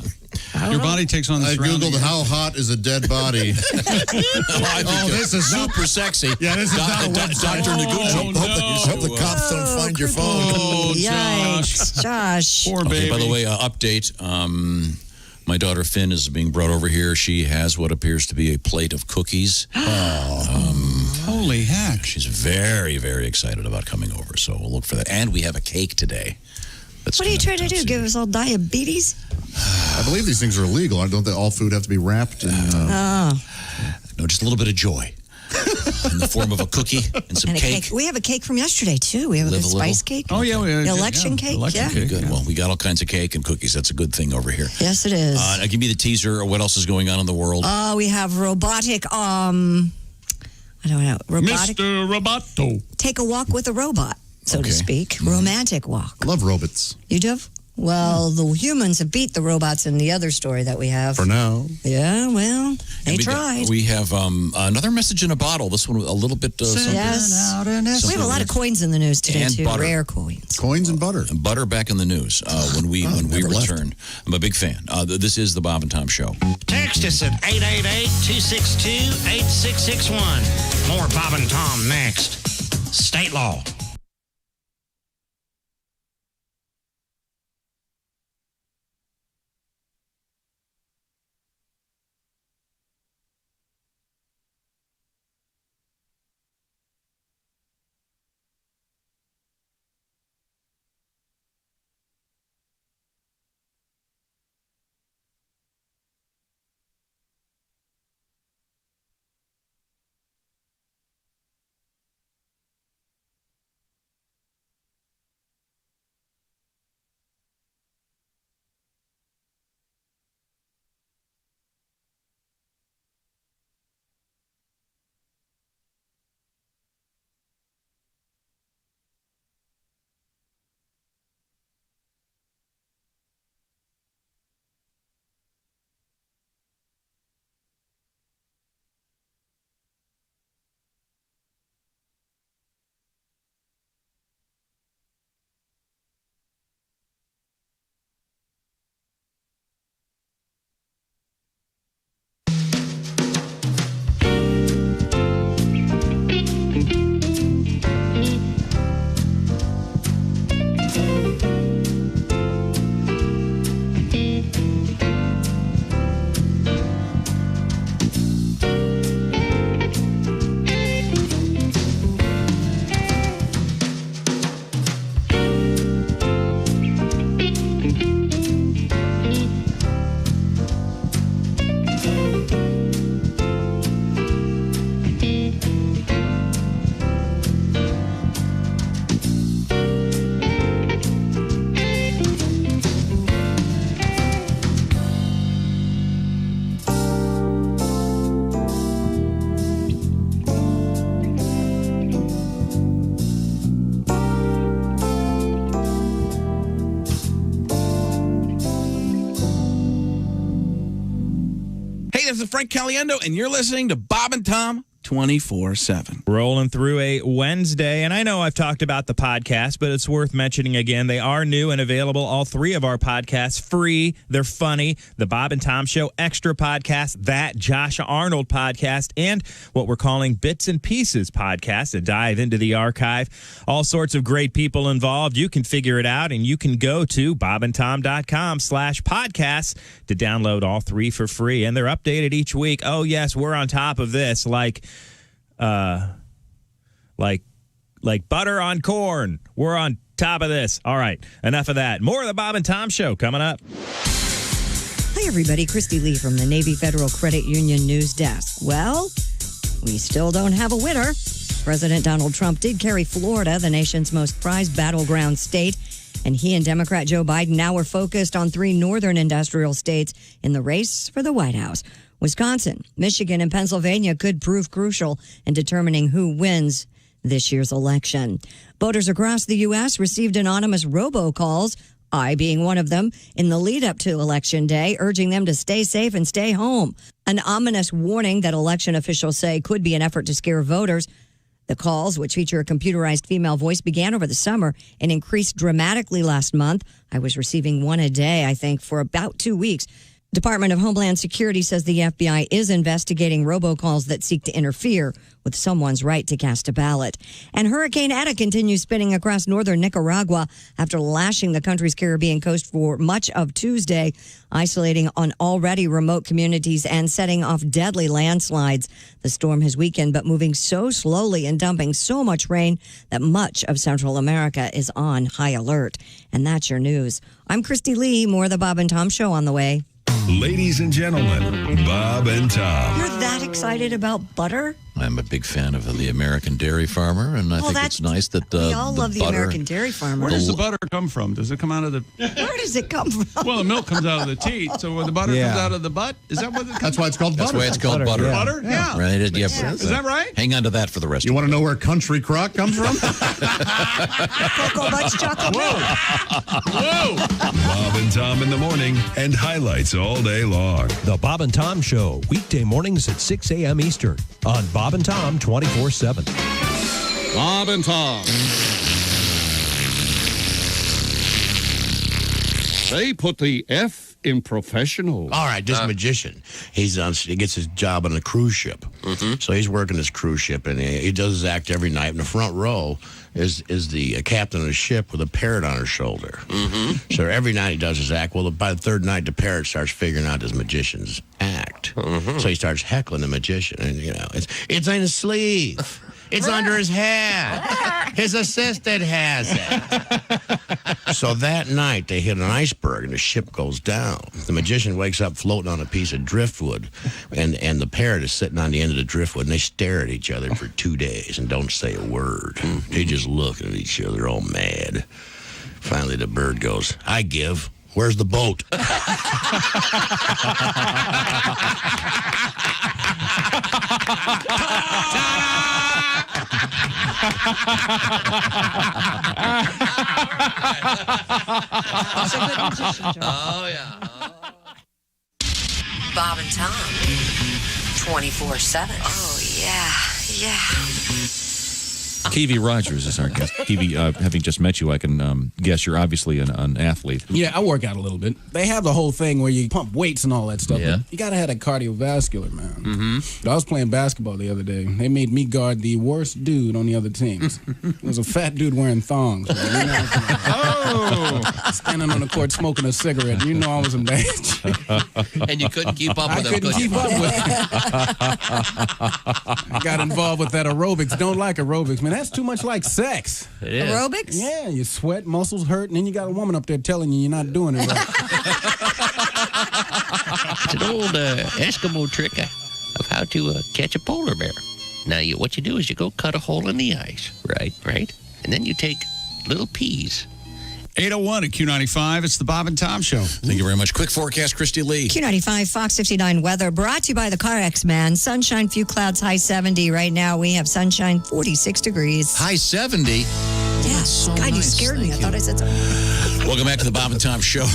Your body takes on the I surrounding. googled how hot is a dead body. This is super sexy. Yeah, this is not a website. Dr. Nagujo. Hope the cops don't find your phone. Oh, Yikes, Josh. Poor Okay, baby. by the way, update. My daughter Finn is being brought over here. She has what appears to be a plate of cookies. Holy heck. She's very, very excited about coming over. So we'll look for that. And we have a cake today. What are you trying to do? Give us all diabetes? I believe these things are illegal. Don't all food have to be wrapped in... No, just a little bit of joy. In the form of a cookie and some And a cake. We have a cake from yesterday, too. We have a Live good a little. spice cake. Oh, yeah. The election cake. Election Yeah. cake. Good. Yeah. Well, we got all kinds of cake and cookies. That's a good thing over here. Yes, it is. Now give me the teaser of what else is going on in the world. We have robotic, I don't know, robotic. Mr. Roboto. Take a walk with a robot, so to speak. Romantic walk. I love robots. You do? Well, the humans have beat the robots in the other story that we have. For now. Yeah, well, they tried. We have another message in a bottle. This one a little bit. Yes. We have a lot of coins in the news today, And too. butter. Rare coins. Coins and butter. And butter back in the news when we return. I'm a big fan. This is the Bob and Tom Show. Text us at 888-262-8661. More Bob and Tom next. State law. This is Frank Caliendo, and you're listening to Bob and Tom 24/7. Rolling through a Wednesday, and I know I've talked about the podcast, but it's worth mentioning again. They are new and available, all three of our podcasts, free. They're funny. The Bob and Tom Show Extra Podcast, that Josh Arnold podcast, and what we're calling Bits and Pieces podcast, a dive into the archive. All sorts of great people involved. You can figure it out, and you can go to bobandtom.com/podcasts to download all three for free, and they're updated each week. Oh, yes, we're on top of this, like butter on corn. We're on top of this. All right, enough of that. More of the Bob and Tom Show coming up. Hi, everybody. Christy Lee from the Navy Federal Credit Union News Desk. Well, we still don't have a winner. President Donald Trump did carry Florida, the nation's most prized battleground state, and he and Democrat Joe Biden now are focused on 3 northern industrial states in the race for the White House. Wisconsin, Michigan, and Pennsylvania could prove crucial in determining who wins this year's election. Voters across the U.S. received anonymous robocalls, I being one of them, in the lead up to Election Day, urging them to stay safe and stay home. An ominous warning that election officials say could be an effort to scare voters. The calls, which feature a computerized female voice, began over the summer and increased dramatically last month. I was receiving one a day, I think, for about 2 weeks. Department of Homeland Security says the FBI is investigating robocalls that seek to interfere with someone's right to cast a ballot. And Hurricane Eta continues spinning across northern Nicaragua after lashing the country's Caribbean coast for much of Tuesday, isolating on already remote communities and setting off deadly landslides. The storm has weakened, but moving so slowly and dumping so much rain that much of Central America is on high alert. And that's your news. I'm Christy Lee. More of the Bob and Tom Show on the way. Ladies and gentlemen, Bob and Tom. You're that excited about butter? I'm a big fan of the American dairy farmer, and I think it's nice that we all love the butter, American dairy farmer. Where does the butter come from? Does it come out of the... Where does it come from? Well, the milk comes out of the teat, so when the butter comes out of the butt, is that what it comes That's why it's called butter. That's why it's called butter. Butter? Yeah. Right? Is that right? Hang on to that for the rest You of want to know where country crock comes from? Cocoa Butts chocolate milk. Whoa! Bob and Tom in the morning and highlights all day long. The Bob and Tom Show, weekday mornings at 6 a.m. Eastern on Bob and Tom 24/7. Bob and Tom. They put the F in professional. All right, this magician, he gets his job on a cruise ship. So he's working this cruise ship, and he does his act every night. In the front row is the captain of the ship with a parrot on her shoulder. So every night he does his act. Well, by the third night, the parrot starts figuring out his magician's act. So he starts heckling the magician, and it's in his sleeve. It's under his hat. His assistant has it. So that night, they hit an iceberg, and the ship goes down. The magician wakes up floating on a piece of driftwood, and the parrot is sitting on the end of the driftwood, and they stare at each other for 2 days and don't say a word. They just look at each other all mad. Finally, the bird goes, I give. Where's the boat? Oh, yeah. Bob and Tom, 24/7. Oh, yeah. Kiwi Rogers is our guest. Kiwi, having just met you, I can guess you're obviously an athlete. Yeah, I work out a little bit. They have the whole thing where you pump weights and all that stuff. Yeah. But you got to have that cardiovascular, man. But I was playing basketball the other day. They made me guard the worst dude on the other team. It was a fat dude wearing thongs. Man. Standing on the court smoking a cigarette. You know I was in bad shape. And you couldn't keep up with him. I couldn't keep up with him. I got involved with that aerobics. Don't like aerobics, man. That's too much like sex. It is. Aerobics? Yeah, you sweat, muscles hurt, and then you got a woman up there telling you you're not doing it right. It's an old Eskimo trick of how to catch a polar bear. Now, what you do is you go cut a hole in the ice. Right? And then you take little peas. 801 at Q95. It's the Bob and Tom Show. Thank you very much. Quick forecast, Christy Lee. Q95, Fox 59 weather brought to you by the Car X-Man. Sunshine, few clouds, high 70. Right now we have sunshine, 46 degrees. High 70? Yeah. So God, you nice. scared me. I Thank thought I said something. Welcome back to the Bob and Tom Show.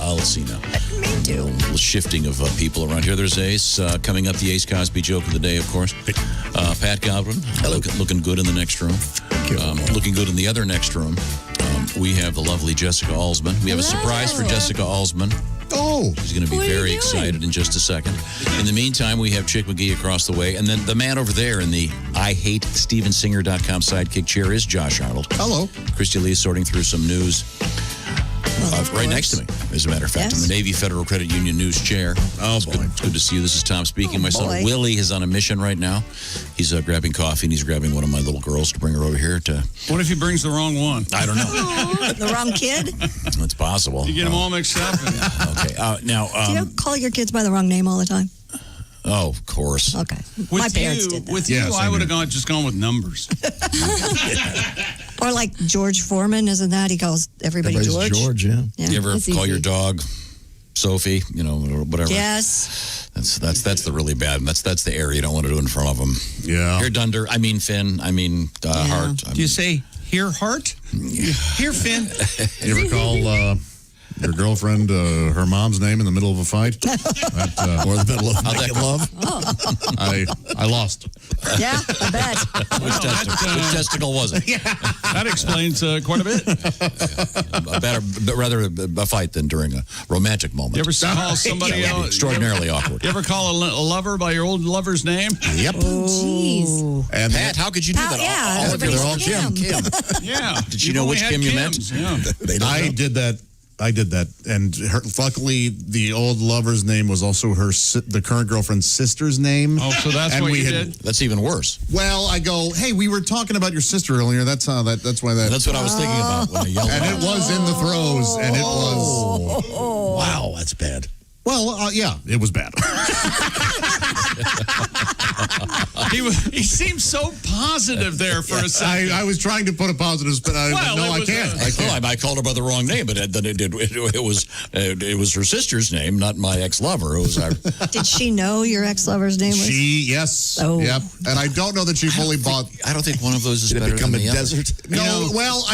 Let's see now. Me too. A little shifting of people around here. There's Ace. Coming up, the Ace Cosby joke of the day, of course. Pat Godwin, looking good in the next room. Looking good in the other next room. We have the lovely Jessica Alsman. We have a surprise for Jessica Alsman. Oh. She's going to be very excited in just a second. In the meantime, we have Chick McGee across the way. And then the man over there in the IHateStevensinger.com sidekick chair is Josh Arnold. Hello. Christy Lee is sorting through some news. Right next to me, as a matter of fact, Yes. in the Navy Federal Credit Union news chair. Oh, boy. It's good to see you. This is Tom speaking. My son boy. Willie is on a mission right now. He's grabbing coffee, and he's grabbing one of my little girls to bring her over here to... What if he brings the wrong one? I don't know. The wrong kid? It's possible. You get them all mixed up. Okay. Now... Do you call your kids by the wrong name all the time? Oh, of course. Okay. My parents did that. With you, I would have just gone with numbers. Or like George Foreman, isn't that? He calls everybody George. George, yeah. You ever that's call easy. your dog Sophie? You know, or whatever. Yes. That's the really bad. That's the area you don't want to do in front of them. Yeah. Here, Dunder. I mean, Finn. I mean, Hart. Do you say here, Hart? Here, Finn. You ever call your girlfriend her mom's name in the middle of a fight? Or the middle of making love? I lost. Yeah, I bet. Which testicle was it? That explains quite a bit. Rather a fight than during a romantic moment. You ever call somebody else? Extraordinarily awkward. You ever call a lover by your old lover's name? Yep. Oh, jeez. And Pat, how could you do that? Yeah, All of you, they're all everybody's Kim. Yeah. Did you know which Kim you meant? Yeah. I did that. And luckily, the old lover's name was also the current girlfriend's sister's name. Oh, so that's and what we you had, did? That's even worse. Well, I go, hey, we were talking about your sister earlier. That's why that. That's what I was thinking about when I yelled. And it was in the throes, and it was. Wow, that's bad. Well, yeah, it was bad. He seemed so positive there for a second. I was trying to put a positive spin on it, but no, I can't. I called her by the wrong name, but it was her sister's name, not my ex-lover. It was our. Did she know your ex-lover's name was? Yes. Oh. Yep. And I don't know that she fully bought. I don't think one of those is Did it better become than a the other. desert? No, well,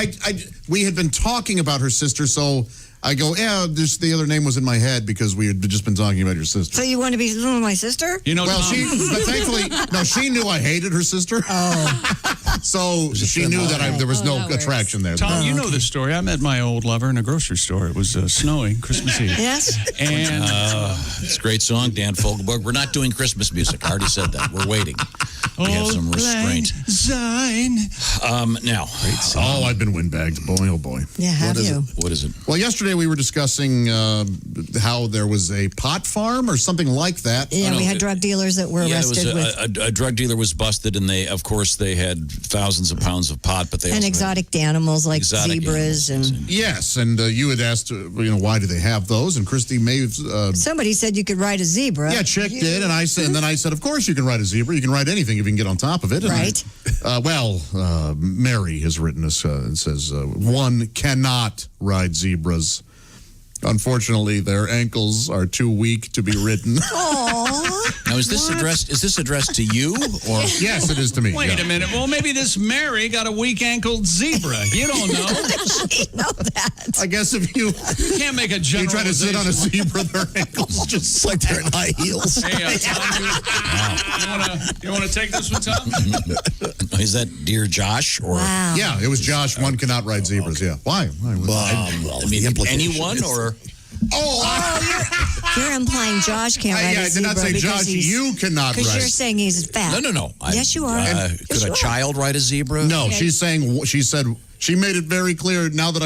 we had been talking about her sister, so I go, yeah, the other name was in my head because we had just been talking about your sister. So you want to be my sister? You know, Well, Tom, but thankfully, no, she knew I hated her sister. Oh. So she knew that there was no attraction there. Tom, you know this story. I met my old lover in a grocery store. It was snowing Christmas Eve. Yes. And it's a great song, Dan Fogelberg. We're not doing Christmas music. I already said that. We're waiting. We have some restraint. Now. Oh, I've been windbagged. Boy, oh boy. Yeah, have you? What is it? Well, yesterday we were discussing how there was a pot farm or something like that. Yeah, we had drug dealers that were arrested with. A drug dealer was busted, and they had thousands of pounds of pot, but they And also exotic animals like exotic zebras animals. and. Yes, and you had asked, why do they have those? And Christy May. Somebody said you could ride a zebra. Yeah, Chick did, and then I said, of course you can ride a zebra. You can ride anything if you can get on top of it. Right. Mary has written us and says one cannot ride zebras. Unfortunately, their ankles are too weak to be ridden. Now, is this addressed to you or? Yes, it is to me. Wait a minute. Well, maybe this Mary got a weak-ankled zebra. You don't know. She know that. I guess if you can't make a you try to sit on a generalization. zebra, their ankles just like they're in high heels. Hey, Tom, you want to take this one, Tom? Is that Dear Josh? Or Wow. Yeah, it was Josh. One cannot ride zebras. Yeah. Why? I mean, anyone or? You're implying Josh can't ride a I did zebra not say Josh. You cannot ride. Because you're saying he's fat. No. Yes, you are. Could a child ride a zebra? No, she's saying. She said she made it very clear. Now that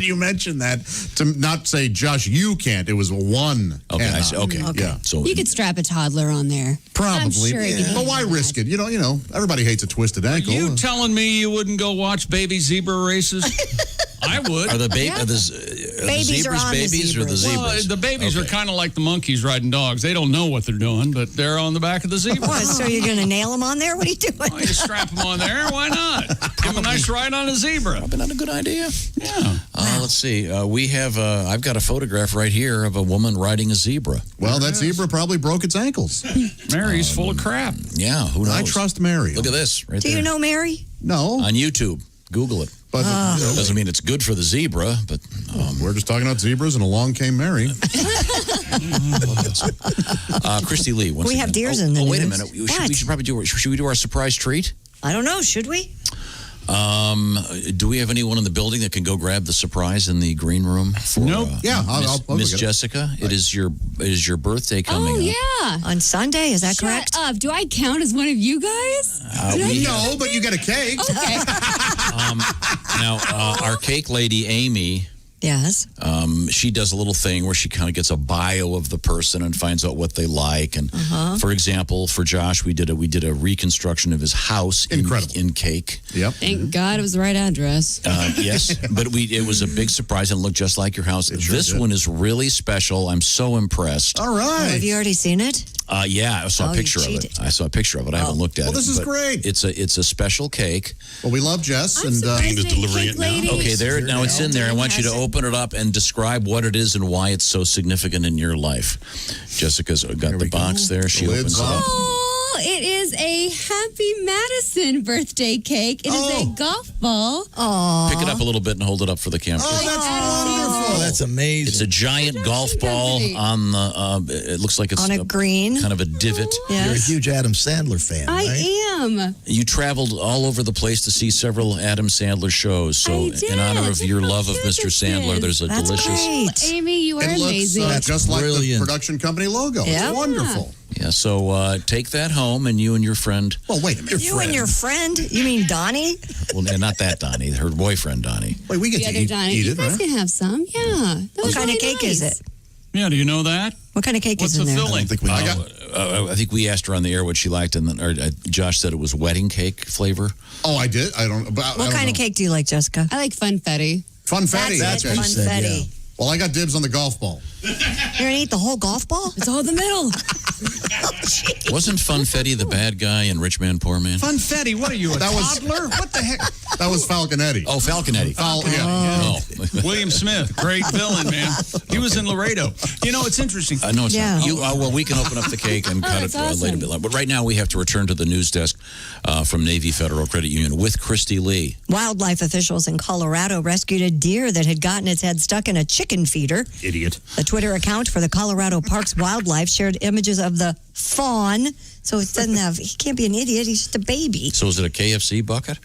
you mentioned that, to not say Josh, you can't. It was one. Okay, I see. Okay. Yeah. So You could strap a toddler on there. probably. I'm sure it could But why risk it? You know. Everybody hates a twisted ankle. You telling me you wouldn't go watch baby zebra races? I would. Are the Babies zebras are on the babies or the zebras. Well, zebras? the babies are kind of like the monkeys riding dogs. They don't know what they're doing, but they're on the back of the zebra. What, so you're going to nail him on there? What are you doing? Oh, you strap them on there. Why not? Give them a nice ride on a zebra. Probably not a good idea. Yeah. Let's see. We have. I've got a photograph right here of a woman riding a zebra. Well, that zebra probably broke its ankles. Mary's full of crap. Yeah. Who knows? I trust Mary. Look at this right Do there. you know Mary? No. On YouTube. Google it. But doesn't mean it's good for the zebra, but we're just talking about zebras, and along came Mary. Christy Lee. Once We have again. deers in the wait a news. minute. We What? should probably do. Should we do our surprise treat? I don't know. Should we? Do we have anyone in the building that can go grab the surprise in the green room? For, Nope. I'll Miss get it. Jessica, it is your birthday coming up. yeah. On Sunday, is that Shut correct? up. Do I count as one of you guys? No, but you get a cake. Okay. Now, our cake lady, Amy, Yes. she does a little thing where she kind of gets a bio of the person and finds out what they like. And for example, for Josh, we did a reconstruction of his house in cake. Yep. Thank God it was the right address. Yes, but it was a big surprise and looked just like your house. This one is really special. I'm so impressed. All right. Have you already seen it? Yeah, I saw a picture of it. I saw a picture of it. I haven't looked at it. Well, this is but great. It's a special cake. Well, we love Jess I'm and surprised is that delivering cake it now. lady- Okay, there now it's in there. I want you to open it up and describe what it is and why it's so significant in your life. Jessica's got the box there. She opens it up. Oh, it is a Happy Madison birthday cake. It is a golf ball. Oh. Pick it up a little bit and hold it up for the camera. Oh, that's wonderful. Oh, that's amazing. It's a giant golf ball on the. It looks like it's On a green. kind of a divot. Yes. You're a huge Adam Sandler fan, I right? am. You traveled all over the place to see several Adam Sandler shows. So, I did. in honor of your How love of cute Mr. this Sandler, is. there's a That's delicious. great. Amy, you are It looks amazing. just like the brilliant. production company logo. Yeah. It's wonderful. Yeah, so take that home, and you and your friend. Well, wait a minute. You and your friend? You mean Donnie? Well, not that Donnie, her boyfriend Donnie. Wait, we get the to other eat, Donnie. eat You it, guys right? can have some. Yeah. What kind of cake is it? Yeah, do you know that? What kind of cake What's is in the there? filling? I think we I think we asked her on the air what she liked, and then Josh said it was wedding cake flavor. Oh, I did? I don't. But I What don't kind know. of cake do you like, Jessica? I like funfetti. Funfetti. That's it, okay. funfetti. Well, I got dibs on the golf ball. You're going to eat the whole golf ball? It's all the middle. Wasn't Funfetti the bad guy in Rich Man, Poor Man? Funfetti, what are you, a That was- toddler? What the heck? That was Falconetti. Oh, Falconetti. Yeah. William Smith, great villain, man. He was in Laredo. You know, it's interesting. No, it's Yeah. not. Well, we can open up the cake and cut it that's later. awesome. But right now, we have to return to the news desk from Navy Federal Credit Union with Christy Lee. Wildlife officials in Colorado rescued a deer that had gotten its head stuck in a chicken feeder. Idiot. The Twitter account for the Colorado Parks Wildlife shared images of the fawn. So it doesn't have, he can't be an idiot. He's just a baby. So is it a KFC bucket?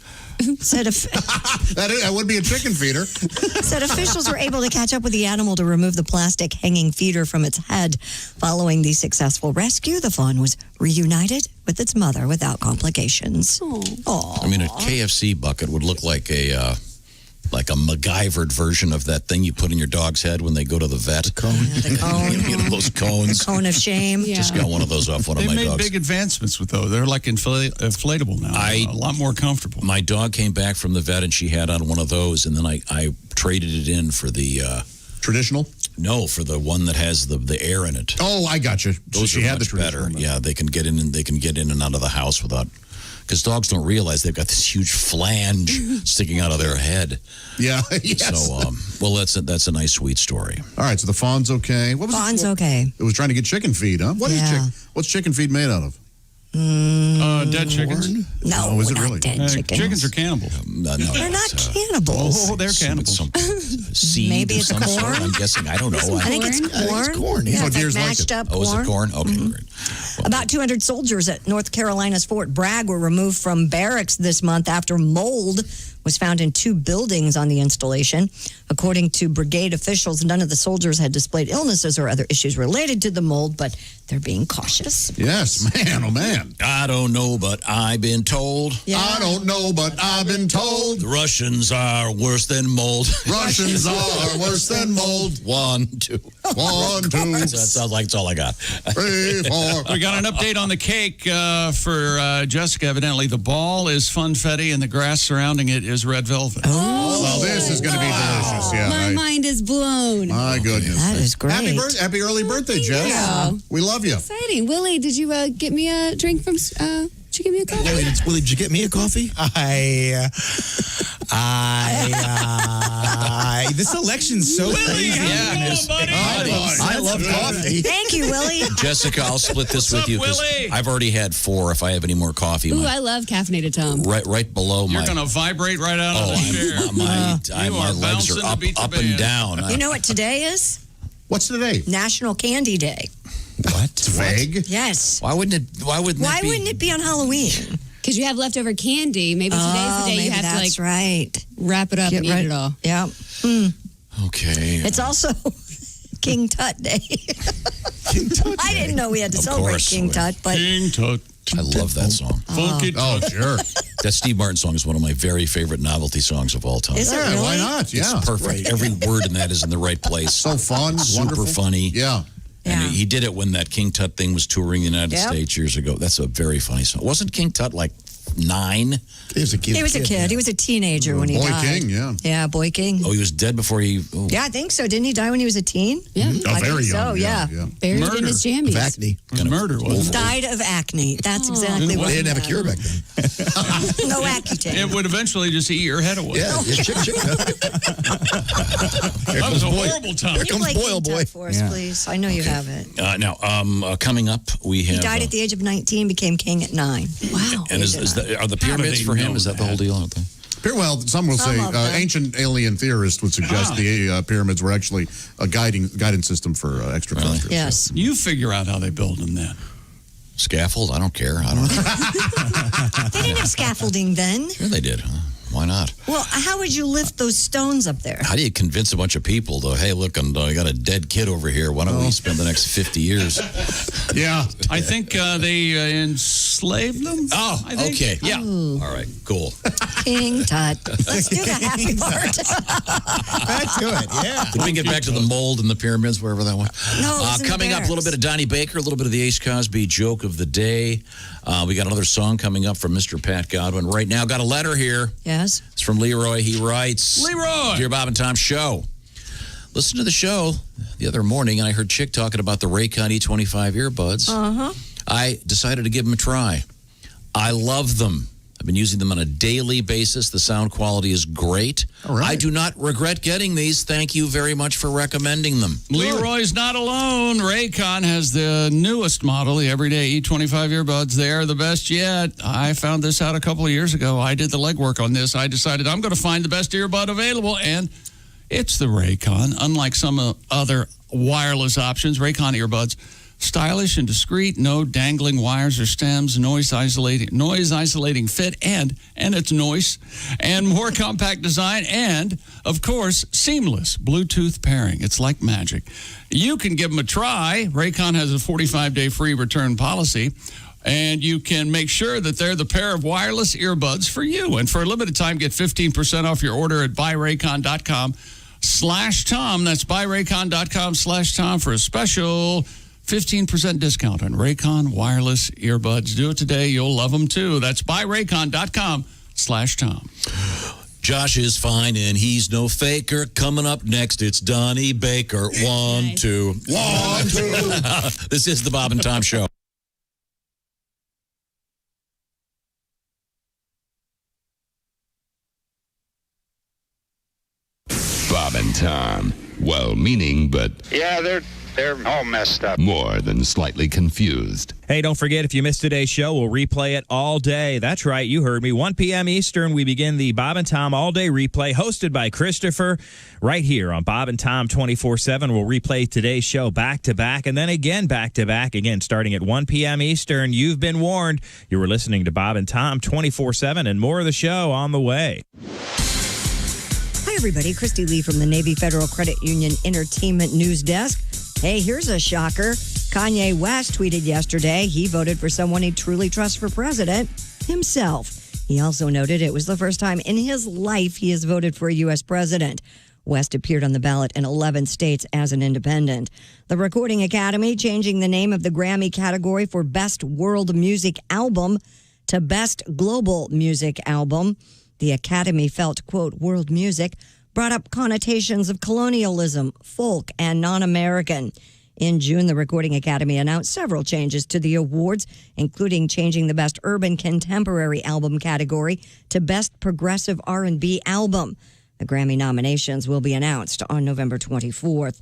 Said, That would be a chicken feeder. said officials were able to catch up with the animal to remove the plastic hanging feeder from its head. Following the successful rescue, the fawn was reunited with its mother without complications. I mean, a KFC bucket would look like a MacGyvered version of that thing you put in your dog's head when they go to the vet. The cone. Yeah, the cone. You know, those cones. Cone of shame. Just got one of those off one They of my made dogs. big advancements with those. They're like inflatable now. A lot more comfortable. My dog came back from the vet and she had on one of those, and then I traded it in for the traditional. No, for the one that has the air in it. Oh, I got you. Those She are had the much better. traditional. Yeah, they can get in and out of the house without. Because dogs don't realize they've got this huge flange sticking out of their head. Yeah. Yes. So, well, that's a nice, sweet story. All right. So the fawn's okay. What was Fawn's okay. It was trying to get chicken feed, huh? What's chicken feed made out of? Dead chickens? No, is it not really? dead chickens. Chickens are cannibals. No, They're not cannibals. Oh, they're cannibals. Seed Maybe of it's some corn? sort, I'm guessing. I don't know. I think it's corn. corn, Yeah, yeah. it's like deers like mashed it. up Oh, is corn. it corn? Okay, great. About 200 soldiers at North Carolina's Fort Bragg were removed from barracks this month after mold was found in 2 buildings on the installation. According to brigade officials, none of the soldiers had displayed illnesses or other issues related to the mold, but they're being cautious. Yes, man. Oh, man. I don't know, but I've been told. I don't know, but I've been told. The Russians are worse than mold. Russians are worse than mold. 1, 2. 1, 2. That sounds like it's all I got. 3, 4. We got an update on the cake for Jessica. Evidently, the ball is funfetti and the grass surrounding it is red velvet. Oh, Well, this is going to be delicious. Yeah. My right. mind is blown. My goodness. That is great. Happy early birthday, Jess. you. We love you. Exciting. Willie, did you get me a drink from... did you give me a coffee? Willie, did you get me a coffee? This election's so crazy. I love coffee. Thank you, Willie. Jessica, I'll split this with up, you because Willie? I've already had 4. If I have any more coffee, Ooh, I love caffeinated Tom. right below You're my. going to vibrate right out of the chair. My legs bouncing are to up beat the and band. down. You know what today is? What's today? National Candy Day. What? It's vague. Yes. Why wouldn't it? Why wouldn't Why it be? wouldn't it be on Halloween? Because you have leftover candy. Maybe today's the day you have to like right. wrap it up and eat it all. Yeah. Okay. It's also King Tut Day. King Tut I didn't know we had to Of celebrate course. King Tut, but King Tut. I love that song. Funky Oh, sure. That Steve Martin song is one of my very favorite novelty songs of all time. Is it really? Why not? Yeah. It's perfect. Every word in that is in the right place. So fun, Super wonderful. funny. Yeah. And he did it when that King Tut thing was touring the United Yep. States years ago. That's a very funny song. Wasn't King Tut like 9? He was a kid. he was a kid. He was a teenager when he Boy died. King, yeah. Yeah, Boy King. Oh, he was dead before he. Oh. Yeah, I think so. Didn't he die when he was a teen? Yeah. Oh, I very think young. so, yeah. Buried Murder. in his jammies. Acne. Murder was Died of acne. That's exactly what They didn't have a happened. cure back then. No Accutane. It would eventually just eat your head away. Yeah, chip. That was a horrible time. Here Can you comes play Boyle King Boy. Tut for us, please? I know you have it. Now, coming up, we have. He died at the age of 19, became king at 9. Wow. And are the pyramids they for him? know Is that the whole deal? Well, some will Some say of them. ancient alien theorists would suggest the pyramids were actually a guidance system for extraterrestrials. Yes. You figure out how they build them then. Scaffold? I don't care. I don't. They didn't have scaffolding then. Sure, they did. Huh? Why not? Well, how would you lift those stones up there? How do you convince a bunch of people to, hey, look, I got a dead kid over here. Why don't we spend the next 50 years? Yeah. I think they enslaved them. Oh, I think. okay. Yeah. All right. Cool. King Tut. Let's do the happy part. Back to it, yeah. Did we get back to the mold in the pyramids, wherever that was? No, it was in the coming up, a little barracks. bit of Donnie Baker, a little bit of the Ace Cosby joke of the day. We got another song coming up from Mr. Pat Godwin. Right now, got a letter here. Yes. It's from Leroy. He writes, Leroy! Dear Bob and Tom Show, listen to the show the other morning, and I heard Chick talking about the Raycon E25 earbuds. Uh-huh. I decided to give them a try. I love them. I've been using them on a daily basis. The sound quality is great. All right. I do not regret getting these. Thank you very much for recommending them. Leroy's not alone. Raycon has the newest model, the everyday E25 earbuds. They are the best yet. I found this out a couple of years ago. I did the legwork on this. I decided I'm going to find the best earbud available, and it's the Raycon. Unlike some other wireless options, Raycon earbuds, stylish and discreet, no dangling wires or stems, noise isolating fit, and it's noise, and more compact design, and of course seamless Bluetooth pairing. It's like magic. You can give them a try. Raycon has a 45-day free return policy, and you can make sure that they're the pair of wireless earbuds for you. And for a limited time, get 15% off your order at buyraycon.com/Tom. That's buyraycon.com/Tom for a special 15% discount on Raycon wireless earbuds. Do it today. You'll love them too. That's buyraycon.com/Tom. Josh is fine and he's no faker. Coming up next, it's Donnie Baker. One, two. This is the Bob and Tom Show. Bob and Tom. Well-meaning, but Yeah, they're all messed up. more than slightly confused. Hey, don't forget, if you missed today's show, we'll replay it all day. That's right, you heard me. 1 p.m. Eastern, we begin the Bob and Tom all-day replay, hosted by Christopher, right here on Bob and Tom 24/7. We'll replay today's show back-to-back, and then again back-to-back, again starting at 1 p.m. Eastern. You've been warned. You were listening to Bob and Tom 24/7, and more of the show on the way. Hi, everybody. Christy Lee from the Navy Federal Credit Union Entertainment News Desk. Hey, here's a shocker. Kanye West tweeted yesterday he voted for someone he truly trusts for president, himself. He also noted it was the first time in his life he has voted for a U.S. president. West appeared on the ballot in 11 states as an independent. The Recording Academy changing the name of the Grammy category for Best World Music Album to Best Global Music Album. The Academy felt, quote, world music brought up connotations of colonialism, folk, and non-American. In June, the Recording Academy announced several changes to the awards, including changing the Best Urban Contemporary Album category to Best Progressive R&B Album. The Grammy nominations will be announced on November 24th.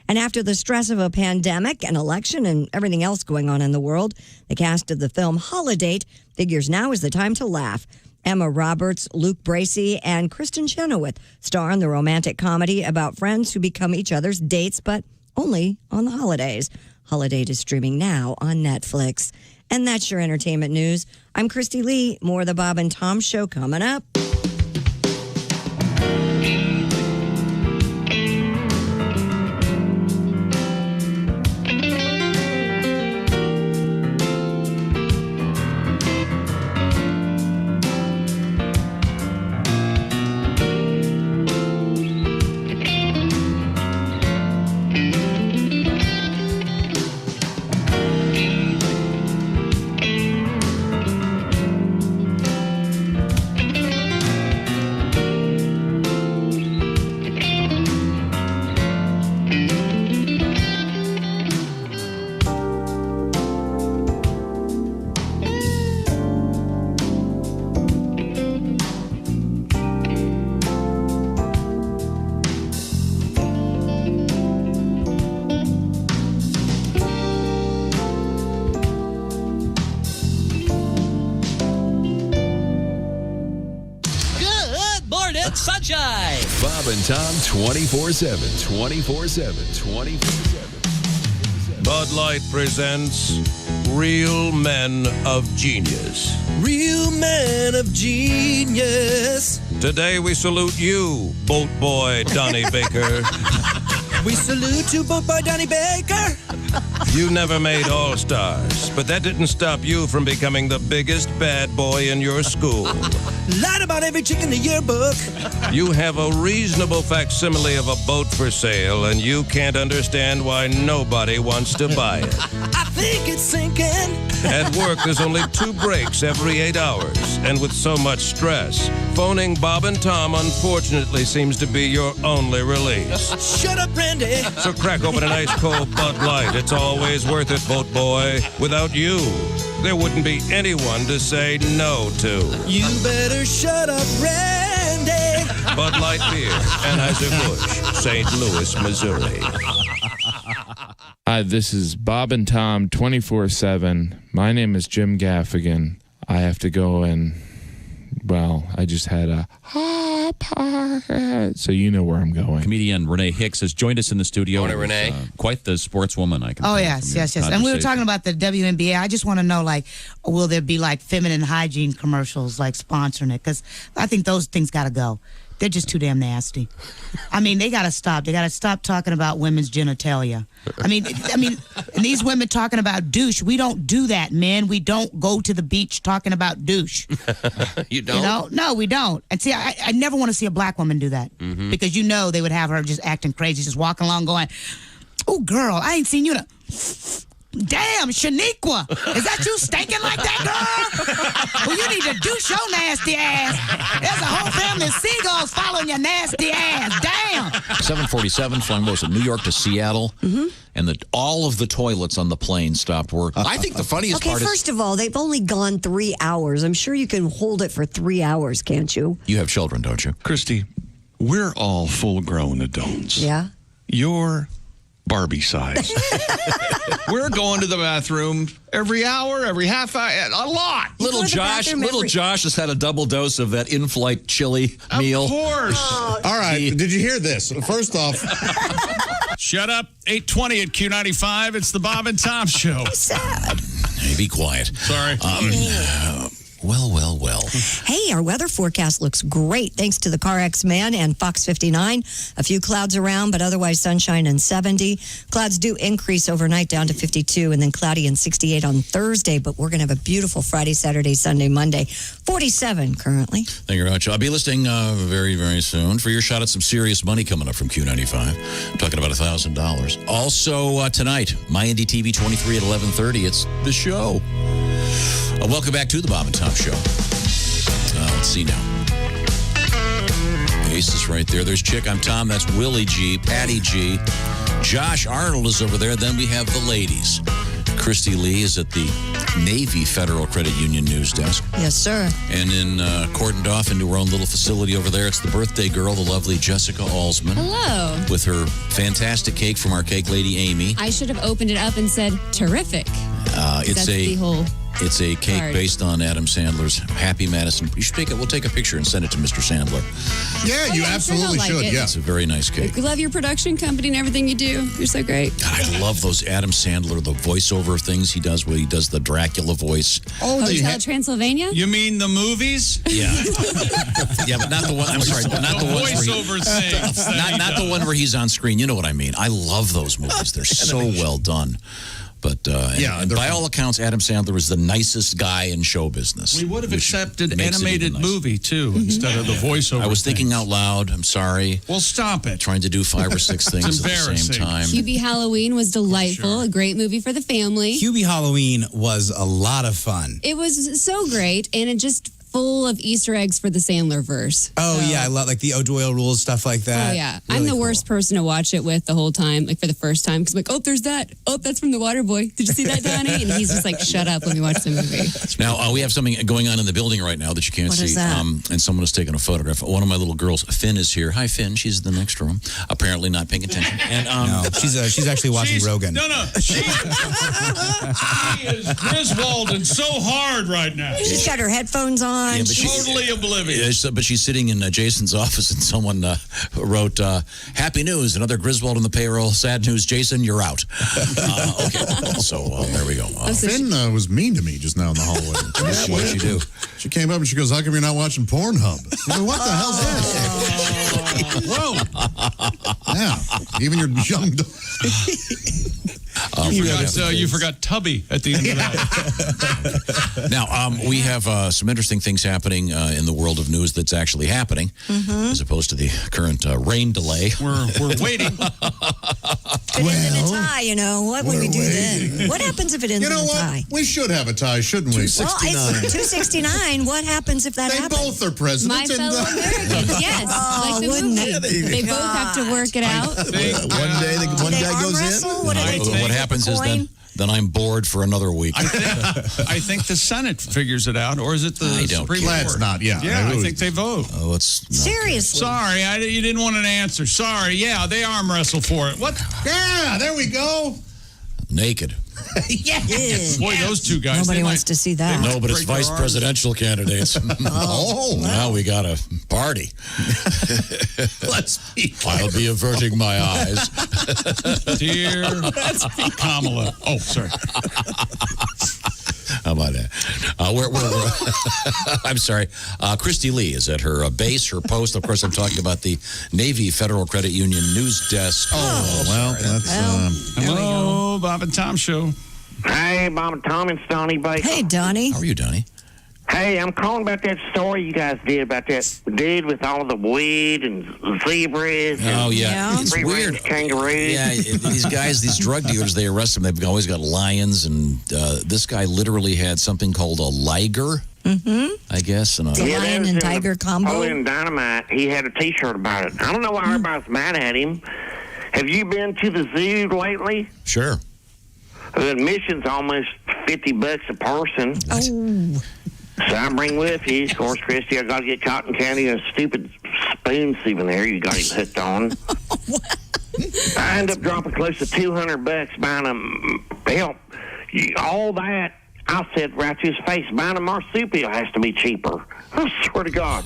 And after the stress of a pandemic, an election, and everything else going on in the world, the cast of the film Holiday figures now is the time to laugh. Emma Roberts, Luke Bracey, and Kristen Chenoweth star in the romantic comedy about friends who become each other's dates, but only on the holidays. Holiday is streaming now on Netflix. And that's your entertainment news. I'm Christy Lee. More of the Bob and Tom Show coming up. Sunshine. Bob and Tom 24/7. 24/7. 24/7. Bud Light presents Real Men of Genius. Real Men of Genius. Today we salute you, boat boy Donnie Baker. We salute you, boat boy Donnie Baker. You never made All-Stars, but that didn't stop you from becoming the biggest bad boy in your school. Lied about every chick in the yearbook. You have a reasonable facsimile of a boat for sale, and you can't understand why nobody wants to buy it. I think it's sinking. At work, there's only 2 breaks every 8 hours, and with so much stress, phoning Bob and Tom unfortunately seems to be your only release. Shut up, Randy. So crack open an ice-cold Bud Light. It's always worth it, boat boy. Without you, there wouldn't be anyone to say no to. You better shut up, Randy. Bud Light Beer, Anheuser-Busch, St. Louis, Missouri. Hi, this is Bob and Tom 24/7. My name is Jim Gaffigan. I have to go and, well, I just had a so you know where I'm going. Comedian Renee Hicks has joined us in the studio. Morning, Renee. Quite the sportswoman, I can Oh, tell yes, from your yes. And we were conversation. talking about the WNBA. I just want to know, like, will there be, like, feminine hygiene commercials, like, sponsoring it? Because I think those things got to go. They're just too damn nasty. I mean, they got to stop. They got to stop talking about women's genitalia. I mean, and these women talking about douche. We don't do that, men. We don't go to the beach talking about douche. You don't? You know? No, we don't. And see, I never want to see a black woman do that. Mhm. Because you know they would have her just acting crazy, just walking along going, oh, girl, I ain't seen you in a... Damn, Shaniqua, is that you stinking like that, girl? Well, you need to douche your nasty ass. There's a whole family of seagulls following your nasty ass. Damn. 747 flying most of New York to Seattle, and all of the toilets on the plane stopped working. I think the funniest Okay, part is first of all, they've only gone 3 hours. I'm sure you can hold it for 3 hours, can't you? you have children, don't you? Christy, we're all full-grown adults. Yeah. You're Barbie size. We're going to the bathroom every hour, every half hour, a lot. Little Josh has had a double dose of that in-flight chili meal. Of course. All right. Did you hear this? First off, Shut up. 8:20 at Q95. It's the Bob and Tom Show. Sad. Hey, be quiet. Sorry. Well. Hey, our weather forecast looks great thanks to the CarX Man and Fox 59. A few clouds around, but otherwise sunshine and 70. Clouds do increase overnight down to 52 and then cloudy and 68 on Thursday, but we're going to have a beautiful Friday, Saturday, Sunday, Monday. 47 currently. Thank you very much. I'll be listening very, very soon for your shot at some serious money coming up from Q95. I'm talking about $1,000. Also tonight, My Indie TV 23 at 11:30. It's the show. Welcome back to the Bob and Tom Show. Let's see now. Ace is right there. There's Chick. I'm Tom. That's Willie G. Patty G. Josh Arnold is over there. Then we have the ladies. Christy Lee is at the Navy Federal Credit Union news desk. Yes, sir. And in cordoned off into her own little facility over there, it's the birthday girl, the lovely Jessica Alsman. Hello. With her fantastic cake from our cake lady, Amy. I should have opened it up and said, terrific. It's That's the whole It's a cake Hard. based on Adam Sandler's Happy Madison. You should we'll take a picture and send it to Mr. Sandler. Yeah, you I'm sure absolutely he'll like should. it. Yeah. It's a very nice cake. We love your production company and everything you do. You're so great. God, I love those Adam Sandler, the voiceover things he does where he does the Dracula voice. Hotel Transylvania? You mean the movies? Yeah. Yeah, but not the one. I'm sorry, not the one where voiceover things. not the one where he's on screen. You know what I mean? I love those movies. They're so well done. But and by all accounts, Adam Sandler is the nicest guy in show business. We would have accepted makes it animated even nicer. movie too instead of the voiceover. I was thinking out loud. I'm sorry. Well, stop it. Trying to do 5 or 6 things at the same time. Hubie Halloween was delightful. A great movie for the family. Hubie Halloween was a lot of fun. It was so great, and it just full of Easter eggs for the Sandler verse. Oh, yeah. I love like the O'Doyle rules, stuff like that. Oh, yeah. Really I'm the cool. worst person to watch it with the whole time, like for the first time, because I'm like, oh, there's that. Oh, that's from The Waterboy. Did you see that, Donnie? And he's just like, shut up when we watch the movie. Now, we have something going on in the building right now that you can't What see. is that? And someone has taken a photograph. One of my little girls, Finn, is here. Hi, Finn. She's in the next room. Apparently not paying attention. And No, she's actually watching Rogan. No. She is Griswolding so hard right now. She's got her headphones on. Yeah, but She's totally oblivious. But she's sitting in Jason's office, and someone wrote, "Happy news, another Griswold on the payroll. Sad news, Jason, you're out." Okay, so there we go. Finn was mean to me just now in the hallway. What did she do? She came up and she goes, "How come you're not watching Pornhub?" I mean, what the hell's this? Whoa. Yeah, even your young dog. You forgot Tubby at the end of that. Now, we have some interesting things happening in the world of news that's actually happening, as opposed to the current rain delay. We're waiting. If it ends in a tie, what would we do then? What happens if it ends You know in a what? tie? We should have a tie, shouldn't we? Well, it's 269. What happens if that They happens? both are My presidents. fellow Americans, yes. Oh, like the wouldn't movie. it? They both have to work it out. One day, one They guy arm goes wrestle? in. What do they do? What happens is Coin? then I'm bored for another week. I think the Senate figures it out, or is it the I don't Supreme care. Court? Let's not, yeah. Yeah, I think they vote. Oh, it's not Seriously. Sorry, you didn't want an answer. Sorry, yeah, they arm wrestle for it. What? Yeah, there we go. naked. Yes. Boy, those two guys. Nobody they wants might- to see that. No, but it's break their vice arms. presidential candidates. Now we got a party. Let's be I'll be averting my eyes. Dear Kamala. Oh, sorry. How about that? I'm sorry. Christy Lee is at her base, her post. Of course, I'm talking about the Navy Federal Credit Union news desk. Oh, well, that's... Hello, Bob and Tom Show. Hey, Bob and Tom, it's Donnie Baker. Hey, Donnie. How are you, Donnie? Hey, I'm calling about that story you guys did about that dude with all the weed and zebras. Oh, yeah. And It's free-range weird. kangaroos. Yeah, these guys, these drug dealers, they arrest them. They've always got lions, and this guy literally had something called a liger, I guess. And The lion and tiger combo. Napoleon Dynamite, he had a T-shirt about it. I don't know why everybody's mad at him. Have you been to the zoo lately? Sure. The admission's almost $50 a person. Oh. So I bring with you, of course, Christy, I got to get cotton candy and a stupid spoon souvenir you got him hooked on. I end up dropping close to $200 buying him. Hell, all that, I said right to his face, buying a marsupial has to be cheaper. I swear to God.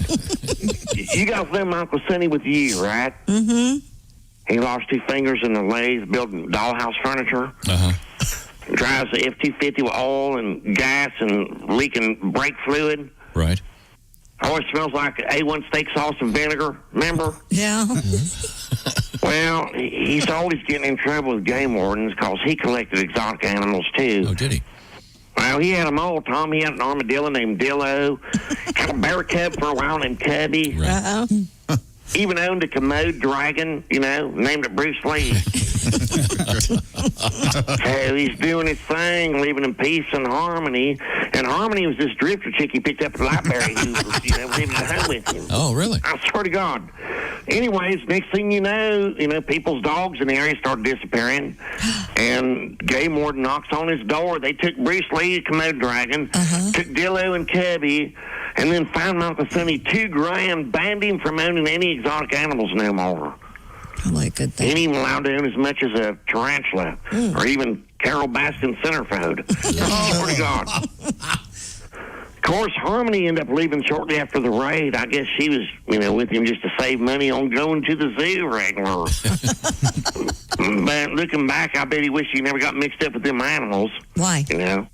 You guys know my Uncle Sonny with you, right? Mm-hmm. He lost 2 fingers in the lathe building dollhouse furniture. Uh-huh. Drives the F-250 with oil and gas and leaking brake fluid. Right. Always smells like A1 steak sauce and vinegar, remember? Yeah. Well, he's always getting in trouble with game wardens because he collected exotic animals, too. Oh, did he? Well, he had them all, Tom. He had an armadillo named Dillo. Had a bear cub for a while named Cubby. Uh-oh. Even owned a commode dragon, named it Bruce Lee. So he's doing his thing, living in peace and harmony. And Harmony was this drifter chick he picked up at Lightberry who was, living at home with him. Oh, really? I swear to God. Anyways, next thing you know, people's dogs in the area started disappearing. And game warden knocks on his door. They took Bruce Lee, the commode dragon, took Dillo and Cubby, and then found my Uncle Sonny $2,000, banned him from owning any exotic animals no more. Probably a good thing. Ain't even allowed to own as much as a tarantula or even Carol Baskin centerfold. I swear to God. course, Harmony ended up leaving shortly after the raid. I guess she was, with him just to save money on going to the zoo regular. But looking back, I bet he wished he never got mixed up with them animals. Why? Well,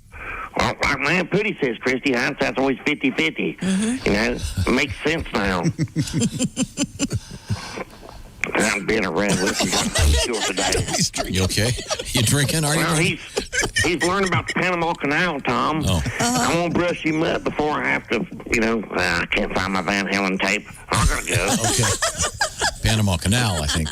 like my Aunt Pooty says, Christy, hindsight's always 50-50. It makes sense now. I'm being a red with you today. You okay? You drinking? Are you? Well, he's learning about the Panama Canal, Tom. Oh. I'm going to brush him up before I have to, I can't find my Van Halen tape. I'm going to go. Okay. Panama Canal, I think.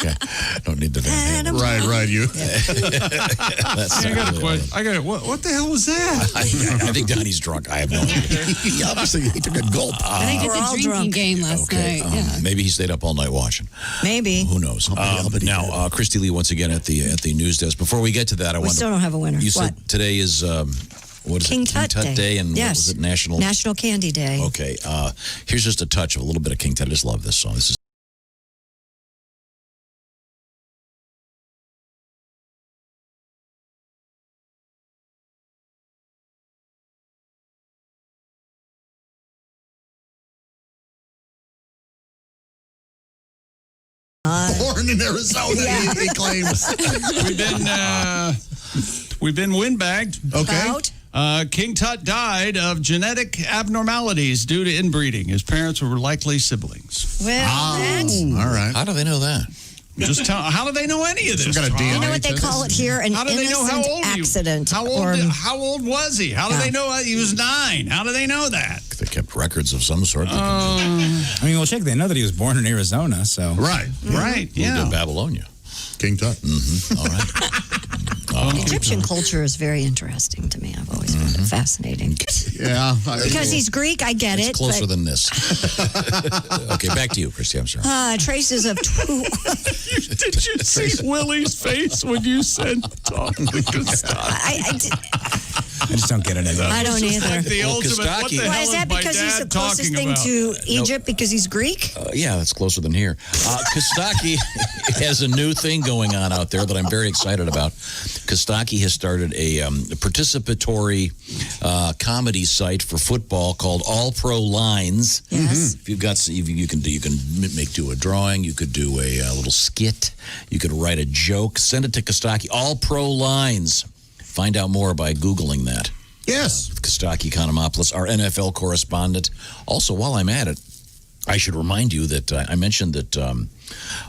Don't need the Van Halen. Right, you. That's I got a question. I got it. What the hell was that? I think Donnie's drunk. I have no idea. Obviously, he took a gulp. I think it's a drinking game last night. Yeah. Maybe he stayed up all night watching. Maybe. Who knows? Now, Christy Lee once again at the news desk. Before we get to that, We still don't have a winner. You What? said today is what is King it? Tut Day, and yes. what was it? National Candy Day. Okay. Here's just a touch of a little bit of King Tut. I just love this song. This is. Born in Arizona, he claims. We've been windbagged. Okay. King Tut died of genetic abnormalities due to inbreeding. His parents were likely siblings. Well, all right. How do they know that? Just tell. How do they know any of this? Some kind of Tom? DNA You know what they call it here? An How do they know how innocent old accident. How old was he? How do they know he was 9? How do they know that? They kept records of some sort. I mean, well, check. They know that he was born in Arizona, so Right. Right. Moved Yeah. to Babylonia. King Tut. All right. Egyptian culture is very interesting to me. I've always found it fascinating. Yeah. Because he's Greek, I get It's it. closer but, than this. Okay, back to you, Christy. I'm sorry. traces of Did you see Willie's face when you said talking to I just don't get it anymore. I don't either. Like the ultimate, what the Kostaki. hell Why is that? my Because he's the dad closest talking thing about? to Egypt because he's Greek? Yeah, that's closer than here. Kostaki has a new thing going on out there that I'm very excited about. Kostaki has started a participatory comedy site for football called All Pro Lines. Yes. If you've got, you can do a drawing. You could do a little skit. You could write a joke. Send it to Kostaki. All Pro Lines. Find out more by Googling that. Yes. Kostaki Economopoulos, our NFL correspondent. Also, while I'm at it, I should remind you that I mentioned that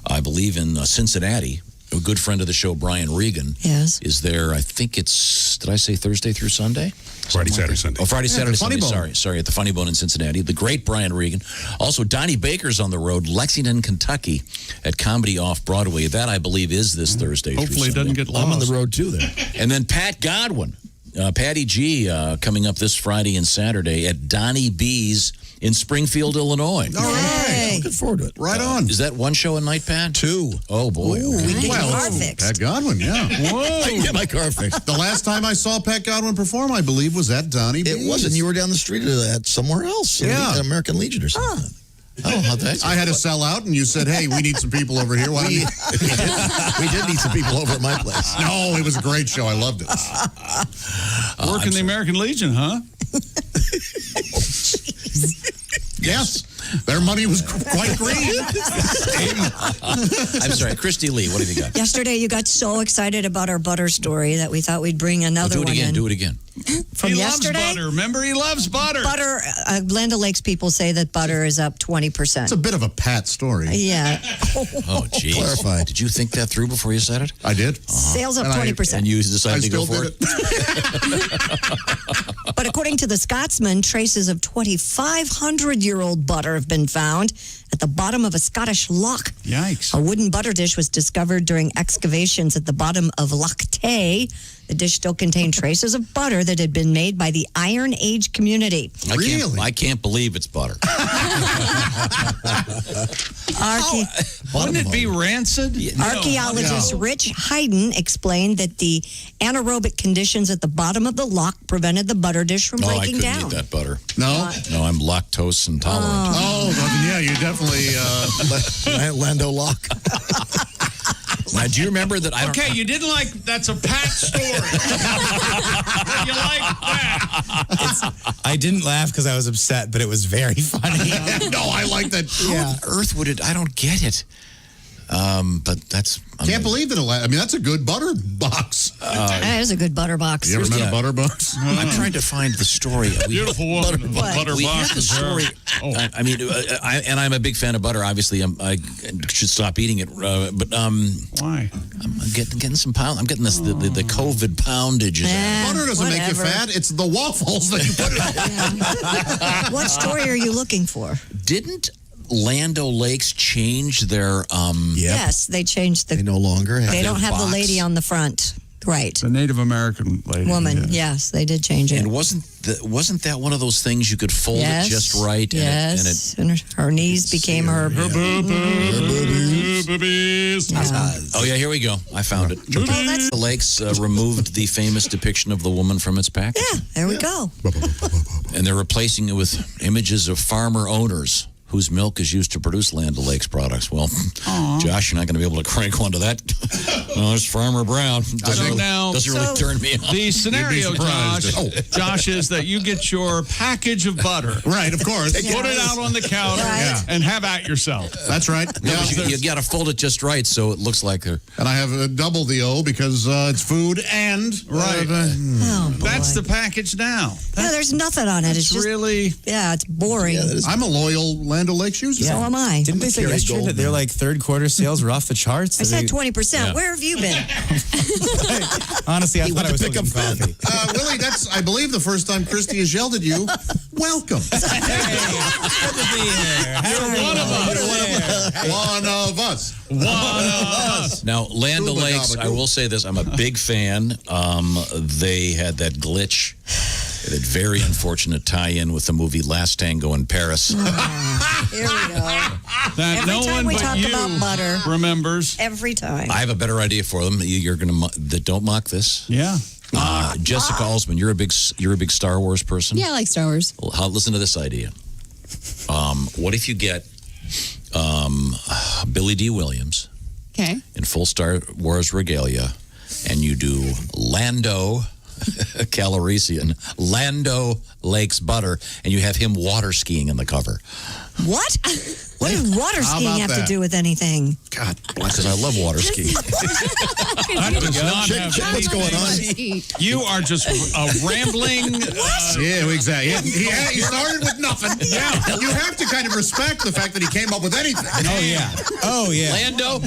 I believe in Cincinnati, a good friend of the show, Brian Regan, is there. I think it's, did I say Thursday through Sunday? Friday, Saturday, Sunday. Oh, Friday, Saturday, Funny Sunday. Bone. Sorry, at the Funny Bone in Cincinnati. The great Brian Regan. Also, Donnie Baker's on the road, Lexington, Kentucky, at Comedy Off Broadway. That, I believe, is this Thursday. Hopefully it doesn't get lost. I'm on the road too there. And then Pat Godwin, Patty G, coming up this Friday and Saturday at Donnie B's in Springfield, Illinois. All right. Looking forward to it. Right on. Is that one show a night, Pat? 2. Oh, boy. We Okay. get your Well, car fixed. Pat Godwin, yeah. Whoa. I can get my car fixed. The last time I saw Pat Godwin perform, I believe, was at Donnie B's. It wasn't. You were down the street at somewhere else. Yeah. At American Legion or something. Oh, how'd that I had to sell out, and you said, hey, we need some people over here. Why don't you? We did need some people over at my place. No, it was a great show. I loved it. Work in the American Legion, huh? Yes. Their money was quite green. I'm sorry, Christy Lee, what have you got? Yesterday, you got so excited about our butter story that we thought we'd bring another Do it one again. in. Do it again. From he yesterday? loves butter. Remember, he loves butter. Butter, Land O'Lakes people say that butter is up 20%. It's a bit of a Pat story. Yeah. Oh, geez. Clarify. Did you think that through before you said it? I did. Sales up And 20%. And you decided to go for it? But according to the Scotsman, traces of 2,500-year-old butter have been found at the bottom of a Scottish loch. Yikes. A wooden butter dish was discovered during excavations at the bottom of Loch Tay. The dish still contained traces of butter that had been made by the Iron Age community. I can't believe it's butter. Wouldn't it be rancid? Archaeologist Rich Hayden explained that the anaerobic conditions at the bottom of the loch prevented the butter dish from No, I breaking couldn't down. eat that butter. No? No, I'm lactose intolerant. Oh, yeah, you definitely... Lando Lock. Now, do you remember that? Okay, you didn't like that's a Pat story. You like that? I didn't laugh because I was upset, but it was very funny. No, I like that. How on earth would it? I don't get it. But that's... Can't believe it. I mean, that's a good butter box. That is a good butter box. You ever met a butter box? I'm trying to find the story. Beautiful woman. Butter we box. had the story. I mean, and I'm a big fan of butter. Obviously, I should stop eating it. But why? I'm getting some pound. I'm getting this the COVID poundage. Butter doesn't make you whatever. fat. It's the waffles that you put it on. What story are you looking for? Didn't Lando Lakes change their? Yes, they changed the. They no longer have They don't have the box. lady on the front. Right. The Native American lady. Woman. yeah. Yes, they did change it. And wasn't that one of those things you could fold Yes. it just right? Yes. And her knees became her. Oh yeah, here we go. I found it. that's- The Lakes removed the famous depiction of the woman from its package. Yeah, there we go. And they're replacing it with images of farmer owners whose milk is used to produce Land O'Lakes products. Well, Josh, you're not going to be able to crank one to that. No, it's Farmer Brown. Doesn't really turn me on. The scenario, Josh, is that you get your package of butter. Right, of course. Put it out on the counter and have at yourself. That's right. Yeah, you got to fold it just right so it looks like her. And I have double the O because it's food and... Right. Oh, boy. That's the package now. Yeah, there's nothing on it. It's just really... Yeah, it's boring. I'm a loyal Land O'Lakes user. So am I. Didn't they say yesterday that their third quarter sales were off the charts? I said 20%. Where have you been? Honestly, I thought I was looking coffee. Willie, that's, I believe, the first time Christy has yelled at you. Welcome. You're one of us. One of us. One of us. Now, Land O'Lakes, I will say this. I'm a big fan. They had that glitch. That very unfortunate tie-in with the movie Last Tango in Paris. Here we go. That Every no time one we but talk you about butter. remembers. Every time. I have a better idea for them. You're gonna don't mock this. Yeah. Jessica Alsman, you're a big Star Wars person. Yeah, I like Star Wars. Well, listen to this idea. What if you get Billy D. Williams Okay. in full Star Wars regalia, and you do Lando Calrissian, Lando Lakes butter, and you have him water skiing in the cover. What? What does water How skiing about have that? to do with anything? God bless, because I love water skiing. That does not have Check what's going on. You are just rambling. Yeah, exactly. He started with nothing. Yeah. You have to kind of respect the fact that he came up with anything. Oh, yeah. Lando,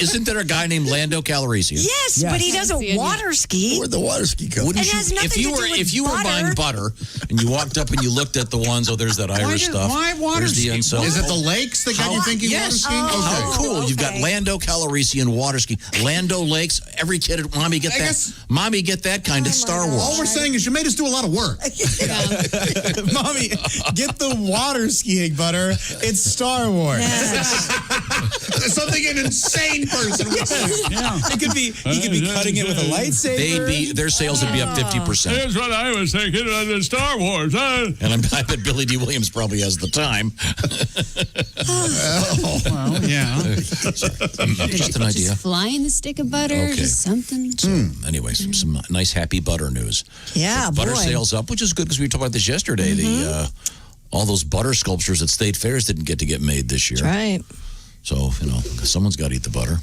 isn't there a guy named Lando Calrissian? Yes, but he doesn't water ski. Where'd the water ski come? Wouldn't It has you, nothing if you to do were with if you were buying butter and you walked up and you looked at the ones, there's that Irish stuff. why water There's the ski? unselled. Is it the lakes that got you thinking water Yes. skiing? How Okay. cool. You've got Lando Calrissian water skiing. Lando Lakes. Every kid at Mommy get I that. guess- Mommy get that kind of Star All Wars. we're saying is you made us do a lot of work. Mommy, get the water skiing butter. It's Star Wars. Something an insane person would say. It could be he could be cutting it with a lightsaber. Their sales would be up 50%. Here's what I was thinking of the Star Wars. Huh? And I bet Billy D. Williams probably has the time. Well, yeah. Just an idea. Flying the stick of butter, Okay. just something. Anyways, some nice happy butter news. Yeah, Butter boy. sales up, which is good because we talked about this yesterday. The all those butter sculptures at state fairs didn't get made this year. That's right. So, someone's got to eat the butter.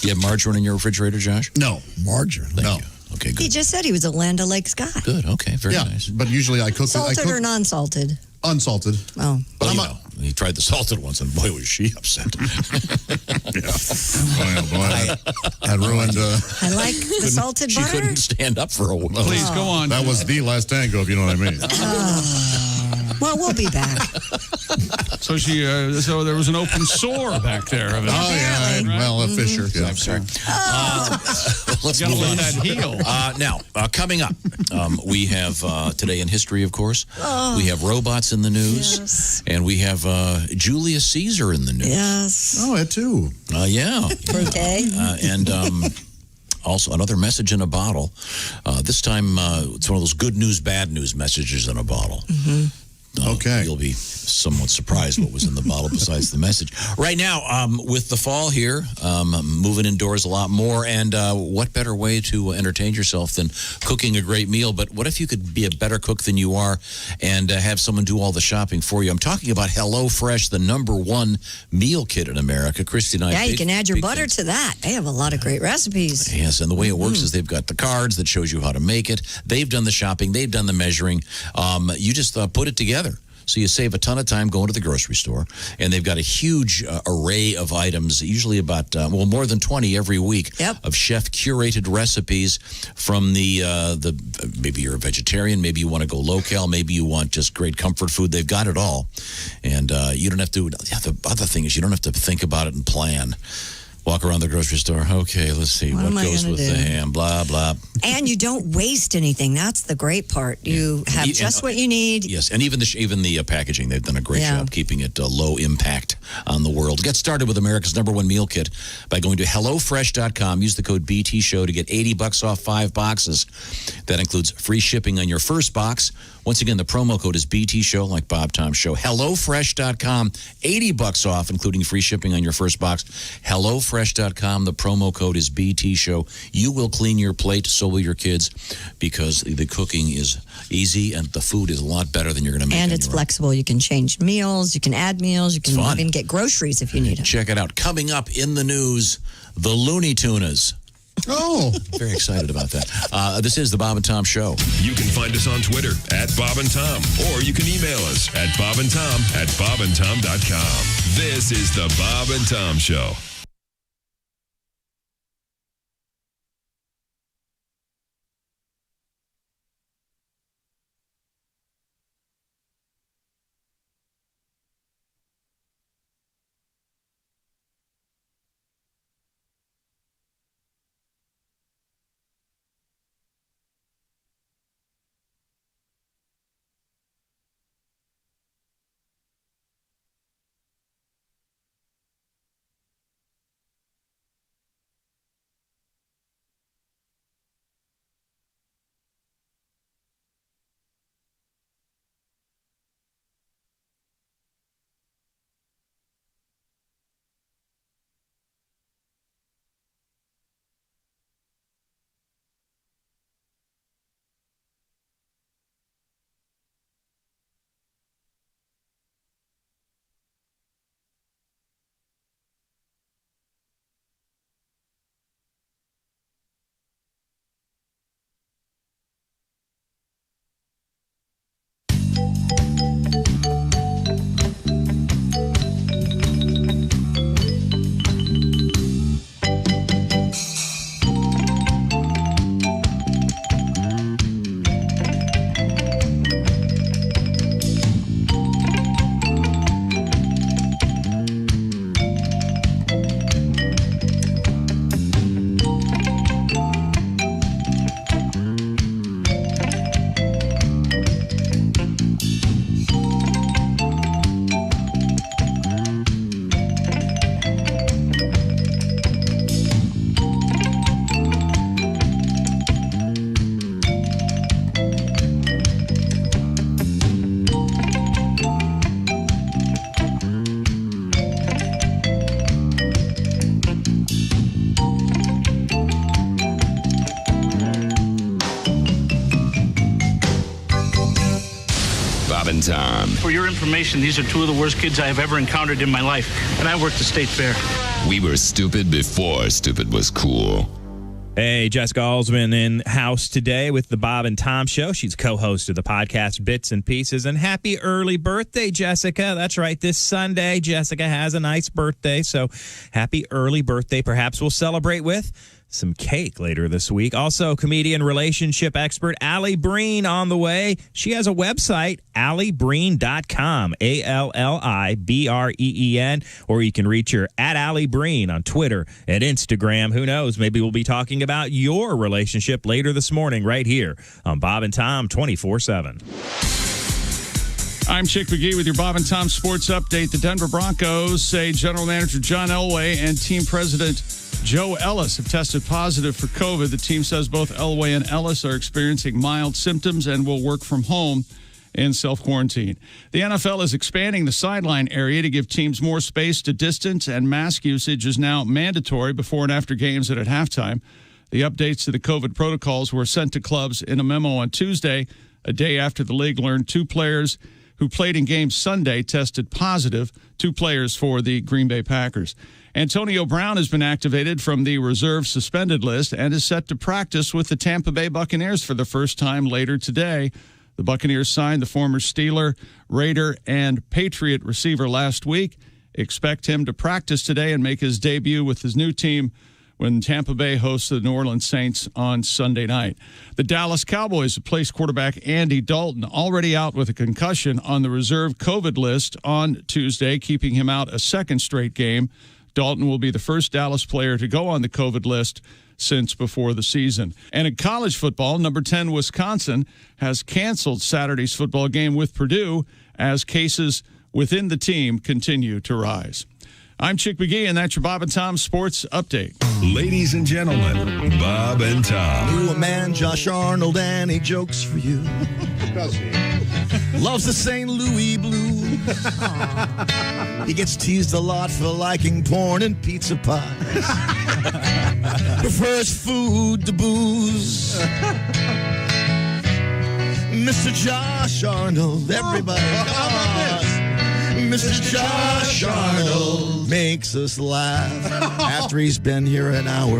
You have margarine in your refrigerator, Josh? No. Margarine. Thank you. Okay, He good. just said he was a Land O'Lakes guy. Good. Okay, very Yeah, nice. but usually I cook Salted or non-salted? unsalted. Oh. Well, he tried the salted once, and boy, was she upset. Boy, that ruined. I like the salted She butter. couldn't stand up for a while. Please go on. That was the last tango, if you know what I mean. Well, we'll be back. So so there was an open sore back there. Oh, yeah. Well, a Fisher. Yeah. I'm sorry. Let's Gotta move let on. that heal. Now, coming up, we have today in history, of course. We have robots in the news, Yes. and we have Julius Caesar in the news. Yes. Oh, it too. Yeah. Okay. And also another message in a bottle. This time, it's one of those good news, bad news messages in a bottle. You'll be somewhat surprised what was in the bottle besides the message. Right now, with the fall here, moving indoors a lot more, and what better way to entertain yourself than cooking a great meal? But what if you could be a better cook than you are and have someone do all the shopping for you? I'm talking about HelloFresh, the #1 meal kit in America. Christy and I. Yeah, you can add your butter to that. They have a lot of great recipes. Yes, and the way it works is they've got the cards that shows you how to make it. They've done the shopping. They've done the measuring. You just put it together. So you save a ton of time going to the grocery store, and they've got a huge array of items, usually about, more than 20 every week, of chef-curated recipes from the maybe you're a vegetarian, maybe you want to go low-cal, maybe you want just great comfort food. They've got it all, and you don't have to, the other thing is you don't have to think about it and plan. Walk around the grocery store. Okay, let's see. What goes with the ham? Blah, blah. And you don't waste anything. That's the great part. You have just what you need. Yes, and even the packaging, they've done a great job keeping it low impact on the world. Get started with America's #1 meal kit by going to HelloFresh.com. Use the code BTShow to get $80 off 5 boxes. That includes free shipping on your first box. Once again, the promo code is BTShow, like Bob Tom Show. HelloFresh.com, $80 off, including free shipping on your first box. HelloFresh.com, the promo code is BTShow. You will clean your plate, so will your kids, because the cooking is easy and the food is a lot better than you're going to make. And it's flexible. You can change meals, you can add meals, you can even get groceries if you need them. Check it out. Coming up in the news, the Looney Tunas. Oh, very excited about that. This is the Bob and Tom Show. You can find us on Twitter at Bob and Tom, or you can email us at bobandtom@bobandtom.com. This is the Bob and Tom Show. and Tom. For your information, these are two of the worst kids I have ever encountered in my life, and I worked the state fair. We were stupid before stupid was cool. Hey, Jessica Alsman in house today with the Bob and Tom Show. She's co-host of the podcast Bits and Pieces. And happy early birthday, Jessica. That's right. This Sunday, Jessica has a nice birthday. So happy early birthday. Perhaps we'll celebrate with some cake later this week. Also, comedian, relationship expert Allie Breen on the way. She has a website, alliebreen.com, ALLIBREEN, or you can reach her at Allie Breen on Twitter and Instagram. Who knows? Maybe we'll be talking about your relationship later this morning right here on Bob and Tom 24/7. I'm Chick McGee with your Bob and Tom Sports Update. The Denver Broncos say General Manager John Elway and Team President Joe Ellis have tested positive for COVID. The team says both Elway and Ellis are experiencing mild symptoms and will work from home. in self-quarantine. The NFL is expanding the sideline area to give teams more space to distance, and mask usage is now mandatory before and after games and at halftime. The updates to the COVID protocols were sent to clubs in a memo on Tuesday, a day after the league learned 2 players who played in games Sunday tested positive, 2 players for the Green Bay Packers. Antonio Brown has been activated from the reserve suspended list and is set to practice with the Tampa Bay Buccaneers for the first time later today. The Buccaneers signed the former Steeler, Raider, and Patriot receiver last week. Expect him to practice today and make his debut with his new team when Tampa Bay hosts the New Orleans Saints on Sunday night. The Dallas Cowboys have placed quarterback Andy Dalton, already out with a concussion, on the reserve COVID list on Tuesday, keeping him out a second straight game. Dalton will be the first Dallas player to go on the COVID list since before the season. And in college football, number 10 Wisconsin has canceled Saturday's football game with Purdue as cases within the team continue to rise. I'm Chick McGee, and that's your Bob and Tom Sports Update. Ladies and gentlemen, Bob and Tom. Knew a man, Josh Arnold, and he jokes for you. Does he? Loves the St. Louis blues. He gets teased a lot for liking porn and pizza pies. Prefers food to booze. Mr. Josh Arnold, everybody. How about this? Mr. Josh Arnold makes us laugh after he's been here an hour.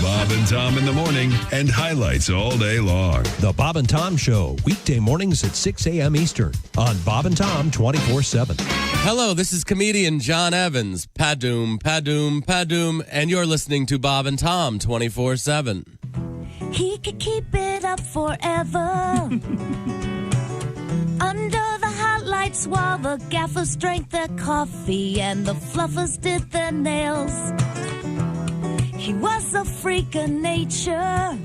Bob and Tom in the morning and highlights all day long. The Bob and Tom Show, weekday mornings at 6 a.m. Eastern on Bob and Tom 24/7. Hello, this is comedian John Evans. Padoom, padoom, padoom, and you're listening to Bob and Tom 24/7. He could keep it up forever. Under the hot lights while the gaffers drank their coffee and the fluffers did their nails. He was a freak of nature.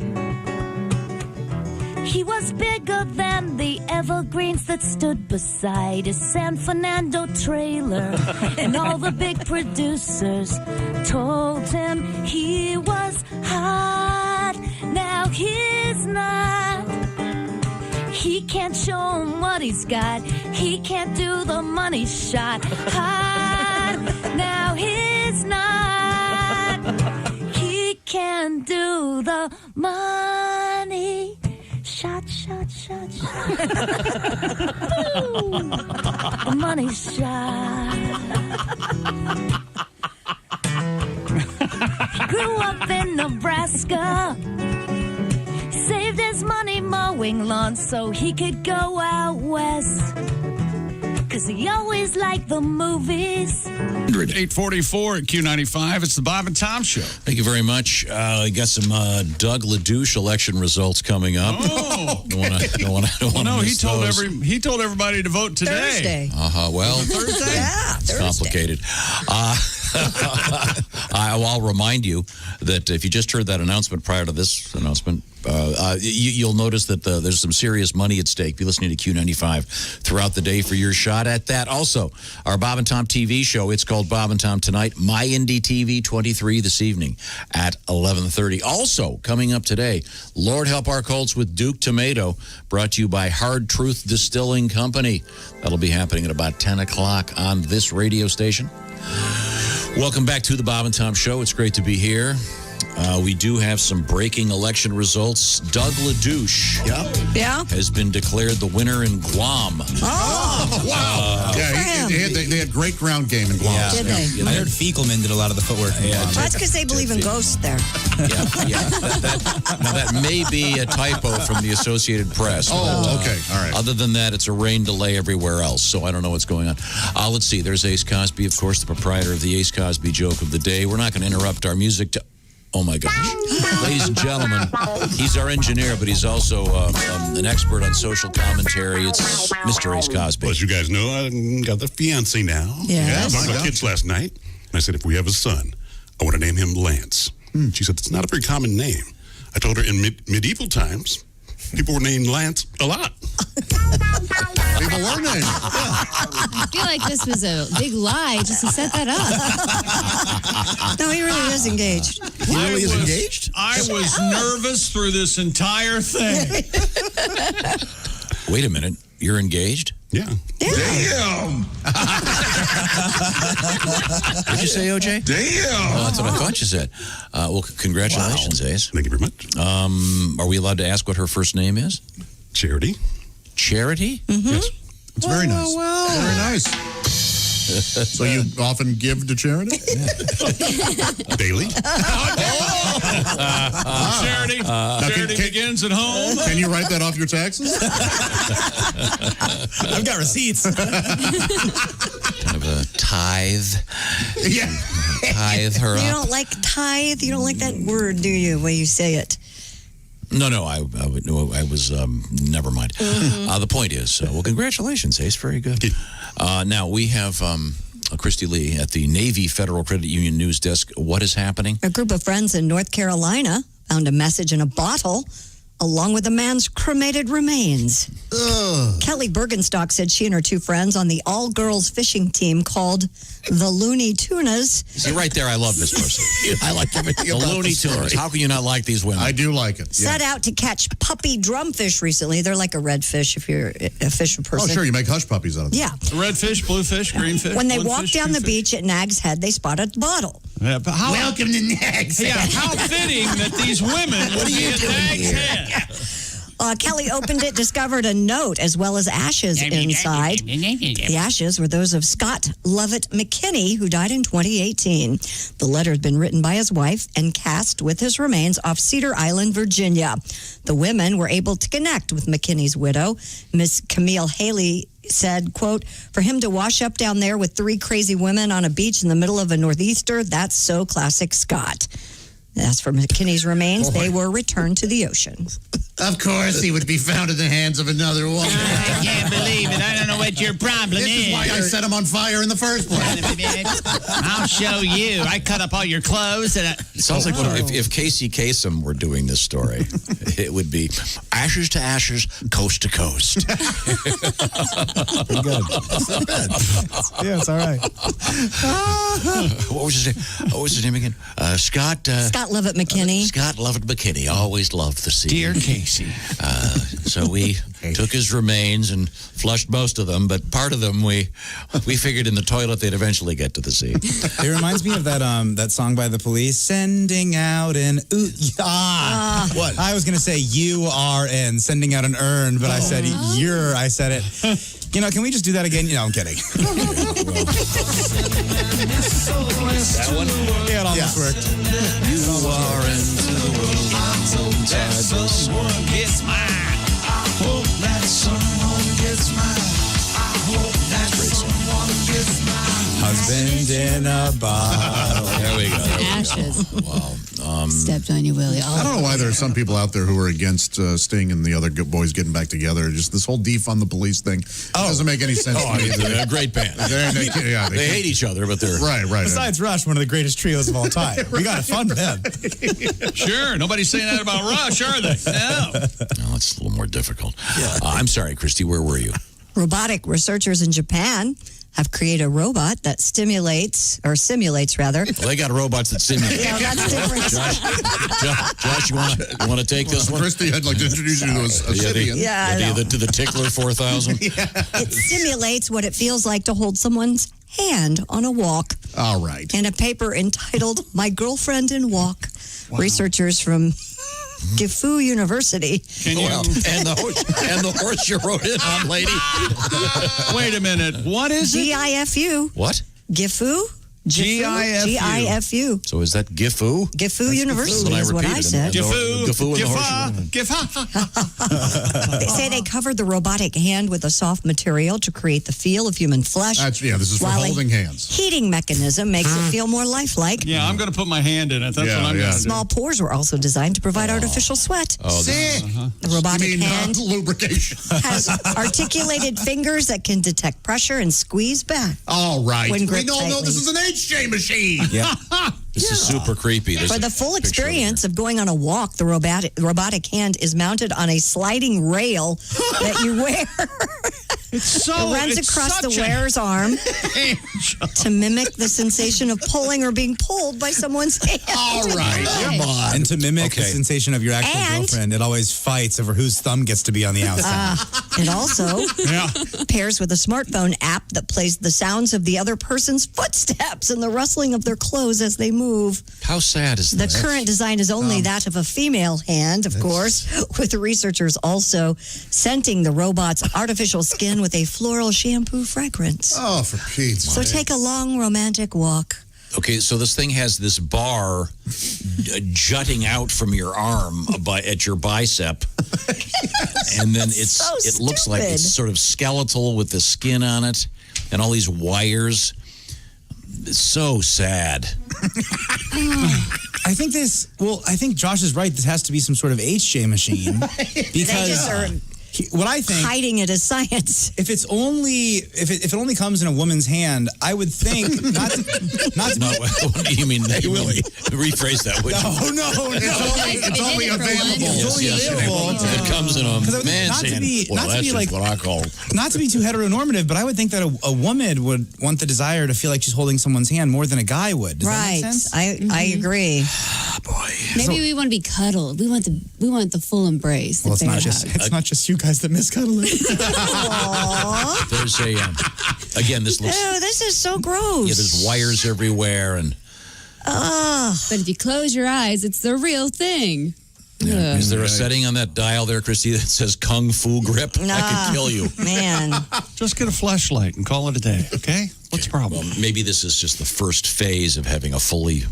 He was bigger than the evergreens that stood beside his San Fernando trailer. And all the big producers told him he was hot. Now he's not. He can't show him what he's got. He can't do the money shot. Hot. Now he's not. He can do the money shot, shot, shot, shot. Ooh, the money shot. He grew up in Nebraska. Saved his money mowing lawns so he could go out west. 'Cause he always liked the movies. 844 at Q95. It's the Bob and Tom Show. Thank you very much. We got some Doug LaDouche election results coming up. Oh, he told everybody to vote today. Thursday. Well, Thursday. Yeah, it's Thursday. complicated. I'll remind you that if you just heard that announcement prior to this announcement, you'll notice that there's some serious money at stake. Be listening to Q95 throughout the day for your shot at that. Also, our Bob and Tom TV show, it's called Bob and Tom Tonight, My Indie TV 23 this evening at 11:30. Also, coming up today, Lord Help Our Colts with Duke Tomato, brought to you by Hard Truth Distilling Company. That'll be happening at about 10 o'clock on this radio station. Welcome back to the Bob and Tom Show. It's great to be here. We do have some breaking election results. Doug LaDouche has been declared the winner in Guam. Oh, wow. They had great ground game in Guam. Did they? I heard Fiegelman did a lot of the footwork. Well, that's because they believe in ghosts there. Now, that may be a typo from the Associated Press. Oh, okay. All right. Other than that, it's a rain delay everywhere else, so I don't know what's going on. Let's see. There's Ace Cosby, of course, the proprietor of the Ace Cosby joke of the day. We're not going to interrupt our music. Oh, my gosh. Ladies and gentlemen, he's our engineer, but he's also an expert on social commentary. It's Mr. Ace Cosby. Well, as you guys know, I got the fiancé now. Yes. I talked to my kids last night, and I said, if we have a son, I want to name him Lance. She said, it's not a very common name. I told her in medieval times, people were named Lance a lot. People were named. I feel like this was a big lie just to set that up. No, he really is engaged. He really is engaged? I was nervous through this entire thing. Wait a minute. You're engaged? Yeah. Damn! What'd you say, OJ? Damn! That's what I thought you said. Well, congratulations, Ace. Thank you very much. Are we allowed to ask what her first name is? Charity. Charity? Mm-hmm. Yes. It's very nice. Very nice. So you often give to charity? Daily. Charity. Charity begins at home. Can you write that off your taxes? I've got receipts. Kind of a tithe. Yeah. Tithe her You up. don't like tithe? You don't like that word, do you, when you say it? No, I was, never mind. The point is, well, congratulations, Ace. Very good. Now, we have Christy Lee at the Navy Federal Credit Union News Desk. What is happening? A group of friends in North Carolina found a message in a bottle along with a man's cremated remains. Kelly Bergenstock said she and her two friends on the all-girls fishing team called the Looney Tunas. See, right there, I love this person. I like everything The about Looney the story. Tunes. How can you not like these women? I do like it. Yeah. Set out to catch puppy drumfish recently. They're like a redfish if you're a fish Oh, person. sure. You make hush puppies out of them. Yeah. Red fish, blue fish, green fish. When they blue walked fish, down green the fish. beach at Nag's Head, they spotted the bottle. Yeah, but how, Welcome to Nags. yeah, how fitting that these women would be at Nag's Head. Kelly opened it, discovered a note as well as ashes inside. The ashes were those of Scott Lovett McKinney, who died in 2018. The letter had been written by his wife and cast with his remains off Cedar Island, Virginia. The women were able to connect with McKinney's widow, Miss Camille Haley, said, quote, for him to wash up down there with three crazy women on a beach in the middle of a northeaster, that's so classic Scott. As for McKinney's remains, they were returned to the ocean. Of course, he would be found in the hands of another woman. I can't believe it. I don't know what your problem This is why I set him on fire in the first place. I'll show you. I cut up all your clothes. And It sounds like if Casey Kasem were doing this story, it would be ashes to ashes, coast to coast. Pretty good. It's not bad. Yeah, it's all right. What was his name again? Scott Lovett McKinney. Scott Lovett McKinney. Always loved the sea. Dear Casey. So we took his remains and flushed most of them, but part of them we figured in the toilet they'd eventually get to the sea. It reminds me of that song by the Police, sending out an what? I was gonna say URN, sending out an urn, but I said you're. I said it. You know, can we just do that again? I'm kidding. That one? Yeah, it almost worked. URN to the world. That someone gets mine. I hope that someone gets mine. I hope that someone gets mine. Husband in a bottle. There we go. Ashes. Wow. Stepped on you, Willie. I don't know why there are some people out there who are against Sting and the other good boys getting back together. Just this whole defund the police thing doesn't make any sense to me. They're a great band. They hate each other, but they're right. Besides Rush, one of the greatest trios of all time. We got to fund them. Sure. Nobody's saying that about Rush, are they? No. No, it's a little more difficult. I'm sorry, Christy. Where were you? Robotic researchers in Japan have created a robot that simulates. Well, they got robots that simulate. Yeah, that's different. Josh, you want to take this one? Christy, I'd like to introduce you to a Scythian. Yeah, I know. To the Tickler 4000. It simulates what it feels like to hold someone's hand on a walk. All right. In a paper entitled "My Girlfriend in Walk," researchers from Gifu University. Can you? And the horse you rode in on, lady. Wait a minute. What is it? GIFU. What? Gifu. GIFU. So is that Gifu? Gifu University is what I said. Gifu and the horse. They say they covered the robotic hand with a soft material to create the feel of human flesh. This is for while holding a hands. Heating mechanism makes it feel more lifelike. Yeah, I'm going to put my hand in it. That's what I'm going to do. Small pores were also designed to provide artificial sweat. The robotic hand lubrication has articulated fingers that can detect pressure and squeeze back. All right. When We gripped all know tightly. this is an HJ machine. Yeah. This is super creepy. There's For the a full picture experience of going on a walk, the robotic hand is mounted on a sliding rail that you wear. It's so. It runs it's across the such a- wearer's arm to mimic the sensation of pulling or being pulled by someone's hand. All right, come on. And to mimic the sensation of your actual And- girlfriend, it always fights over whose thumb gets to be on the outside. It also pairs with a smartphone app that plays the sounds of the other person's footsteps and the rustling of their clothes as they move. How sad is The this? current design is only that of a female hand, of course, with the researchers also scenting the robot's artificial skin with a floral shampoo fragrance. Oh, for Pete's So sake. take a long romantic walk. Okay, so this thing has this bar jutting out from your arm at your bicep, and then it looks like it's sort of skeletal with the skin on it, and all these wires. It's so sad. I think Josh is right. This has to be some sort of HJ machine They just are what I think hiding it as science. if it only comes in a woman's hand, I would think not to No, what do you mean? Rephrase that. Would you? No. It's only available. It's only available. If it comes in a man's hand, that's what I call. Not to be too heteronormative, but I would think that a woman would want the desire to feel like she's holding someone's hand more than a guy would. Does that Right. make sense? I agree. Maybe we want to be cuddled. We want the full embrace. The Well, it's bear not hug. just you guys that miss cuddling. Aww. There's again, this looks. Ew, this is so gross. Yeah, there's wires everywhere, and But if you close your eyes, it's the real thing. yeah. Is there a setting on that dial there, Christy, that says Kung Fu grip? I could kill you. Man. Just get a flashlight and call it a day, okay? What's the problem? Well, maybe this is just the first phase of having a fully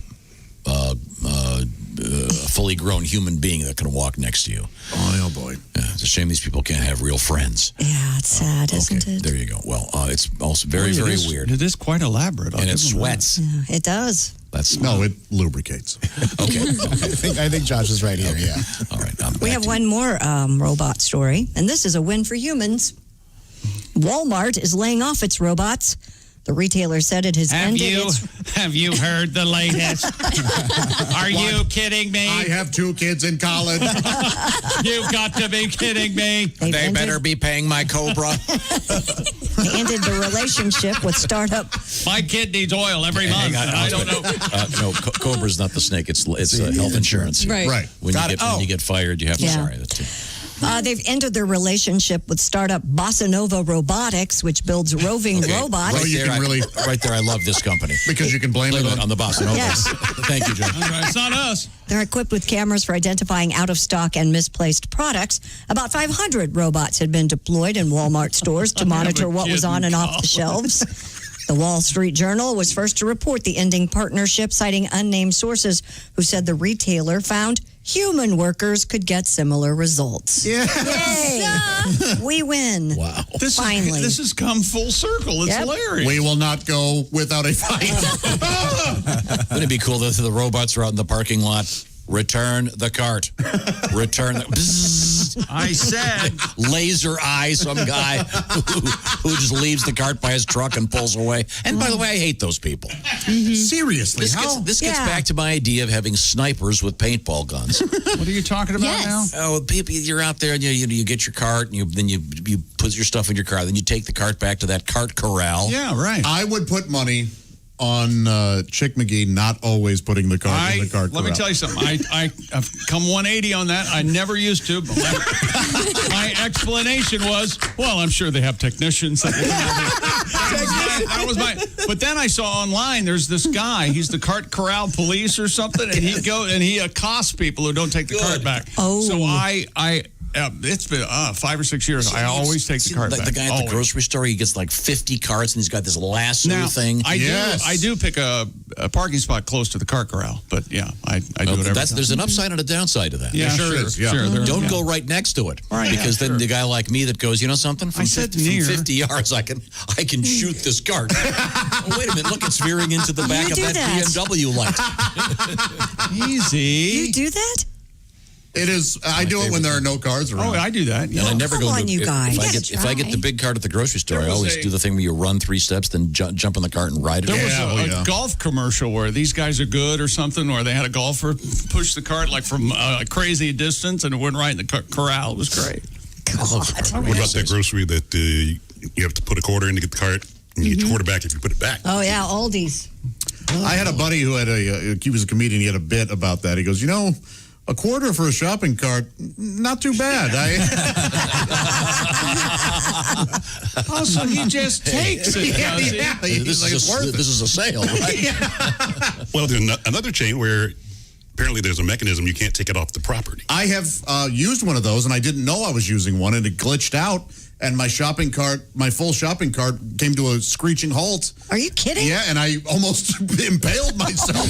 grown human being that can walk next to you. Oh boy. Yeah, it's a shame these people can't have real friends. Yeah, it's sad, isn't it? There you go. Well, it's also very, very weird. It is quite elaborate. And it sweats. Yeah, it does. No, it lubricates. Okay. I think Josh is right here. Yeah. All right. We have one more robot story, and this is a win for humans. Walmart is laying off its robots. The retailer said it has ended its... Have you heard the latest? Are you kidding me? I have 2 kids in college. You've got to be kidding me. They better be paying my Cobra. They ended the relationship with startup. My kid needs oil every month. I don't know. No, Cobra's not the snake. It's health insurance. Right. When you get fired, you have to. Yeah. Sorry, that's too. They've ended their relationship with startup Bossa Nova Robotics, which builds roving robots. Right there, I love this company. Because you can blame it on the Bossa Nova. Yes. Thank you, Joe. It's not us. They're equipped with cameras for identifying out-of-stock and misplaced products. About 500 robots had been deployed in Walmart stores to monitor what was on and off the shelves. The Wall Street Journal was first to report the ending partnership, citing unnamed sources who said the retailer found human workers could get similar results. Yeah. Yay! We win. Wow. Finally. This has come full circle. It's hilarious. We will not go without a fight. Wouldn't it be cool if the robots are out in the parking lot? Return the cart. Return the... Bzzz. I said... Laser eye, some guy who just leaves the cart by his truck and pulls away. And by the way, I hate those people. Seriously, This gets back to my idea of having snipers with paintball guns. What are you talking about now? Oh, people, you're out there and you get your cart and then you put your stuff in your car. Then you take the cart back to that cart corral. Yeah, right. I would put money on Chick McGee not always putting the cart in the cart Let me tell you something. I've come 180 on that. I never used to. But my explanation was, well, I'm sure they have technicians. That was my. But then I saw online, there's this guy. He's the cart corral police or something, and he accosts people who don't take the cart back. Oh. So it's been 5 or 6 years. I always take the cart back. The guy at the grocery store, he gets like 50 carts, and he's got this lasso thing. I do pick a parking spot close to the cart corral, but yeah, I do it every time. There's an upside and a downside to that. Yeah, sure. Don't go right next to it, right? Because then the guy like me that goes, you know something? From 50 yards, I can shoot this cart. Oh, wait a minute! Look, it's veering into the back of that BMW light. Easy. You do that? It is. I do it when there are no cars around. Oh, I do that. And I never Come go. on, you guys. If I get the big cart at the grocery store, I always do the thing where you run 3 steps, then jump in the cart and ride it. There was a golf commercial where these guys are good or something, where they had a golfer push the cart like from a crazy distance and it went right in the corral. It was great. What about that grocery that you have to put a quarter in to get the cart, and you get your quarter back if you put it back. Oh, yeah, Aldi's. I had a buddy who had he was a comedian. He had a bit about that. He goes, a quarter for a shopping cart, not too bad. Oh, so he just takes it. does he? This is a sale, right? Well, there's another chain where apparently there's a mechanism you can't take it off the property. I have used one of those, and I didn't know I was using one, and it glitched out, and my full shopping cart came to a screeching halt. Are you kidding? Yeah, and I almost impaled myself.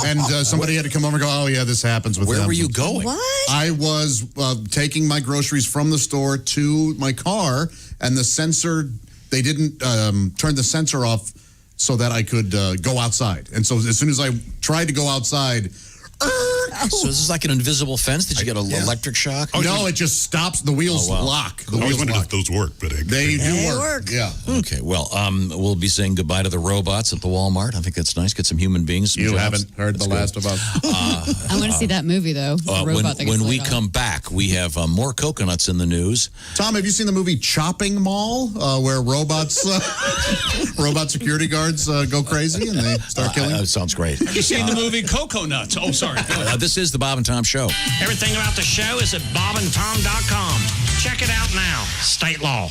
And somebody had to come over and go, oh, yeah, this happens with them. Where were you going? What? I was taking my groceries from the store to my car, and the sensor, they didn't turn the sensor off so that I could go outside. And so as soon as I tried to go outside, So this is like an invisible fence? Did you get an electric shock? No, it just stops. The wheels lock. The I always wheels wondered lock. if those work, but They do work. Yeah. Okay, well, we'll be saying goodbye to the robots at the Walmart. I think that's nice. Get some human beings. Some You jobs. haven't heard The Last of Us. I want to see that movie, though. The robot that gets when we laid off. come back, we have more coconuts in the news. Tom, have you seen the movie Chopping Mall, where robots, robot security guards go crazy and they start killing? That sounds great. Have you seen the movie Coconuts? Oh, sorry. This is the Bob and Tom Show. Everything about the show is at bobandtom.com. Check it out now. State law.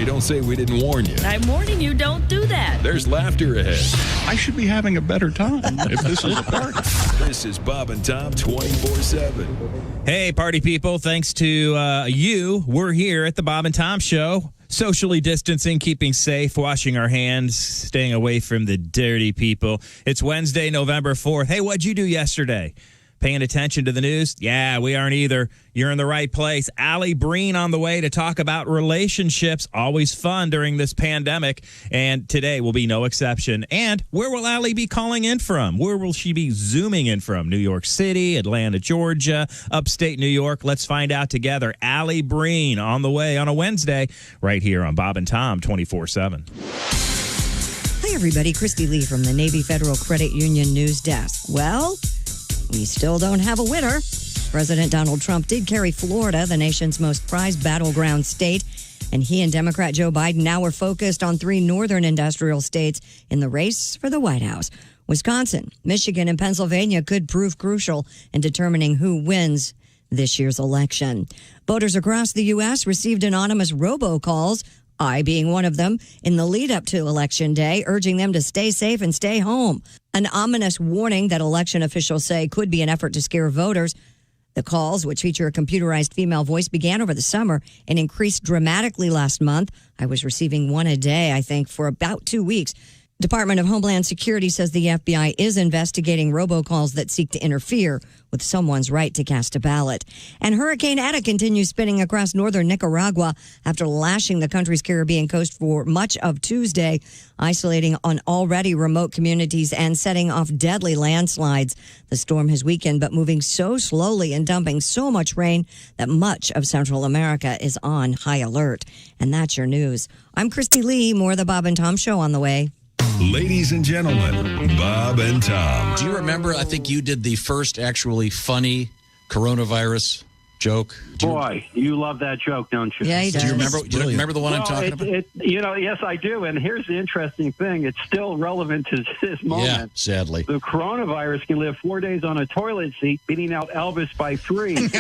Don't say we didn't warn you. I'm warning you, don't do that. There's laughter ahead. I should be having a better time if this is a party. This is Bob and Tom 24/7. Hey, party people. Thanks to you, we're here at the Bob and Tom Show. Socially distancing, keeping safe, washing our hands, staying away from the dirty people. It's Wednesday, November 4th. Hey, what'd you do yesterday? Paying attention to the news? Yeah, we aren't either. You're in the right place. Allie Breen on the way to talk about relationships. Always fun during this pandemic. And today will be no exception. And where will Allie be calling in from? Where will she be zooming in from? New York City, Atlanta, Georgia, upstate New York. Let's find out together. Allie Breen on the way on a Wednesday right here on Bob and Tom 24/7. Hi, everybody. Christy Lee from the Navy Federal Credit Union News Desk. Well, we still don't have a winner. President Donald Trump did carry Florida, the nation's most prized battleground state, and he and Democrat Joe Biden now are focused on 3 northern industrial states in the race for the White House. Wisconsin, Michigan, and Pennsylvania could prove crucial in determining who wins this year's election. Voters across the U.S. received anonymous robocalls I being one of them, in the lead up to Election Day, urging them to stay safe and stay home. An ominous warning that election officials say could be an effort to scare voters. The calls, which feature a computerized female voice, began over the summer and increased dramatically last month. I was receiving one a day, I think, for about 2 weeks. Department of Homeland Security says the FBI is investigating robocalls that seek to interfere with someone's right to cast a ballot. And Hurricane Eta continues spinning across northern Nicaragua after lashing the country's Caribbean coast for much of Tuesday, isolating on already remote communities and setting off deadly landslides. The storm has weakened, but moving so slowly and dumping so much rain that much of Central America is on high alert. And that's your news. I'm Christy Lee. More of the Bob and Tom Show on the way. Ladies and gentlemen, Bob and Tom. Do you remember? I think you did the first actually funny coronavirus joke. Boy, you love that joke, don't you? Yeah, he does. Do you remember the one I'm talking about? Yes, I do. And here's the interesting thing. It's still relevant to this moment. Yeah, sadly. The coronavirus can live 4 days on a toilet seat, beating out Elvis by 3. That's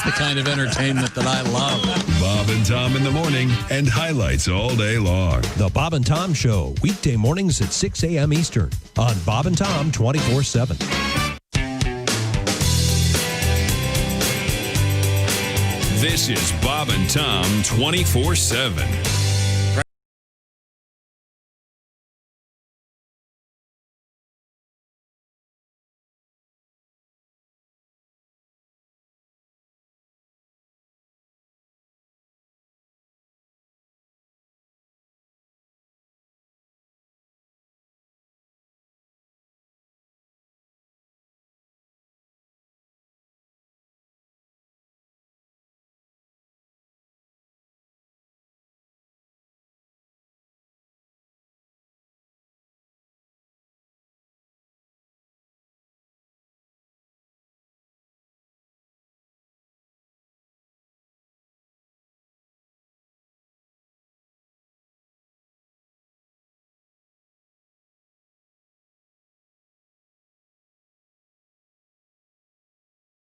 the kind of entertainment that I love. Bob and Tom in the morning and highlights all day long. The Bob and Tom Show, weekday mornings at 6 a.m. Eastern on Bob and Tom 24/7. This is Bob and Tom 24/7.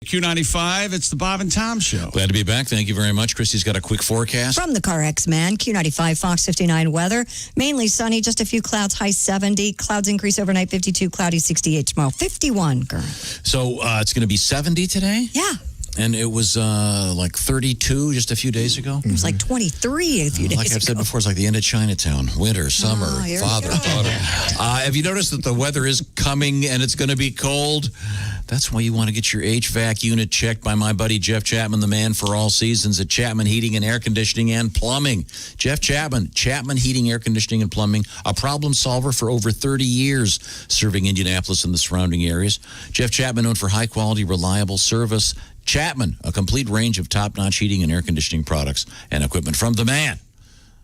Q95, it's the Bob and Tom Show. Glad to be back. Thank you very much. Christy's got a quick forecast. From the CarX Man, Q95, Fox 59 weather. Mainly sunny, just a few clouds, high 70. Clouds increase overnight, 52, cloudy 68 tomorrow, 51 current. So it's going to be 70 today? Yeah. And it was like 32 just a few days ago? It was like 23 a few days ago. Like I've said before, it's like the end of Chinatown. Winter, summer, father, daughter. Have you noticed that the weather is coming and it's going to be cold? That's why you want to get your HVAC unit checked by my buddy Jeff Chapman, the man for all seasons at Chapman Heating and Air Conditioning and Plumbing. Jeff Chapman, Chapman Heating, Air Conditioning and Plumbing, a problem solver for over 30 years, serving Indianapolis and the surrounding areas. Jeff Chapman, known for high-quality, reliable service. Chapman, a complete range of top-notch heating and air conditioning products and equipment from the man.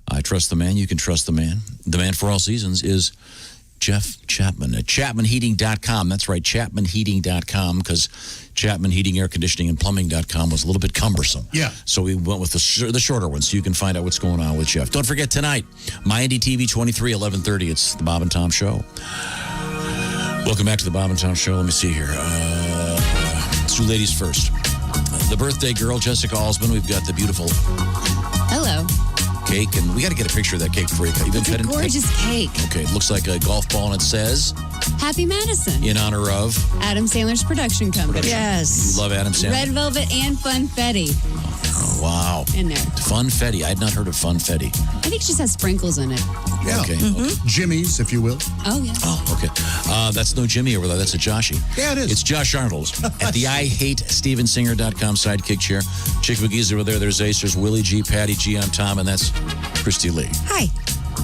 I trust the man. You can trust the man. The man for all seasons is Jeff Chapman at ChapmanHeating.com. That's right, ChapmanHeating.com, because Chapman Heating, Air Conditioning, and Plumbing.com was a little bit cumbersome. Yeah. So we went with the shorter one so you can find out what's going on with Jeff. Don't forget tonight, My Indy TV 23, 11:30. It's the Bob and Tom Show. Welcome back to the Bob and Tom Show. Let me see here. Let's do ladies first. The birthday girl, Jessica Alsman. We've got the beautiful Hello. cake, and we got to get a picture of that cake before you cut. You've been It's a cutting gorgeous cake. Okay, it looks like a golf ball, and it says Happy Madison. in honor of Adam Sandler's production company. Yes. you love Adam Sandler. Red Velvet and Funfetti Wow. in there. Funfetti. I had not heard of Funfetti. I think it just has sprinkles in it. Yeah. Okay. Jimmy's, if you will. Oh, yes. Oh, okay. That's no Jimmy over there. That's a Joshy. Yeah, it is. It's Josh Arnold at the IHateStevensinger.com sidekick chair. Chick McGee's over there. There's Ace. There's Willie G, Patty G. I'm Tom, and that's Christy Lee. Hi.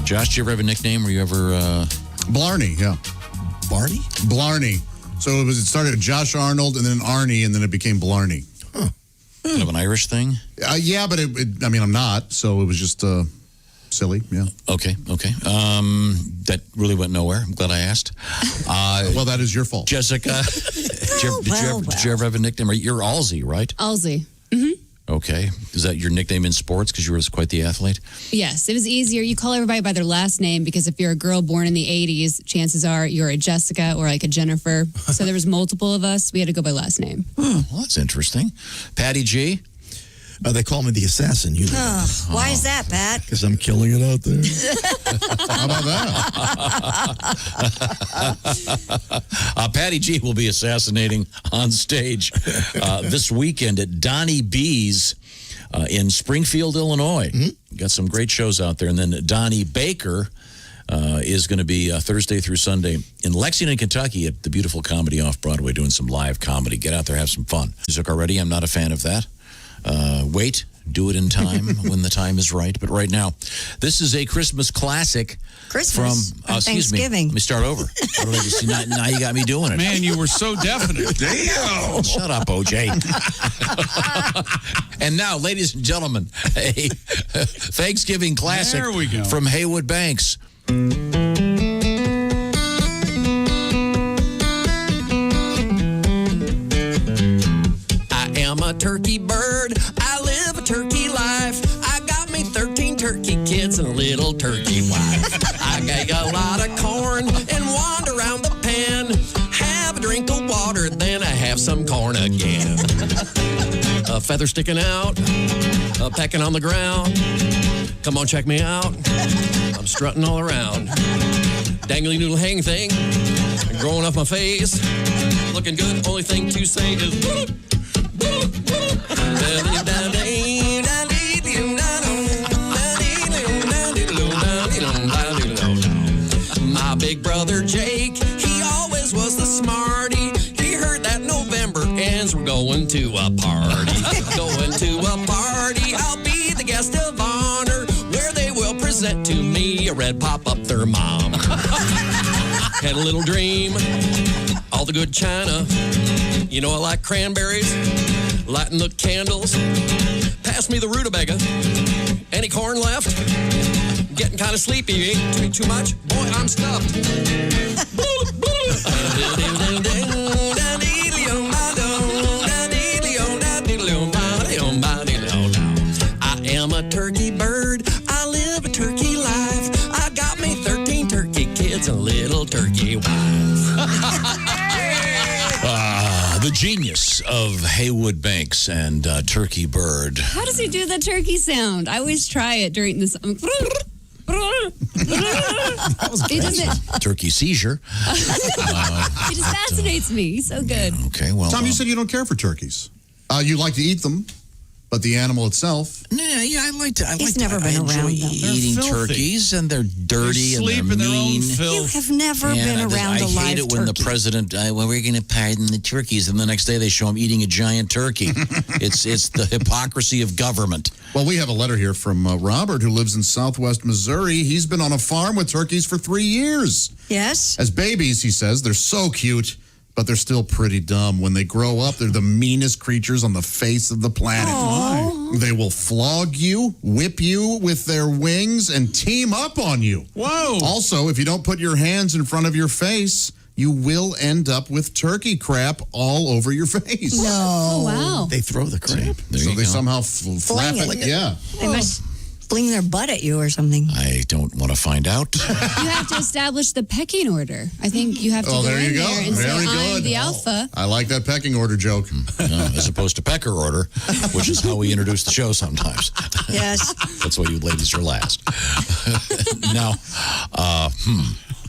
Josh, do you ever have a nickname? Were you ever... Blarney, yeah. Barney? Blarney. So it started with Josh Arnold and then Arnie, and then it became Blarney. Kind of an Irish thing? Yeah, but I'm not, so it was just silly, yeah. Okay. That really went nowhere. I'm glad I asked. Well, that is your fault. Jessica, did you ever have a nickname? You're Alsey, right? Alsey. Okay. Is that your nickname in sports because you were quite the athlete? Yes, it was easier. You call everybody by their last name because if you're a girl born in the 80s, chances are you're a Jessica or like a Jennifer. So there was multiple of us. We had to go by last name. Well, that's interesting. Patty G? They call me the assassin. You know. Why is that, Pat? Because I'm killing it out there. How about that? Patty G will be assassinating on stage this weekend at Donnie B's in Springfield, Illinois. Got some great shows out there. And then Donnie Baker is going to be Thursday through Sunday in Lexington, Kentucky at the beautiful Comedy Off-Broadway doing some live comedy. Get out there, have some fun. Music already, I'm not a fan of that. Wait, do it in time when the time is right. But right now, this is a Christmas classic Christmas from Thanksgiving. Excuse me. Let me start over. What did I just see? Now you got me doing it. Man, you were so definite. Damn. Shut up, OJ. And now, ladies and gentlemen, a Thanksgiving classic There we go. from Haywood Banks. I am a turkey bird. I live a turkey life. I got me 13 turkey kids and a little turkey wife. I get a lot of corn and wander around the pen. Have a drink of water, then I have some corn again. A feather sticking out, a pecking on the ground. Come on, check me out. I'm strutting all around. Dangly noodle hang thing, growing off my face. Looking good, only thing to say is boop, boop, boop. My big brother Jake, he always was the smarty. He heard that November ends, we're going to a party. Going to a party, I'll be the guest of honor, where they will present to me a red pop-up thermom. Had a little dream, all the good china. You know I like cranberries, lighting the candles. Pass me the rutabaga. Any corn left? Getting kind of sleepy. You ate too much? Boy, I'm stuffed. I am a turkey bird. I live a turkey life. I got me 13 turkey kids and a little turkey wife. The genius of Haywood Banks and Turkey Bird. How does he do the turkey sound? I always try it during this. He does it. Turkey seizure. He just fascinates me. He's so good. Okay, well. Tom, you said you don't care for turkeys. You like to eat them, but the animal itself. Yeah, I like to. He's never been enjoy around them. eating turkeys, and they're dirty and they're mean. You have never been around a live turkey. I hate it when the president, well, we're going to pardon the turkeys, and the next day they show him eating a giant turkey. It's the hypocrisy of government. Well, we have a letter here from Robert, who lives in Southwest Missouri. He's been on a farm with turkeys for 3 years. Yes. As babies, he says, they're so cute, but they're still pretty dumb. When they grow up, they're the meanest creatures on the face of the planet. Aww. They will flog you, whip you with their wings, and team up on you. Whoa. Also, if you don't put your hands in front of your face, you will end up with turkey crap all over your face. No. Oh, wow. They throw the crap. So they somehow flap Fling it. it. Yeah. They must fling their butt at you or something. I don't want to find out. You have to establish the pecking order. I think you have to go there you in go. there and Very say, I'm good. the alpha. I like that pecking order joke. As opposed to pecker order, which is how we introduce the show sometimes. Yes. That's why you ladies are last. Now,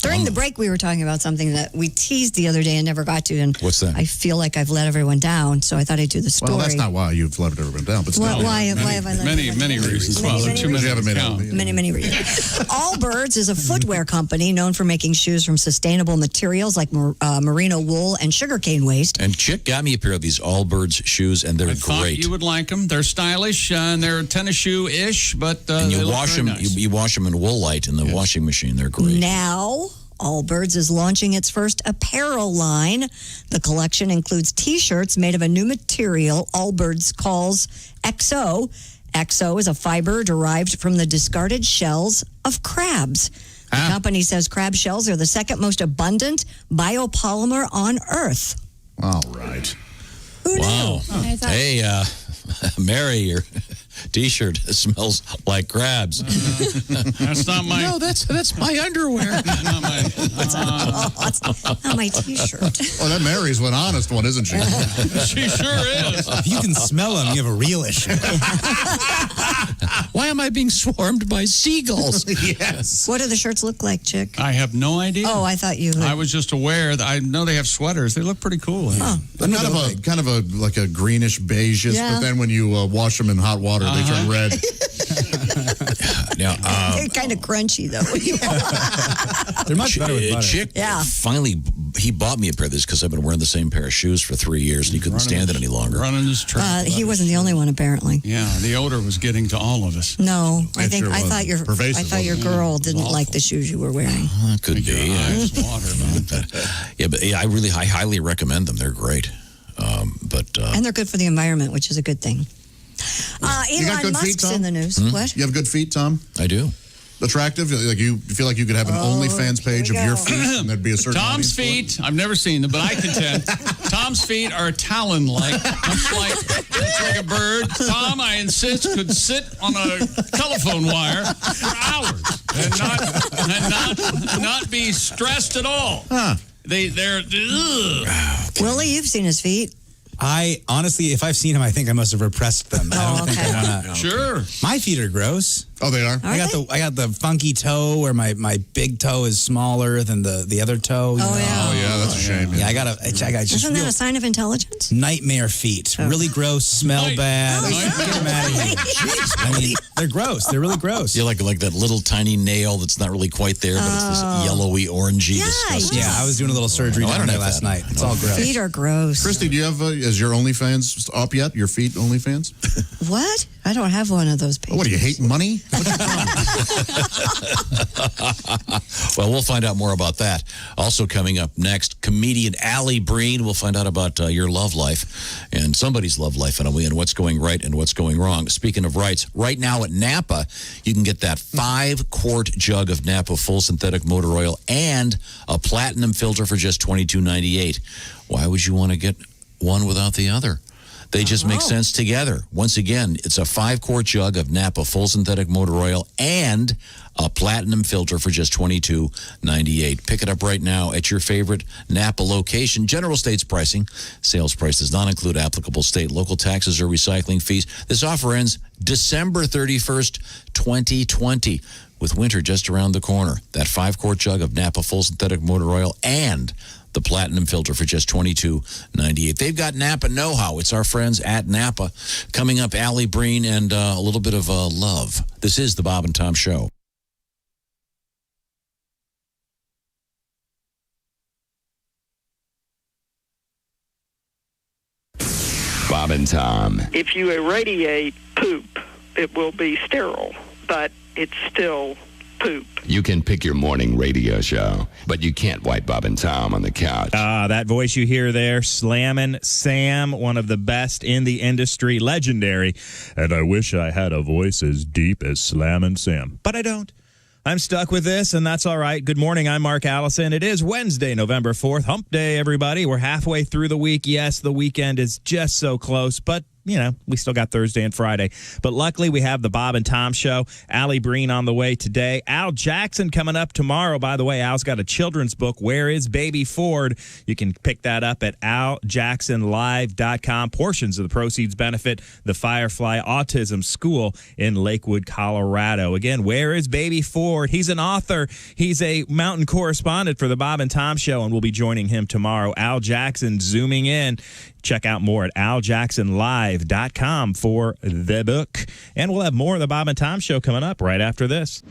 During the break, we were talking about something that we teased the other day and never got to. And what's that? I feel like I've let everyone down, so I thought I'd do the story. Well, that's not why you've let everyone down. But still. Why have I let Many reasons. Well, too many haven't made out. Many reasons. Allbirds is a footwear company known for making shoes from sustainable materials like merino wool and sugarcane waste. And Chick got me a pair of these Allbirds shoes, and they're I thought great. you would like them. They're stylish and they're tennis shoe-ish, but And they you look wash very them. nice. You wash them in Woolite in the washing machine. They're great. Now, Allbirds is launching its first apparel line. The collection includes T-shirts made of a new material Allbirds calls XO. XO is a fiber derived from the discarded shells of crabs. The company says crab shells are the second most abundant biopolymer on Earth. All right. Who Wow. knew? Hey, Mary, T-shirt smells like crabs. That's not my. No, that's my underwear. That's not my. It's not my T-shirt. Oh, that Mary's one honest one, isn't she? She sure is. If you can smell them, you have a real issue. Why am I being swarmed by seagulls? Yes. What do the shirts look like, Chick? I have no idea. Oh, I thought you. I was just aware that I know they have sweaters. They look pretty cool. Huh. They're kind of a like a greenish beige, but then when you wash them in hot water, they turn red. Now, They're kind of crunchy, though. They're much better with butter. Chick Yeah. finally, he bought me a pair of these because I've been wearing the same pair of shoes for 3 years, and he couldn't stand it any longer. Running his track. He wasn't the only one, apparently. Yeah, the odor was getting to all of us. No, I It think sure I was. thought your Pervasive, your wasn't girl didn't like the shoes you were wearing. Could be. Water, man. I highly recommend them. They're great. And they're good for the environment, which is a good thing. You got Elon good Musk's feet, Tom? in the news. What? You have good feet, Tom? I do. Attractive? Like you feel like you could have an OnlyFans page of your feet, and there'd be a certain Tom's feet, I've never seen them, but I contend Tom's feet are talon-like, much like a bird. Tom, I insist, could sit on a telephone wire for hours and not be stressed at all. Huh. They're Willie, you've seen his feet. I honestly, if I've seen him, I think I must have repressed them. I don't think I know. Sure. My feet are gross. Oh, they are? I got the funky toe where my big toe is smaller than the other toe. Oh, yeah. Oh, yeah, that's a shame. Yeah, I got just Isn't that a sign of intelligence? nightmare feet. Really gross, smell bad. Get them out of here. I mean, they're gross. They're really gross. Yeah, like that little tiny nail that's not really quite there, but it's this yellowy, orangey, disgusting. Yeah, I was doing a little surgery I down don't there have last that. night. It's all gross. Feet are gross. Christy, do you have, is your OnlyFans up yet? Your feet OnlyFans? What? I don't have one of those pages. What, do you hate money? Well, we'll find out more about that. Also coming up next, comedian Allie Breen. We'll find out about your love life and somebody's love life and what's going right and what's going wrong. Speaking of rights, right now at Napa, you can get that 5-quart jug of Napa full synthetic motor oil and a platinum filter for just $22.98. Why would you want to get one without the other? They just make sense together. Once again, it's a 5-quart jug of Napa full synthetic motor oil and a platinum filter for just $22.98. Pick it up right now at your favorite Napa location. General states pricing. Sales price does not include applicable state, local taxes, or recycling fees. This offer ends December 31st, 2020, with winter just around the corner. That 5-quart jug of Napa full synthetic motor oil and the platinum filter for just $22.98. They've got Napa know-how. It's our friends at Napa. Coming up, Allie Breen and a little bit of love. This is the Bob and Tom Show. Bob and Tom. If you irradiate poop, it will be sterile, but it's still poop. You can pick your morning radio show, but you can't wipe Bob and Tom on the couch. That voice you hear there, Slammin' Sam, one of the best in the industry, legendary. And I wish I had a voice as deep as Slammin' Sam, but I don't. I'm stuck with this, and that's all right. Good morning. I'm Mark Allison. It is Wednesday, November 4th. Hump Day, everybody. We're halfway through the week. Yes, the weekend is just so close, but you know, we still got Thursday and Friday. But luckily, we have the Bob and Tom Show. Allie Breen on the way today. Al Jackson coming up tomorrow. By the way, Al's got a children's book, Where is Baby Ford? You can pick that up at aljacksonlive.com. Portions of the proceeds benefit the Firefly Autism School in Lakewood, Colorado. Again, Where is Baby Ford? He's an author. He's a mountain correspondent for the Bob and Tom Show, and we'll be joining him tomorrow. Al Jackson zooming in. Check out more at aljacksonlive.com for the book. And we'll have more of the Bob and Tom Show coming up right after this.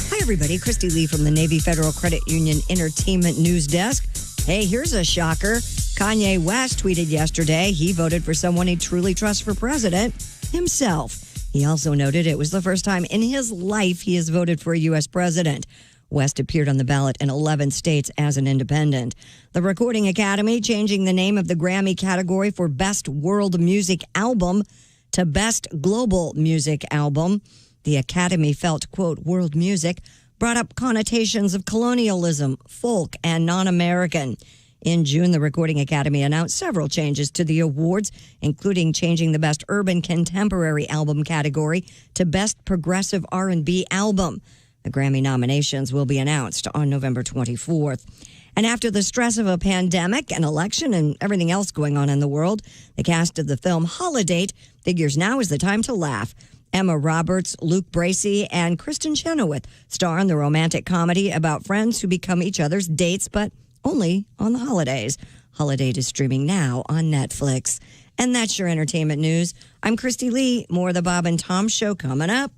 Hi, everybody. Christy Lee from the Navy Federal Credit Union Entertainment News Desk. Hey, here's a shocker. Kanye West tweeted yesterday he voted for someone he truly trusts for president, himself. He also noted it was the first time in his life he has voted for a U.S. president. West appeared on the ballot in 11 states as an independent. The Recording Academy changing the name of the Grammy category for Best World Music Album to Best Global Music Album. The Academy felt, quote, world music brought up connotations of colonialism, folk, and non-American. In June, the Recording Academy announced several changes to the awards, including changing the Best Urban Contemporary Album category to Best Progressive R&B Album. The Grammy nominations will be announced on November 24th. And after the stress of a pandemic, an election, and everything else going on in the world, the cast of the film Holiday figures now is the time to laugh. Emma Roberts, Luke Bracey, and Kristen Chenoweth star in the romantic comedy about friends who become each other's dates, but only on the holidays. Holiday is streaming now on Netflix. And that's your entertainment news. I'm Christy Lee. More of the Bob and Tom Show coming up.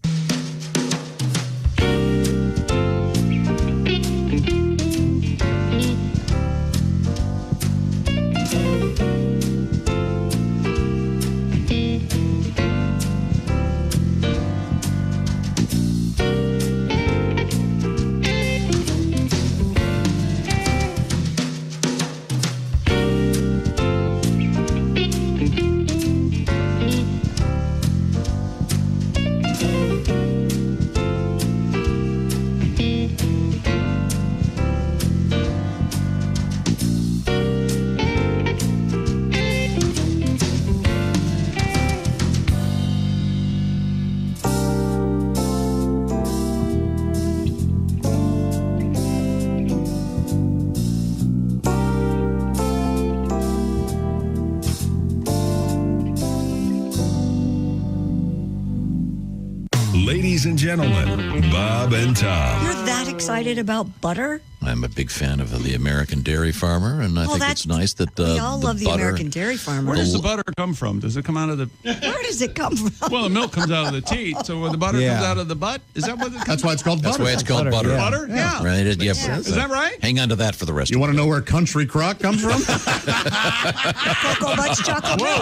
Ladies and gentlemen, Bob and Tom. You're that excited about butter? I'm a big fan of the American Dairy Farmer, and I think it's nice that we all love the butter, American Dairy Farmer. Where does the butter come from? Does it come out of the... Where does it come from? Well, the milk comes out of the teat, so when the butter comes out of the butt, is that what it comes That's why it's called butter. That's why it's called butter. Butter? Yeah. Right? Yep. Is that right? Hang on to that for the rest You of want to know where country crock comes from? Cocoa Butts chocolate milk.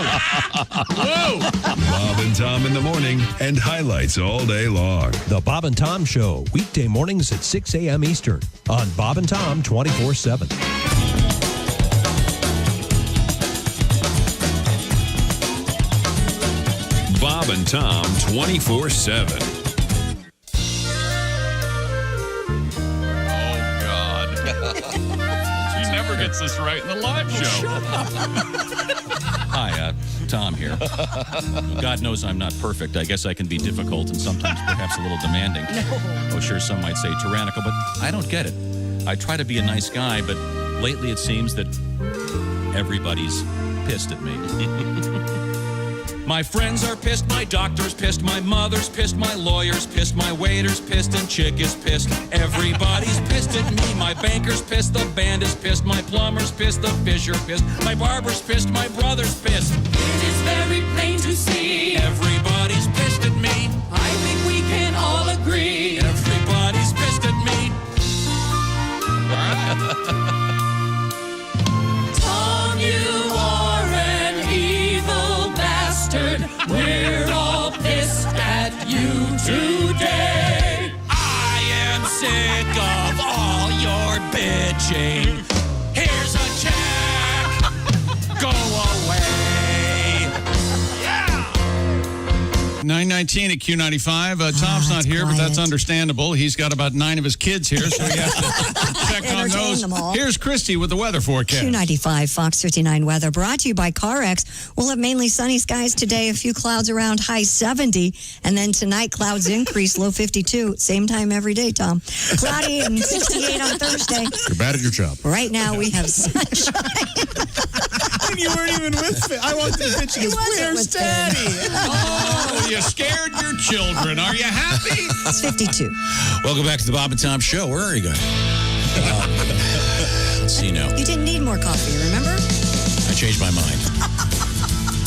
Whoa! Bob and Tom in the morning and highlights all day long. The Bob and Tom Show, weekday mornings at 6 a.m. Eastern on Bob and Tom 24/7. Bob and Tom 24/7. Oh, God. He never gets this right in the live show. Hi, Tom here. God knows I'm not perfect. I guess I can be difficult and sometimes perhaps a little demanding. Oh, sure, some might say tyrannical, but I don't get it. I try to be a nice guy, but lately it seems that everybody's pissed at me. My friends are pissed, my doctor's pissed, my mother's pissed, my lawyer's pissed, my waiter's pissed, and chick is pissed. Everybody's pissed at me. My banker's pissed, the band is pissed, my plumber's pissed, the fisher pissed, my barber's pissed, my brother's pissed. It is very plain to see. Everybody's pissed at me. I think we can all agree. Everybody's pissed at me. Tom, you are an evil bastard. We're all pissed at you today. I am sick of all your bitching. Here's a check. Go away. 9:19 at Q95. Tom's not here, but that's understandable. He's got about 9 of his kids here, so he has to check on those. them all. Here's Christy with the weather forecast. Q95 Fox 59 weather brought to you by CarX. We'll have mainly sunny skies today, a few clouds around, high 70. And then tonight, clouds increase, low 52. Same time every day, Tom. Cloudy and 68 on Thursday. You're bad at your job. Right now, we have sunshine. You weren't even with I want the bitch. He wasn't Where's with Daddy? Oh, you scared your children. Are you happy? It's 52. Welcome back to the Bob and Tom Show. Where are you going? Let's see now. You didn't need more coffee, remember? I changed my mind.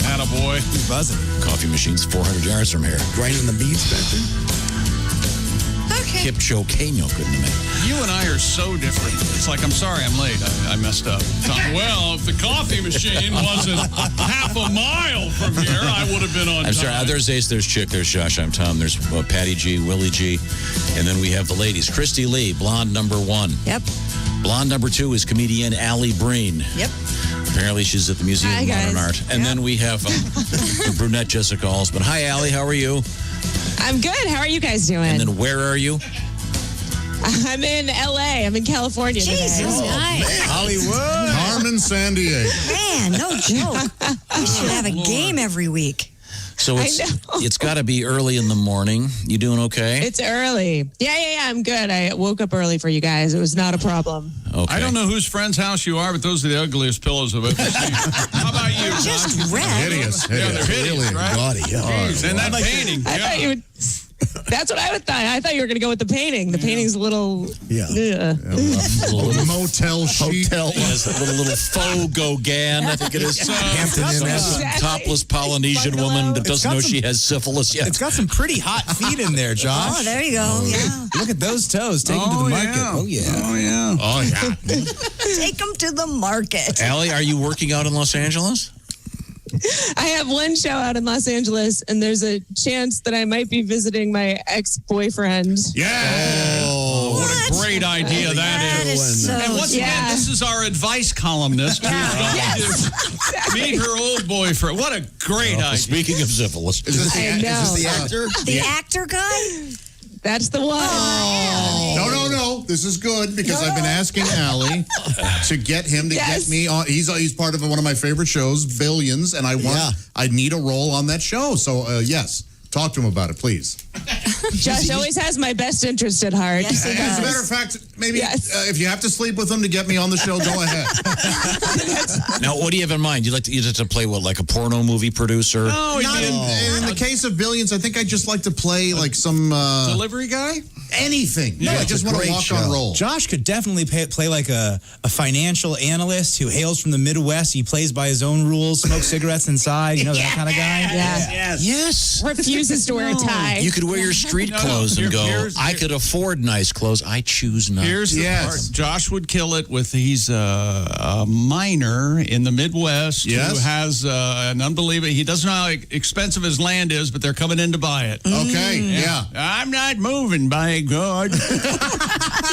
Attaboy. He's buzzing. Coffee machine's 400 yards from here. Grinding the beats back there. Okay. Kipcho Kano couldn't have made. You and I are so different. It's like, I'm sorry, I'm late. I messed up. Well, if the coffee machine wasn't half a mile from here, I would have been on I'm time. sorry. There's Ace, there's Chick, there's Josh, I'm Tom, there's Patty G, Willie G, and then we have the ladies. Christy Lee, blonde number 1. Yep. Blonde number 2 is comedian Allie Breen. Yep. Apparently she's at the Museum Hi, of Modern guys. Art. And then we have the brunette Jessica Alsman. Hi, Allie, how are you? I'm good. How are you guys doing? And then where are you? I'm in LA. I'm in California today. Jesus. Nice. Hollywood. Carmen San Diego. Man, no joke. We should have a game every week. So it's got to be early in the morning. You doing okay? It's early. Yeah, I'm good. I woke up early for you guys. It was not a problem. Okay. I don't know whose friend's house you are, but those are the ugliest pillows I've ever seen. How about you, John? Just red. Hideous. Yeah, they're hideous, Really right? gaudy. Jeez, and that painting. I thought you would. That's what I would thought. I thought you were going to go with the painting. The painting's a little. Yeah. Motel chic. Yes, a little faux Gauguin, I think it is. Hampton Inn. Some topless Polynesian woman that doesn't know she has syphilis yet. It's got some pretty hot feet in there, Josh. Oh, there you go. Yeah. Look at those toes. Take them to the market. Oh, yeah. Oh, yeah. Oh, yeah. Take them to the market. Allie, are you working out in Los Angeles? I have one show out in Los Angeles, and there's a chance that I might be visiting my ex-boyfriend. Yeah. What a great idea that is. So And once again, this is our advice columnist who's going to meet her old boyfriend. What a great idea. Speaking of syphilis. Is this the actor? the actor guy? That's the one. No. This is good because I've been asking Allie to get him to get me on. He's part of one of my favorite shows, Billions, and I need a role on that show. So yes, talk to him about it, please. Josh always has my best interest at heart. Yes, he As a does. matter of fact, maybe if you have to sleep with him to get me on the show, go ahead. Now, what do you have in mind? You like to play what, like a porno movie producer? No, not in the case of Billions. I think I just like to play like some delivery guy. Anything. No, I just want to walk on roll. Josh could definitely play like a financial analyst who hails from the Midwest. He plays by his own rules, smokes cigarettes inside, that kind of guy. Yeah. Yes. Refuses to wear a tie. You could wear your street clothes and go, I could afford nice clothes. I choose not. Here's the part. Josh would kill it with he's a miner in the Midwest who has an unbelievable. He doesn't know how expensive his land is, but they're coming in to buy it. Okay, yeah. I'm not moving, by God.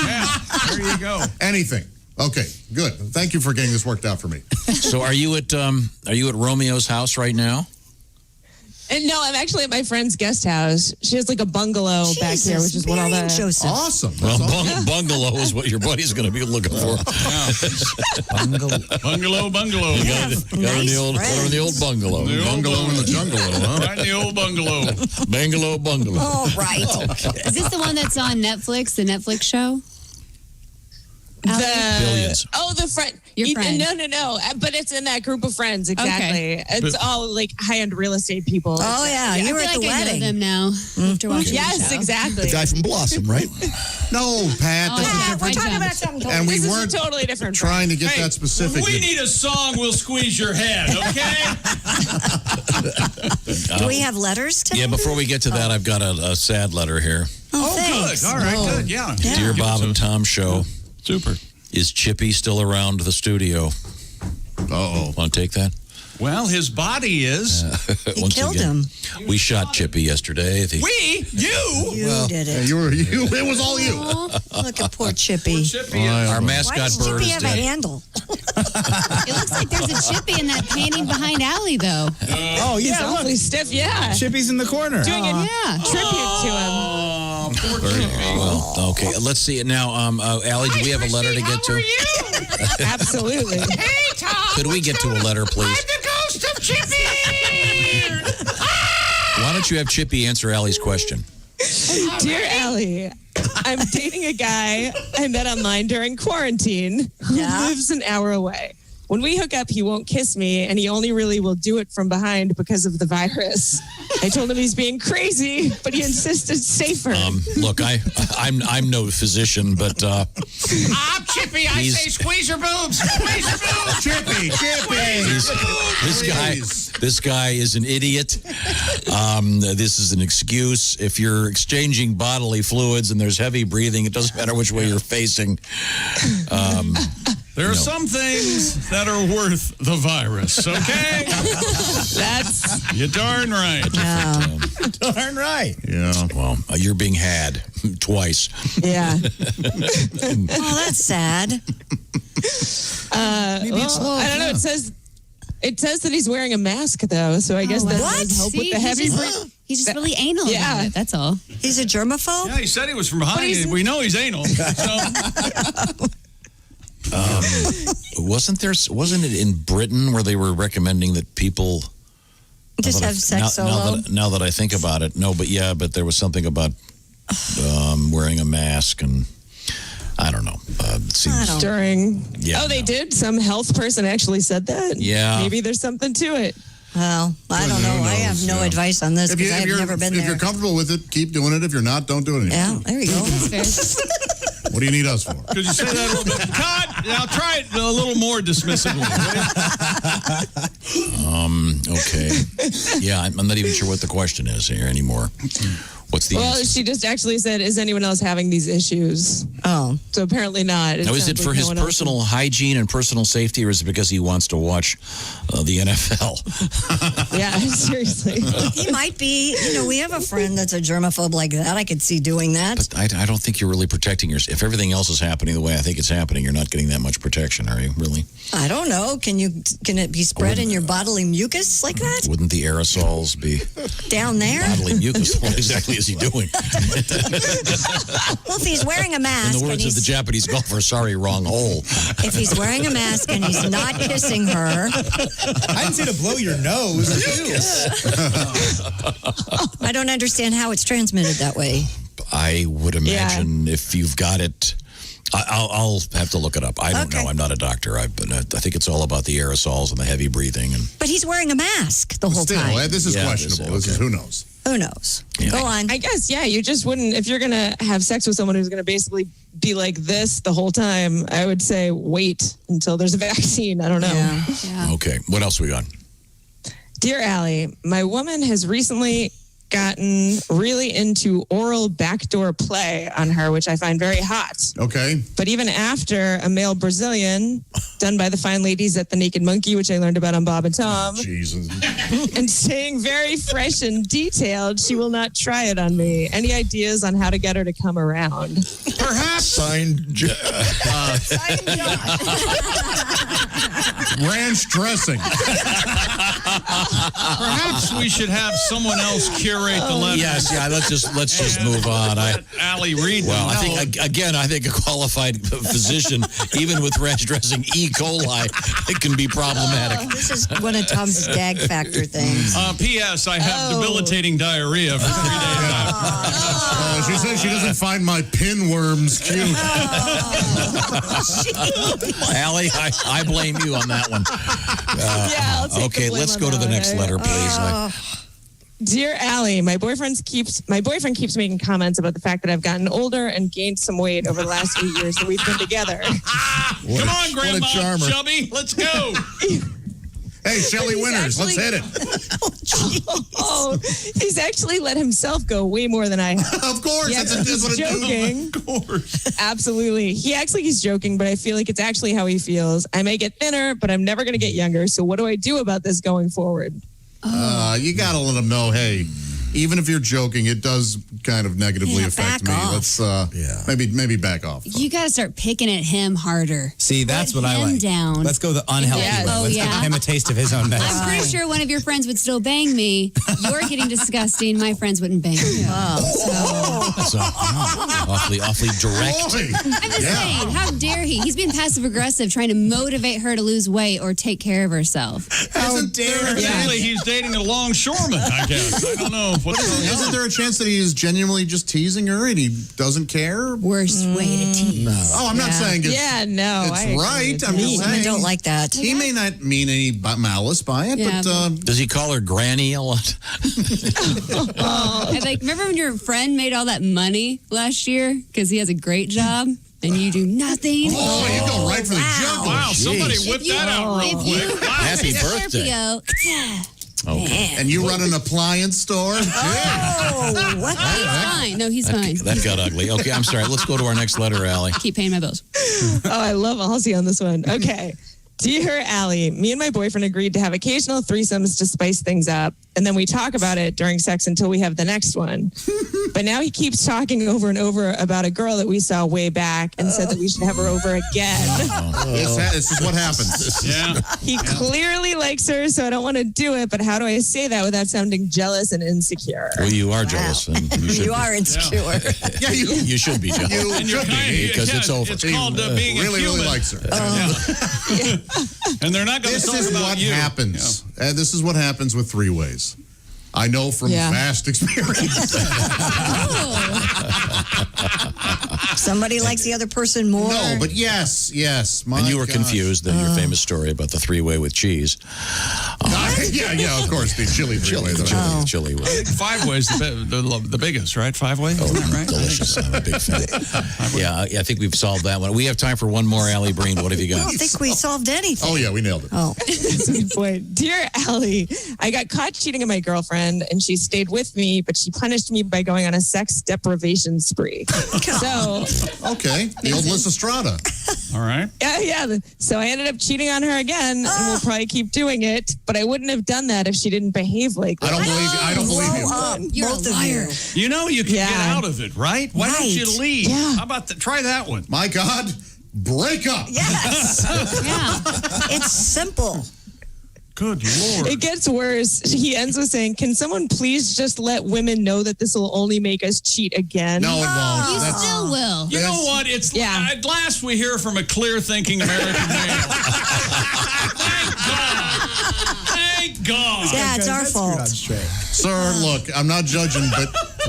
Yeah, there you go. Anything. Okay, good. Thank you for getting this worked out for me. So are you at Romeo's house right now? And no, I'm actually at my friend's guest house. She has like a bungalow back here, which is what all the awesome. Well, bungalow is what your buddy's going to be looking for. Bungalow. You got it in the old bungalow. Bungalow in the jungle, huh? Right in the old bungalow. Bungalow. Oh, right. Is this the one that's on Netflix, the Netflix show? Billions. The friend. Your friend. No. But it's in that group of friends, exactly. Okay. It's all like high-end real estate people. Oh, yeah. You were at the I know wedding. them now after watching the show. Exactly. The guy from Blossom, right? No, Pat. We're talking about something totally And we This is weren't a totally different trying to get that specific. We need a song. We'll squeeze your head, okay? Do we have letters today? Yeah, before we get to that, I've got a sad letter here. Oh, thanks. Good. All right, good. Yeah. Dear Bob and Tom Show. Super. Is Chippy still around the studio? Uh-oh. Want to take that? Well, his body is. He killed him. We shot Chippy yesterday. We? You? You did it. It was all you. Look at poor Chippy. Our Why mascot does bird Chippy is have a dead. handle? It looks like there's a Chippy in that painting behind Allie, though. Oh, He's yeah. awfully stiff, yeah. Chippy's in the corner. Doing a tribute to him. Oh, poor Chippy. Well, okay. Let's see it now. Allie, do we have a letter to get to? Absolutely. Hey, Tom. Could we get to a letter, please? I'm the ghost of Chippy. Why don't you have Chippy answer Allie's question? Dear Allie, I'm dating a guy I met online during quarantine who lives an hour away. When we hook up, he won't kiss me, and he only really will do it from behind because of the virus. I told him he's being crazy, but he insisted it's safer. Look, I'm no physician, but I'm Chippy. I say squeeze your boobs. Squeeze your boobs. Chippy. This guy is an idiot. This is an excuse. If you're exchanging bodily fluids and there's heavy breathing, it doesn't matter which way you're facing. There are some things that are worth the virus, okay? That's... You're darn right. Darn right. Yeah. Well, you're being had twice. Yeah. Oh, that's sad. I don't know. It says that he's wearing a mask, though, so I guess that does help with the heavy breathing. He's just really anal about it. That's all. He's a germaphobe? Yeah, he said he was from behind. We know he's anal. Wasn't it in Britain where they were recommending that people just have sex solo? Now that I think about it, but there was something about wearing a mask and I don't know. It seems During. Yeah, they did? Some health person actually said that? Yeah. Maybe there's something to it. Well, I don't know. I have no advice on this because I've never been there. If you're comfortable with it, keep doing it. If you're not, don't do it anymore. Yeah, there you go. What do you need us for? Could you say that a little bit? Cut! Now try it a little more dismissively. Okay. Yeah, I'm not even sure what the question is here anymore. What's the answer? She just actually said, is anyone else having these issues? Oh. So apparently not. Now, is it for his personal hygiene and personal safety, or is it because he wants to watch the NFL? Yeah, seriously. He might be. We have a friend that's a germaphobe like that. I could see doing that. But I don't think you're really protecting yourself. If everything else is happening the way I think it's happening, you're not getting that much protection, are you, really? I don't know. Can it be spread in your bodily mucus like that? Wouldn't the aerosols be down there? Bodily mucus. What exactly is he doing? Well, if he's wearing a mask. In the words of the Japanese golfer, sorry, wrong hole. If he's wearing a mask and he's not kissing her. I didn't say to blow your nose. I don't understand how it's transmitted that way. I would imagine if you've got it. I'll have to look it up. I don't know. I'm not a doctor. But I think it's all about the aerosols and the heavy breathing. But he's wearing a mask the whole time. This is questionable. Who knows? Who knows? Yeah. Go on. I guess, you just wouldn't, if you're going to have sex with someone who's going to basically be like this the whole time, I would say wait until there's a vaccine. I don't know. Yeah. Okay. What else we got? Dear Allie, my woman has recently gotten really into oral backdoor play on her, which I find very hot. Okay. But even after a male Brazilian done by the fine ladies at the Naked Monkey, which I learned about on Bob and Tom, Jesus. and staying very fresh and detailed, she will not try it on me. Any ideas on how to get her to come around? Perhaps. Signed ranch dressing. Perhaps we should have someone else curate the letter. Yes, let's just move on. Allie read. Well, I think a qualified physician, even with ranch dressing E. coli, it can be problematic. This is one of Tom's gag factor things. P.S. I have debilitating diarrhea for 3 days after. She says she doesn't find my pinworms cute. Allie, I blame you on that one. I'll take the blame let's on go to that the one, next letter, please. Dear Allie, my boyfriend keeps making comments about the fact that I've gotten older and gained some weight over the last 8 years that we've been together. Come on, Grandma Chubby, let's go. Hey, Shelley Winters, let's hit it. He's actually let himself go way more than I have. Of course, Yes, that's what he's joking. Of course. Absolutely. He acts like he's joking, but I feel like it's actually how he feels. I may get thinner, but I'm never going to get younger. So what do I do about this going forward? You got to let them know, hey, even if you're joking, it does kind of negatively affect me. off. Let's maybe back off. You got to start picking at him harder. See, that's Put what I him like. down. Let's go the unhealthy Yes. way. Oh, Let's yeah. give him a taste of his own medicine. I'm pretty sure one of your friends would still bang me. You're getting disgusting. My friends wouldn't bang you. Awfully direct. I'm just saying, how dare he? He's being passive aggressive, trying to motivate her to lose weight or take care of herself. How dare he? Apparently, he's dating a longshoreman, I guess. I don't know. Isn't there a chance that he is genuinely just teasing her and he doesn't care? Worst way to tease. No. Oh, I'm not saying it's, I agree. right. I'm just I saying. don't like that. He may not mean any malice by it, Yeah, but... Does he call her Granny a lot? Remember when your friend made all that money last year because he has a great job and you do nothing? Oh, you go right for the jugular. Wow, somebody whipped that out real quick. Happy birthday. Scorpio, Okay. And you run an appliance store? Oh, what? he's fine. No, he's fine. That got ugly. Okay, I'm sorry. Let's go to our next letter, Allie. Keep paying my bills. I love Halsey on this one. Okay. Dear Allie, me and my boyfriend agreed to have occasional threesomes to spice things up. and then we talk about it during sex until we have the next one. But now he keeps talking over and over about a girl that we saw way back and said that we should have her over again. This is what happens. Yeah. He clearly likes her, so I don't want to do it. But how do I say that without sounding jealous and insecure? Well, you are jealous. And you should You are insecure. Yeah, You should be jealous. You should be. Because it's over. It's called being a really, human. really likes her. And they're not going to This talk is about what you. happens. And this is what happens with three-ways. I know from vast experience. Somebody likes the other person more. No, but yes. And you were confused in your famous story about the three-way with cheese. Yeah, of course, the chili three-way. Chili. I think 5 ways the biggest, right? 5 way? Oh, Isn't that right? delicious. I'm a big fan. Yeah, I think we've solved that one. We have time for one more, Allie Breen. What have you I got? don't think we solved anything. Oh, yeah, we nailed it. Oh. Boy, dear Allie, I got caught cheating on my girlfriend, and she stayed with me, but she punished me by going on a sex deprivation spree. So, okay, the old Lysistrata. All right. Yeah. So I ended up cheating on her again, and we'll probably keep doing it. But I wouldn't have done that if she didn't behave like that. I don't believe you. You're both of you. You know you can get out of it, right? Why don't you Right. leave? Yeah. How about try that one? My God, break up. Yes. Yeah. It's simple. Good Lord. It gets worse. He ends with saying, "Can someone please just let women know that this will only make us cheat again?" No, it won't. You still will. You know what? It's at last we hear from a clear-thinking American man. Thank God. Thank God. Yeah, it's our fault. Sir, look, I'm not judging,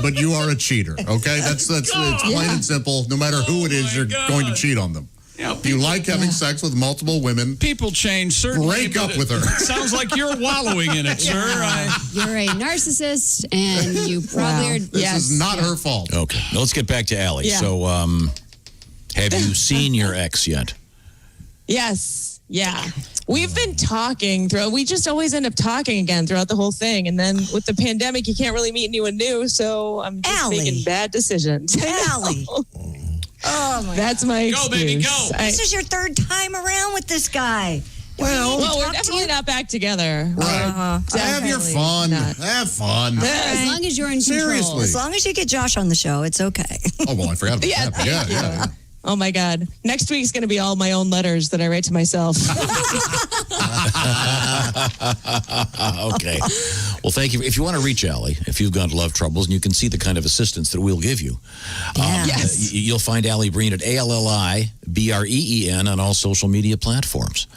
but you are a cheater. Okay, that's it's plain and simple. No matter who it is, you're going to cheat on them. Yeah, you like having sex with multiple women. People change, certainly. Break up with her. Sounds like you're wallowing in it, sir. You're a narcissist, and you probably are. This is not her fault. Okay, now let's get back to Allie. Yeah. So, have you seen your ex yet? Yes. Yeah. We've been talking throughout. We just always end up talking again throughout the whole thing. And then with the pandemic, you can't really meet anyone new. So I'm just making bad decisions. Allie. Oh, my That's my excuse. Go, baby, go. This is your third time around with this guy. Well, we're definitely not back together. Right. Have your fun. Have fun. As long as you're in control. Seriously. As long as you get Josh on the show, it's okay. Oh, well, I forgot about that. Yeah. Oh, my God. Next week's going to be all my own letters that I write to myself. Okay. Well, thank you. If you want to reach Allie, if you've got love troubles, and you can see the kind of assistance that we'll give you, Yes. you'll find Allie Breen at ALLIBREEN on all social media platforms.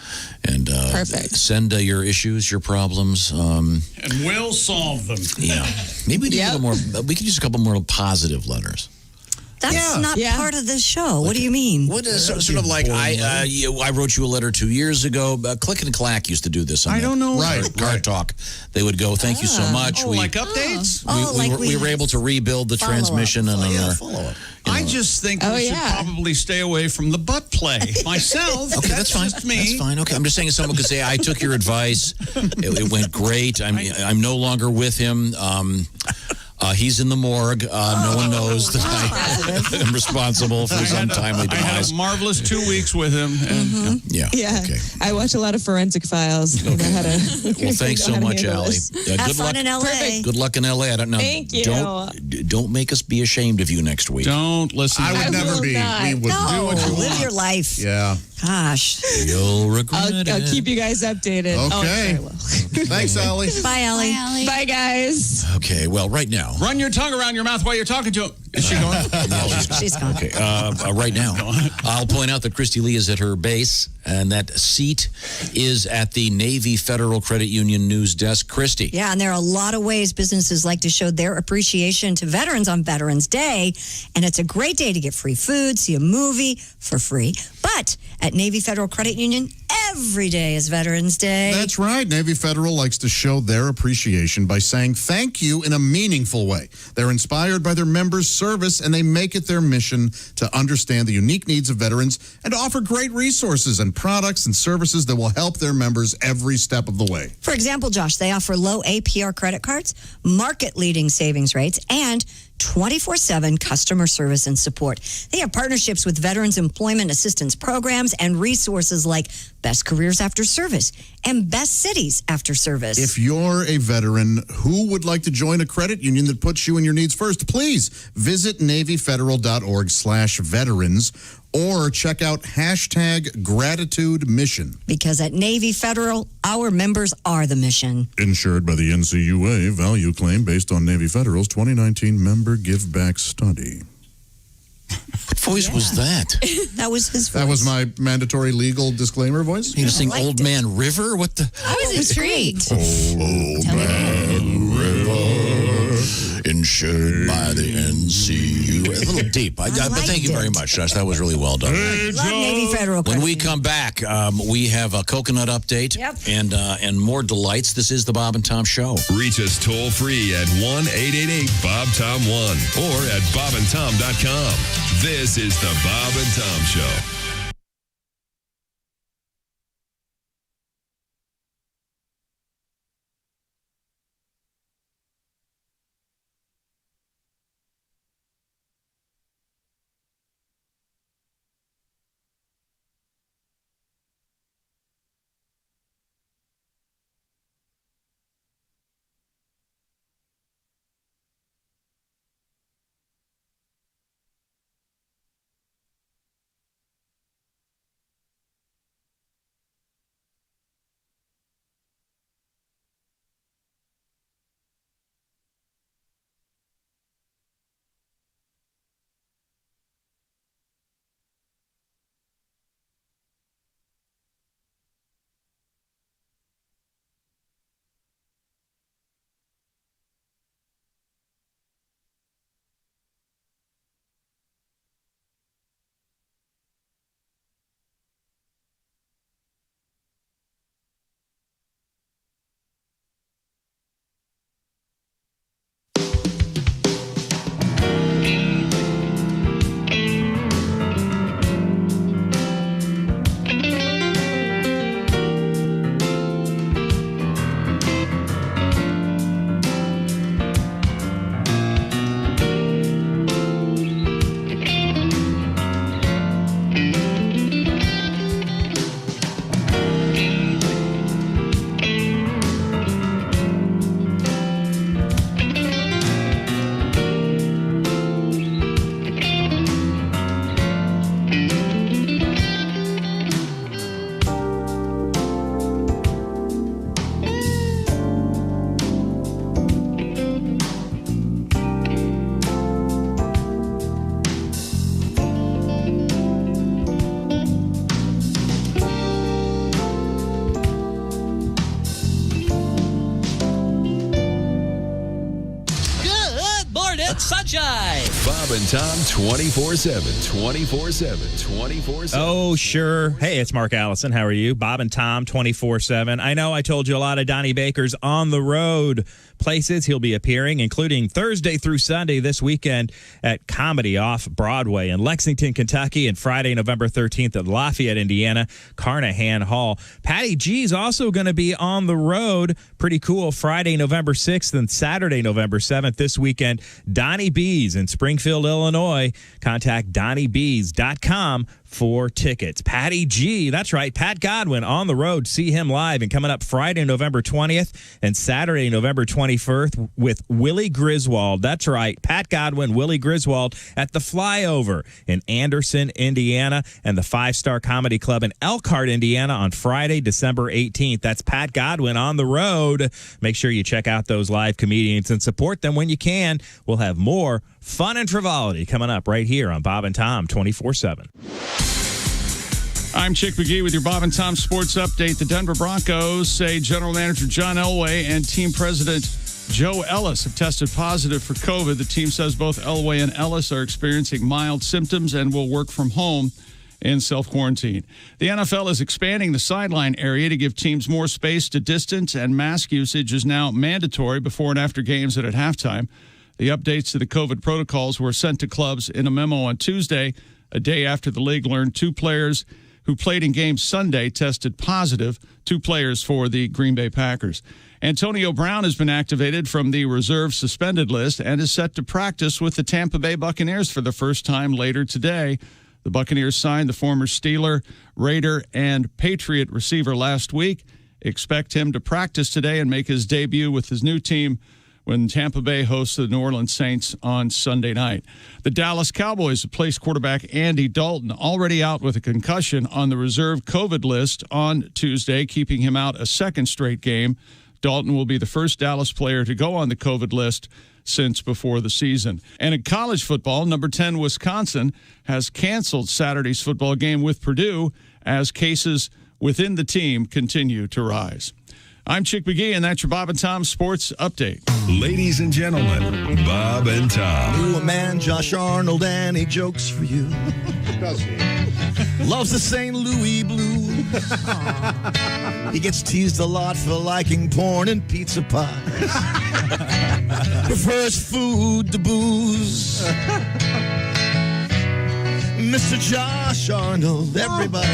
And Perfect. Send your issues, your problems. And we'll solve them. Yeah. Maybe we need a little more. We could use a couple more positive letters. That's not part of the show. What do you mean? What is sort of like I wrote you a letter 2 years ago. Click and Clack used to do this. I don't know. Car Talk. They would go, thank you so much. Oh, like updates? We were able to rebuild the transmission and follow-up. I just think we should probably stay away from the butt play myself. Okay, that's fine. Just me. That's fine. Okay, I'm just saying someone could say, I took your advice. It went great. I'm no longer with him. He's in the morgue. No one knows that I'm responsible for his untimely I had demise. a marvelous 2 weeks with him. And, Yeah. Okay. I watch a lot of forensic files. Okay. Well, thanks so much, Allie. Have Good fun luck in LA. Perfect. Good luck in LA. I don't know. Thank you. Don't make us be ashamed of you next week. Don't listen. I would never be. We would do what you live want. your life. Yeah. Gosh. You'll regret it. I'll keep you guys updated. Okay. Oh, Thanks, Allie. Bye, Allie. Bye, guys. Okay, well, right now. Run your tongue around your mouth while you're talking to him. Is she going? She's gone. Okay, right now, I'll point out that Christy Lee is at her base, and that seat is at the Navy Federal Credit Union news desk. Christy. Yeah, and there are a lot of ways businesses like to show their appreciation to veterans on Veterans Day. And it's a great day to get free food, see a movie for free. But at Navy Federal Credit Union, every day is Veterans Day. That's right. Navy Federal likes to show their appreciation by saying thank you in a meaningful way. They're inspired by their members' service, and they make it their mission to understand the unique needs of veterans and to offer great resources and products and services that will help their members every step of the way. For example, Josh, they offer low APR credit cards, market-leading savings rates, and 24/7 customer service and support. They have partnerships with Veterans Employment Assistance Programs and resources like Best Careers After Service and Best Cities After Service. If you're a veteran who would like to join a credit union that puts you and your needs first, please visit NavyFederal.org/veterans or check out #GratitudeMission. Because at Navy Federal, our members are the mission. Insured by the NCUA, value claim based on Navy Federal's 2019 member give back study. What voice was that? That was his voice. That was my mandatory legal disclaimer voice. You sing Old Man River? What the? I was intrigued. Old Man River, insured by the NCUA. A little deep. But thank you very much, Josh. That was really well done. Love Navy Federal. When we come back, we have a coconut update and more delights. This is the Bob and Tom Show. Reach us toll free at 1-888-BOB-TOM-1 or at bobandtom.com. This is the Bob and Tom Show. Sunshine. Bob and Tom 24/7. 24/7. 24/7. Oh, sure. Hey, it's Mark Allison. How are you? Bob and Tom 24/7. I know I told you a lot of Donnie Baker's on the road places he'll be appearing, including Thursday through Sunday this weekend at Comedy Off Broadway in Lexington, Kentucky, and Friday, November 13th at Lafayette, Indiana, Carnahan Hall. Patty G's also going to be on the road. Pretty cool. Friday, November 6th and Saturday, November 7th this weekend. Donnie B's in Springfield, Illinois. Contact DonnieB's.com for tickets. Patty G, that's right, Pat Godwin on the road. See him live and coming up Friday, November 20th and Saturday, November 21st with Willie Griswold. That's right, Pat Godwin, Willie Griswold at the Flyover in Anderson, Indiana, and the 5-Star Comedy Club in Elkhart, Indiana on Friday, December 18th. That's Pat Godwin on the road. Make sure you check out those live comedians and support them when you can. We'll have more fun and frivolity coming up right here on Bob and Tom 24/7. I'm Chick McGee with your Bob and Tom Sports Update. The Denver Broncos say General Manager John Elway and Team President Joe Ellis have tested positive for COVID. The team says both Elway and Ellis are experiencing mild symptoms and will work from home in self-quarantine. The NFL is expanding the sideline area to give teams more space to distance, and mask usage is now mandatory before and after games and at halftime. The updates to the COVID protocols were sent to clubs in a memo on Tuesday, a day after the league learned 2 players who played in games Sunday tested positive. two players for the Green Bay Packers. Antonio Brown has been activated from the reserve suspended list and is set to practice with the Tampa Bay Buccaneers for the first time later today. The Buccaneers signed the former Steeler, Raider, and Patriot receiver last week. Expect him to practice today and make his debut with his new team when Tampa Bay hosts the New Orleans Saints on Sunday night. The Dallas Cowboys have placed quarterback Andy Dalton, already out with a concussion, on the reserve COVID list on Tuesday, keeping him out a second straight game. Dalton will be the first Dallas player to go on the COVID list since before the season. And in college football, number 10 Wisconsin has canceled Saturday's football game with Purdue as cases within the team continue to rise. I'm Chick McGee, and that's your Bob and Tom Sports Update. Ladies and gentlemen, Bob and Tom. Knew a man, Josh Arnold, and he jokes for you. Does he? Loves the St. Louis blues. He gets teased a lot for liking porn and pizza pies. Prefers food to booze. Mr. Josh Arnold, everybody.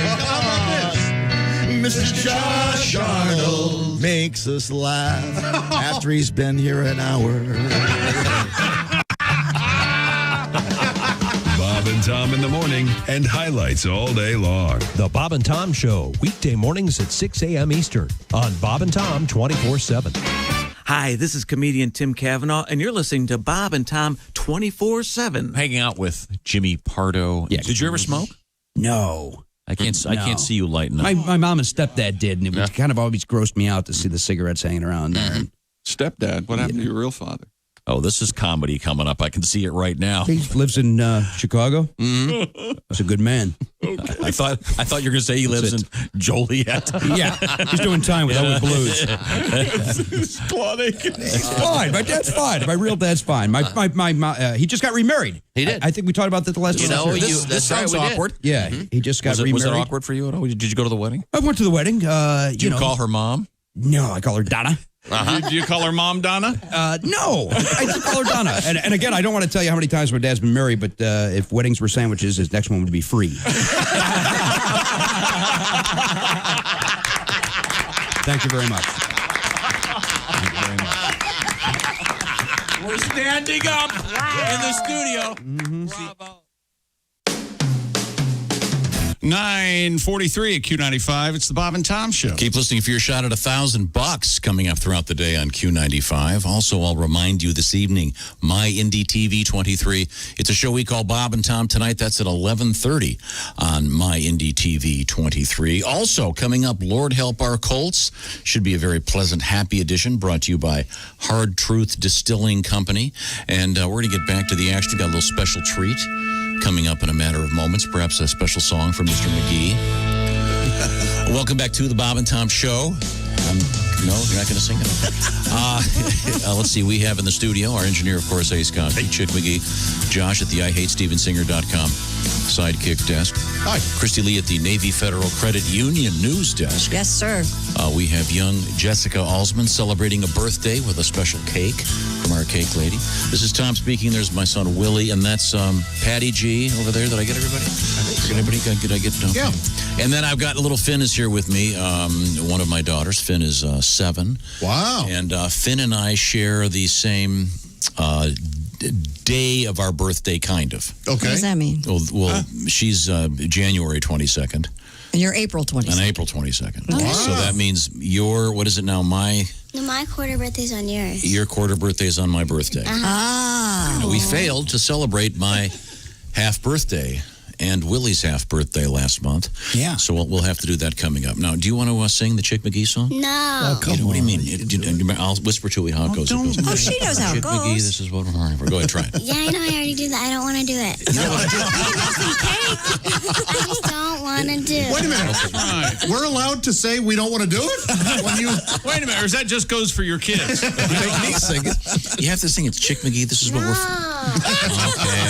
Mr. Josh Arnold makes us laugh after he's been here an hour. Bob and Tom in the morning and highlights all day long. The Bob and Tom Show, weekday mornings at 6 a.m. Eastern on Bob and Tom 24/7. Hi, this is comedian Tim Cavanaugh, and you're listening to Bob and Tom 24/7. Hanging out with Jimmy Pardo. Yeah. Did you ever smoke? No. I can't see you lighting up. My mom and stepdad did, and it was kind of always grossed me out to see the cigarettes hanging around there. Stepdad, what happened to your real father? Oh, this is comedy coming up. I can see it right now. He lives in Chicago. Mm-hmm. He's a good man. I thought you were going to say he lives in Joliet. Yeah, he's doing time with Elwood Blues. It's funny. He's fine. My dad's fine. My real dad's fine. My he just got remarried. He did. I think we talked about that the last time. This sounds awkward. Yeah, he just got remarried. Was it awkward for you at all? Did you go to the wedding? I went to the wedding. Did you call her mom? No, I call her Donna. Do you call her Mom Donna? No, I just call her Donna. And again, I don't want to tell you how many times my dad's been married, but if weddings were sandwiches, his next one would be free. Thank you very much. We're standing up in the studio. Bravo. 9:43 at Q95. It's the Bob and Tom Show. Keep listening for your shot at $1,000 coming up throughout the day on Q95. Also, I'll remind you this evening, My Indie TV 23. It's a show we call Bob and Tom tonight. That's at 11:30 on My Indie TV 23. Also, coming up, Lord Help Our Colts. Should be a very pleasant, happy edition brought to you by Hard Truth Distilling Company. And we're going to get back to the action. Got a little special treat coming up in a matter of moments, perhaps a special song from Mr. McGee. Welcome back to the Bob and Tom Show. No, you're not going to sing it. Let's see. We have in the studio our engineer, of course, Ace Cosby, Chick McGee, Josh at the IHateStevensinger.com sidekick desk. Hi. Christy Lee at the Navy Federal Credit Union news desk. Yes, sir. We have young Jessica Alsman celebrating a birthday with a special cake from our cake lady. This is Tom speaking. There's my son Willie, and that's Patty G over there. Did I get everybody? Did I get? Okay. Yeah. And then I've got little Finn is here with me. One of my daughters. Finn is 7. Wow. And Finn and I share the same day of our birthday, kind of. Okay. What does that mean? Well, she's January 22nd. And you're April 22nd. On April 22nd. Oh. Wow. So that means what is it now? No, my quarter birthday's on yours. Your quarter birthday is on my birthday. Ah. We failed to celebrate my half birthday and Willie's half birthday last month. Yeah. So we'll have to do that coming up. Now, do you want to sing the Chick McGee song? No. What do you mean? I'll whisper to you how it goes. Oh, she knows how it Chick McGee, goes. this is what we're running for. Go ahead, try it. Yeah, I know I already do that. I don't want to do it. You don't want to do I just don't want to do it. Wait a minute. We're allowed to say we don't want to do it? Wait a minute, or is that just goes for your kids? You make me sing it. You have to sing it. Chick McGee, this is what we're... Okay.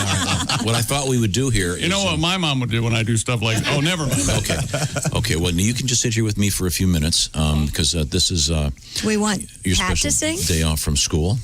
What I thought we would do here is... You know what my mom would do when I do stuff like... Oh, never mind. Okay, well, now you can just sit here with me for a few minutes because this is... Do we want your Pat special to sing? day off from school.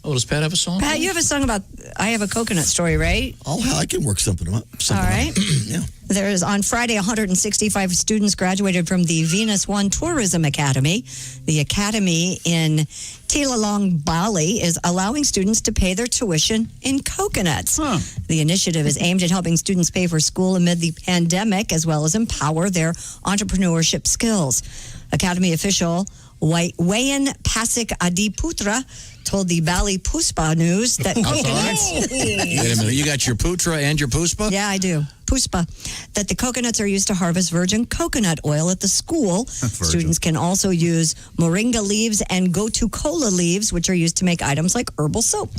Oh, does Pat have a song? Pat, you have a song about I Have a Coconut Story, right? I can work something up. All right. Yeah. Is There's on Friday, 165 students graduated from the Venus One Tourism Academy. The academy in Tilalong, Bali is allowing students to pay their tuition in coconuts. The initiative is aimed at helping students pay for school amid the pandemic, as well as empower their entrepreneurship skills. Academy official Wayan Pasik Adiputra told the Bali Puspa News that coconuts... Wait a minute, you got your putra and your puspa? Yeah, I do. Puspa. That the coconuts are used to harvest virgin coconut oil at the school. Students can also use moringa leaves and gotu kola leaves, which are used to make items like herbal soap.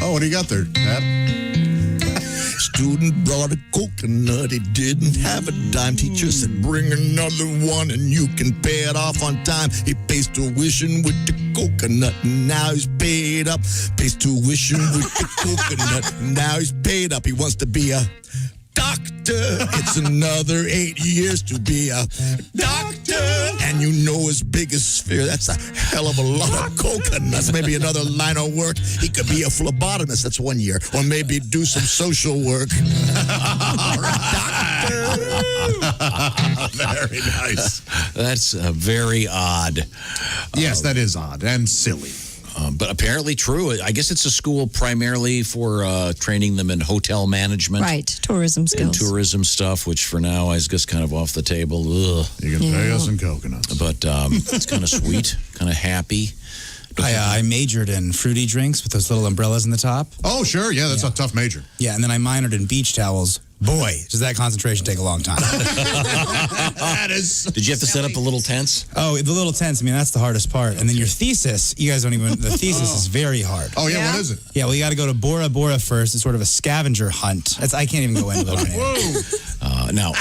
Oh, what do you got there, Pat? Student brought a coconut, he didn't have a dime. Teacher said, bring another one and you can pay it off on time. He pays tuition with the coconut, and now he's paid up. Pays tuition with the coconut, and now he's paid up. He wants to be a doctor. It's another 8 years to be a doctor. And you know his biggest fear, that's a hell of a lot of coconuts. Maybe another line of work. He could be a phlebotomist, that's 1 year. Or maybe do some social work. Very nice. That's very odd. Yes, that is odd and silly. But apparently true. I guess it's a school primarily for training them in hotel management. Right, tourism skills. And tourism stuff, which for now is just kind of off the table. Ugh. You can pay us in coconuts. But it's kind of sweet, kind of happy. I majored in fruity drinks with those little umbrellas in the top. Oh, sure. Yeah, that's a tough major. Yeah, and then I minored in beach towels. Boy, does that concentration take a long time. That is. Did you have to set up the little tents? Oh, the little tents. I mean, that's the hardest part. And then your thesis, you guys don't even, the thesis is very hard. Oh, yeah, what is it? Yeah, well, you got to go to Bora Bora first. It's sort of a scavenger hunt. I can't even go into it. Now,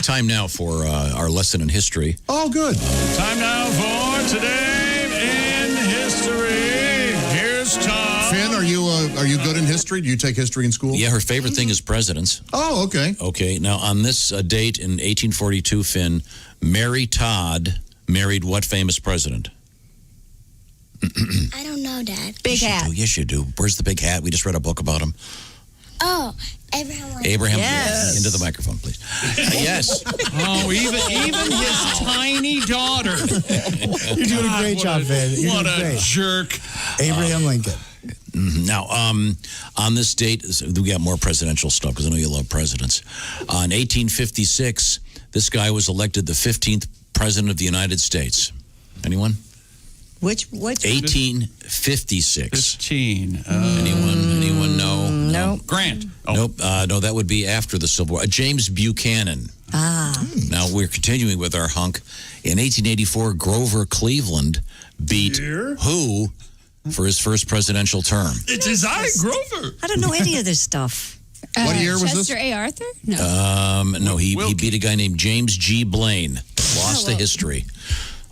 time now for our lesson in history. Oh, good. Time now for Today in History. Here's Tom. Finn, are you good in history? Do you take history in school? Yeah, her favorite thing is presidents. Oh, okay. Okay, now on this date in 1842, Finn, Mary Todd married what famous president? I don't know, Dad. Big hat. Yes, you do. Where's the big hat? We just read a book about him. Oh, Abraham Lincoln. Abraham, Yes. into the microphone, please. Yes. Oh, even his tiny daughter. You're doing a great job, Vin. You're What doing a great. jerk. Abraham Lincoln. Now, on this date, we got more presidential stuff because I know you love presidents. In 1856, this guy was elected the 15th president of the United States. Anyone? Which? 1856. 15. Anyone know? No. Grant. Oh. Nope. No, that would be after the Civil War. James Buchanan. Now, we're continuing with our hunk. In 1884, Grover Cleveland beat who for his first presidential term? It is I, Grover. I don't know any of this stuff. What year was Chester this? A. Arthur? No. No, he beat a guy named James G. Blaine. Lost to history.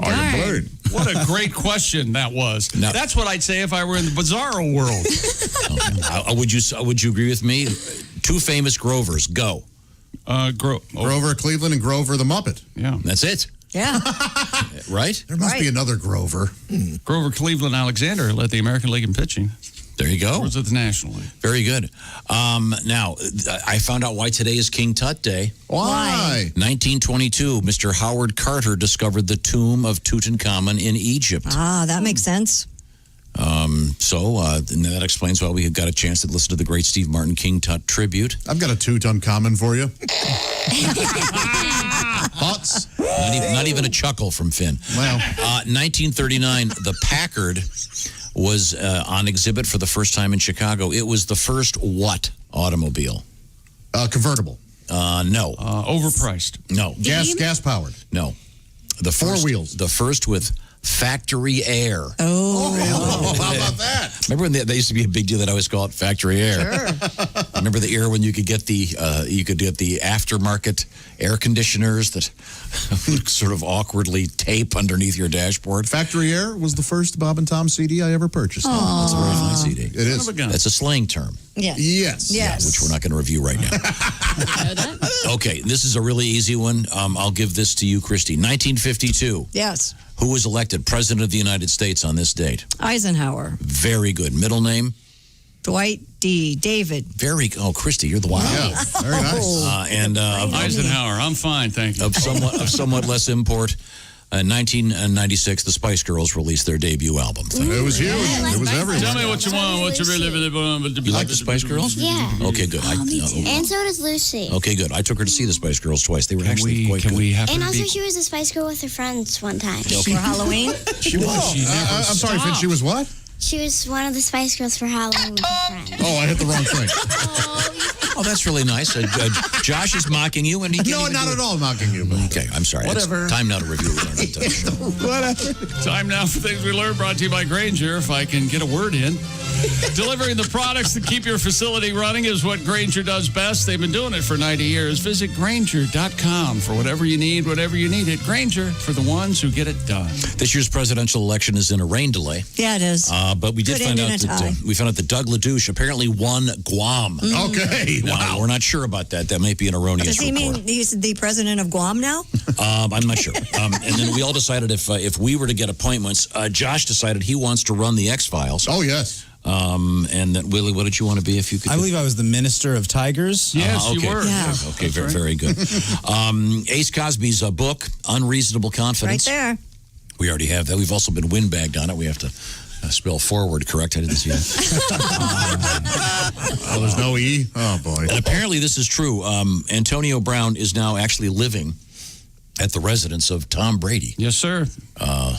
Darn. What a great question that was. Now, that's what I'd say if I were in the bizarro world. Would you agree with me? Two famous Grovers. Go. Grover Cleveland and Grover the Muppet. Yeah. That's it. Yeah. Right? There must be another Grover. Grover Cleveland Alexander led the American League in pitching. There you go. Or was it the National League? Very good. Now, I found out why today is King Tut Day. Why? 1922, Mr. Howard Carter discovered the tomb of Tutankhamun in Egypt. Ah, that makes sense. And that explains why we got a chance to listen to the great Steve Martin King Tut tribute. I've got a Tutankhamun for you. Thoughts? Not even a chuckle from Finn. Well, 1939, the Packard was on exhibit for the first time in Chicago. It was the first what automobile? Convertible. No. Overpriced. No. Gas powered. No. The first, 4 wheels. The first with factory air. Oh, how about that? Remember when that used to be a big deal that I always call it factory air? Sure. Remember the era when you could get the aftermarket air conditioners that would sort of awkwardly tape underneath your dashboard? Factory Air was the first Bob and Tom CD I ever purchased. That's a very fine CD. It is. That's a slang term. Yes. Yes. Which we're not going to review right now. Okay, this is a really easy one. I'll give this to you, Christy. 1952. Yes. Who was elected President of the United States on this date? Eisenhower. Very good. Middle name? Dwight D. David. Christy, you're the one. Yeah, very nice. And Eisenhower, I'm fine, thank you. Of somewhat less import. In 1996, the Spice Girls released their debut album. It was huge. It was everywhere. Tell me what you want, what you really want. You like the Spice Girls? Yeah. Okay, good. And so does Lucy. Okay, good. I took her to see the Spice Girls twice. They were actually quite good. And also, she was a Spice Girl with her friends one time. For Halloween? She was. I'm sorry, Finn. She was what? She was one of the Spice Girls for Halloween with her friends. Oh, I hit the wrong thing. Oh, that's really nice. Josh is mocking you, and he can't No, even not do at it. all mocking you. But Okay, I'm sorry. Whatever. It's time now to review it. whatever. Time now for Things We Learned, brought to you by Grainger, if I can get a word in. Delivering the products that keep your facility running is what Grainger does best. They've been doing it for 90 years. Visit Grainger.com for whatever you need it. Grainger, for the ones who get it done. This year's presidential election is in a rain delay. Yeah, it is. But we did Good find end out in a tie. that we found out that Doug LaDouche apparently won Guam. Okay. Now, we're not sure about that. That might be an erroneous Does he report. mean he's the president of Guam now? I'm not sure. And then we all decided if we were to get appointments, Josh decided he wants to run the X-Files. Oh, yes. And then, Willie, what did you want to be if you could? I believe I was the minister of tigers. Yes, okay. you were. Yeah. Okay, very good. Ace Cosby's book, Unreasonable Confidence. Right there. We already have that. We've also been windbagged on it. We have to spell forward correct. I didn't see that. Oh, there's no E? Oh, boy. And apparently this is true. Antonio Brown is now actually living at the residence of Tom Brady. Yes, sir.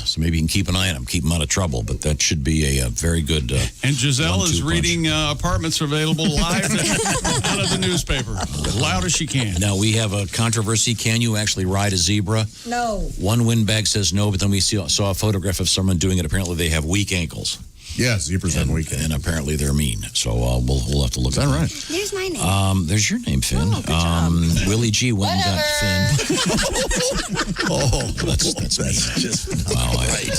So maybe you can keep an eye on him, keep him out of trouble. But that should be a very good. And Giselle is 1-2 punch. reading apartments available live out of the newspaper, as loud as she can. Now we have a controversy. Can you actually ride a zebra? No. One windbag says no, but then we saw a photograph of someone doing it. Apparently they have weak ankles. Yeah, zebras have weak ankles. And apparently they're mean. So we'll have to look at that. Right? There's my name. There's your name, Finn. Willie G went and got Finn. that's just wow.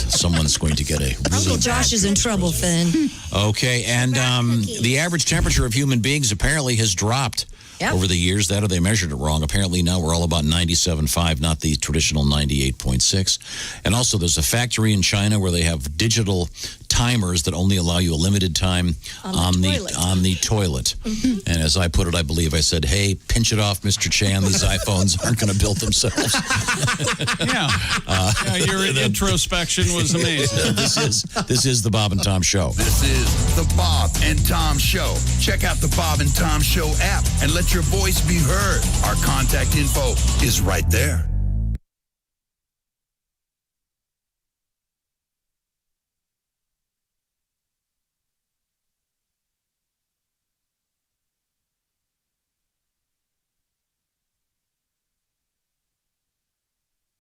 Someone's going to get a really Uncle Josh is in trouble, Finn. Okay, and the average temperature of human beings apparently has dropped over the years. That or they measured it wrong. Apparently now we're all about 97.5, not the traditional 98.6. And also there's a factory in China where they have digital timers that only allow you a limited time on the toilet. Mm-hmm. And as I put it, I believe I said, "Hey, pinch it off, Mr. Chan. These iPhones aren't going to build themselves." Your introspection was amazing. This is the Bob and Tom Show. This is the Bob and Tom Show. Check out the Bob and Tom Show app and let your voice be heard. Our contact info is right there.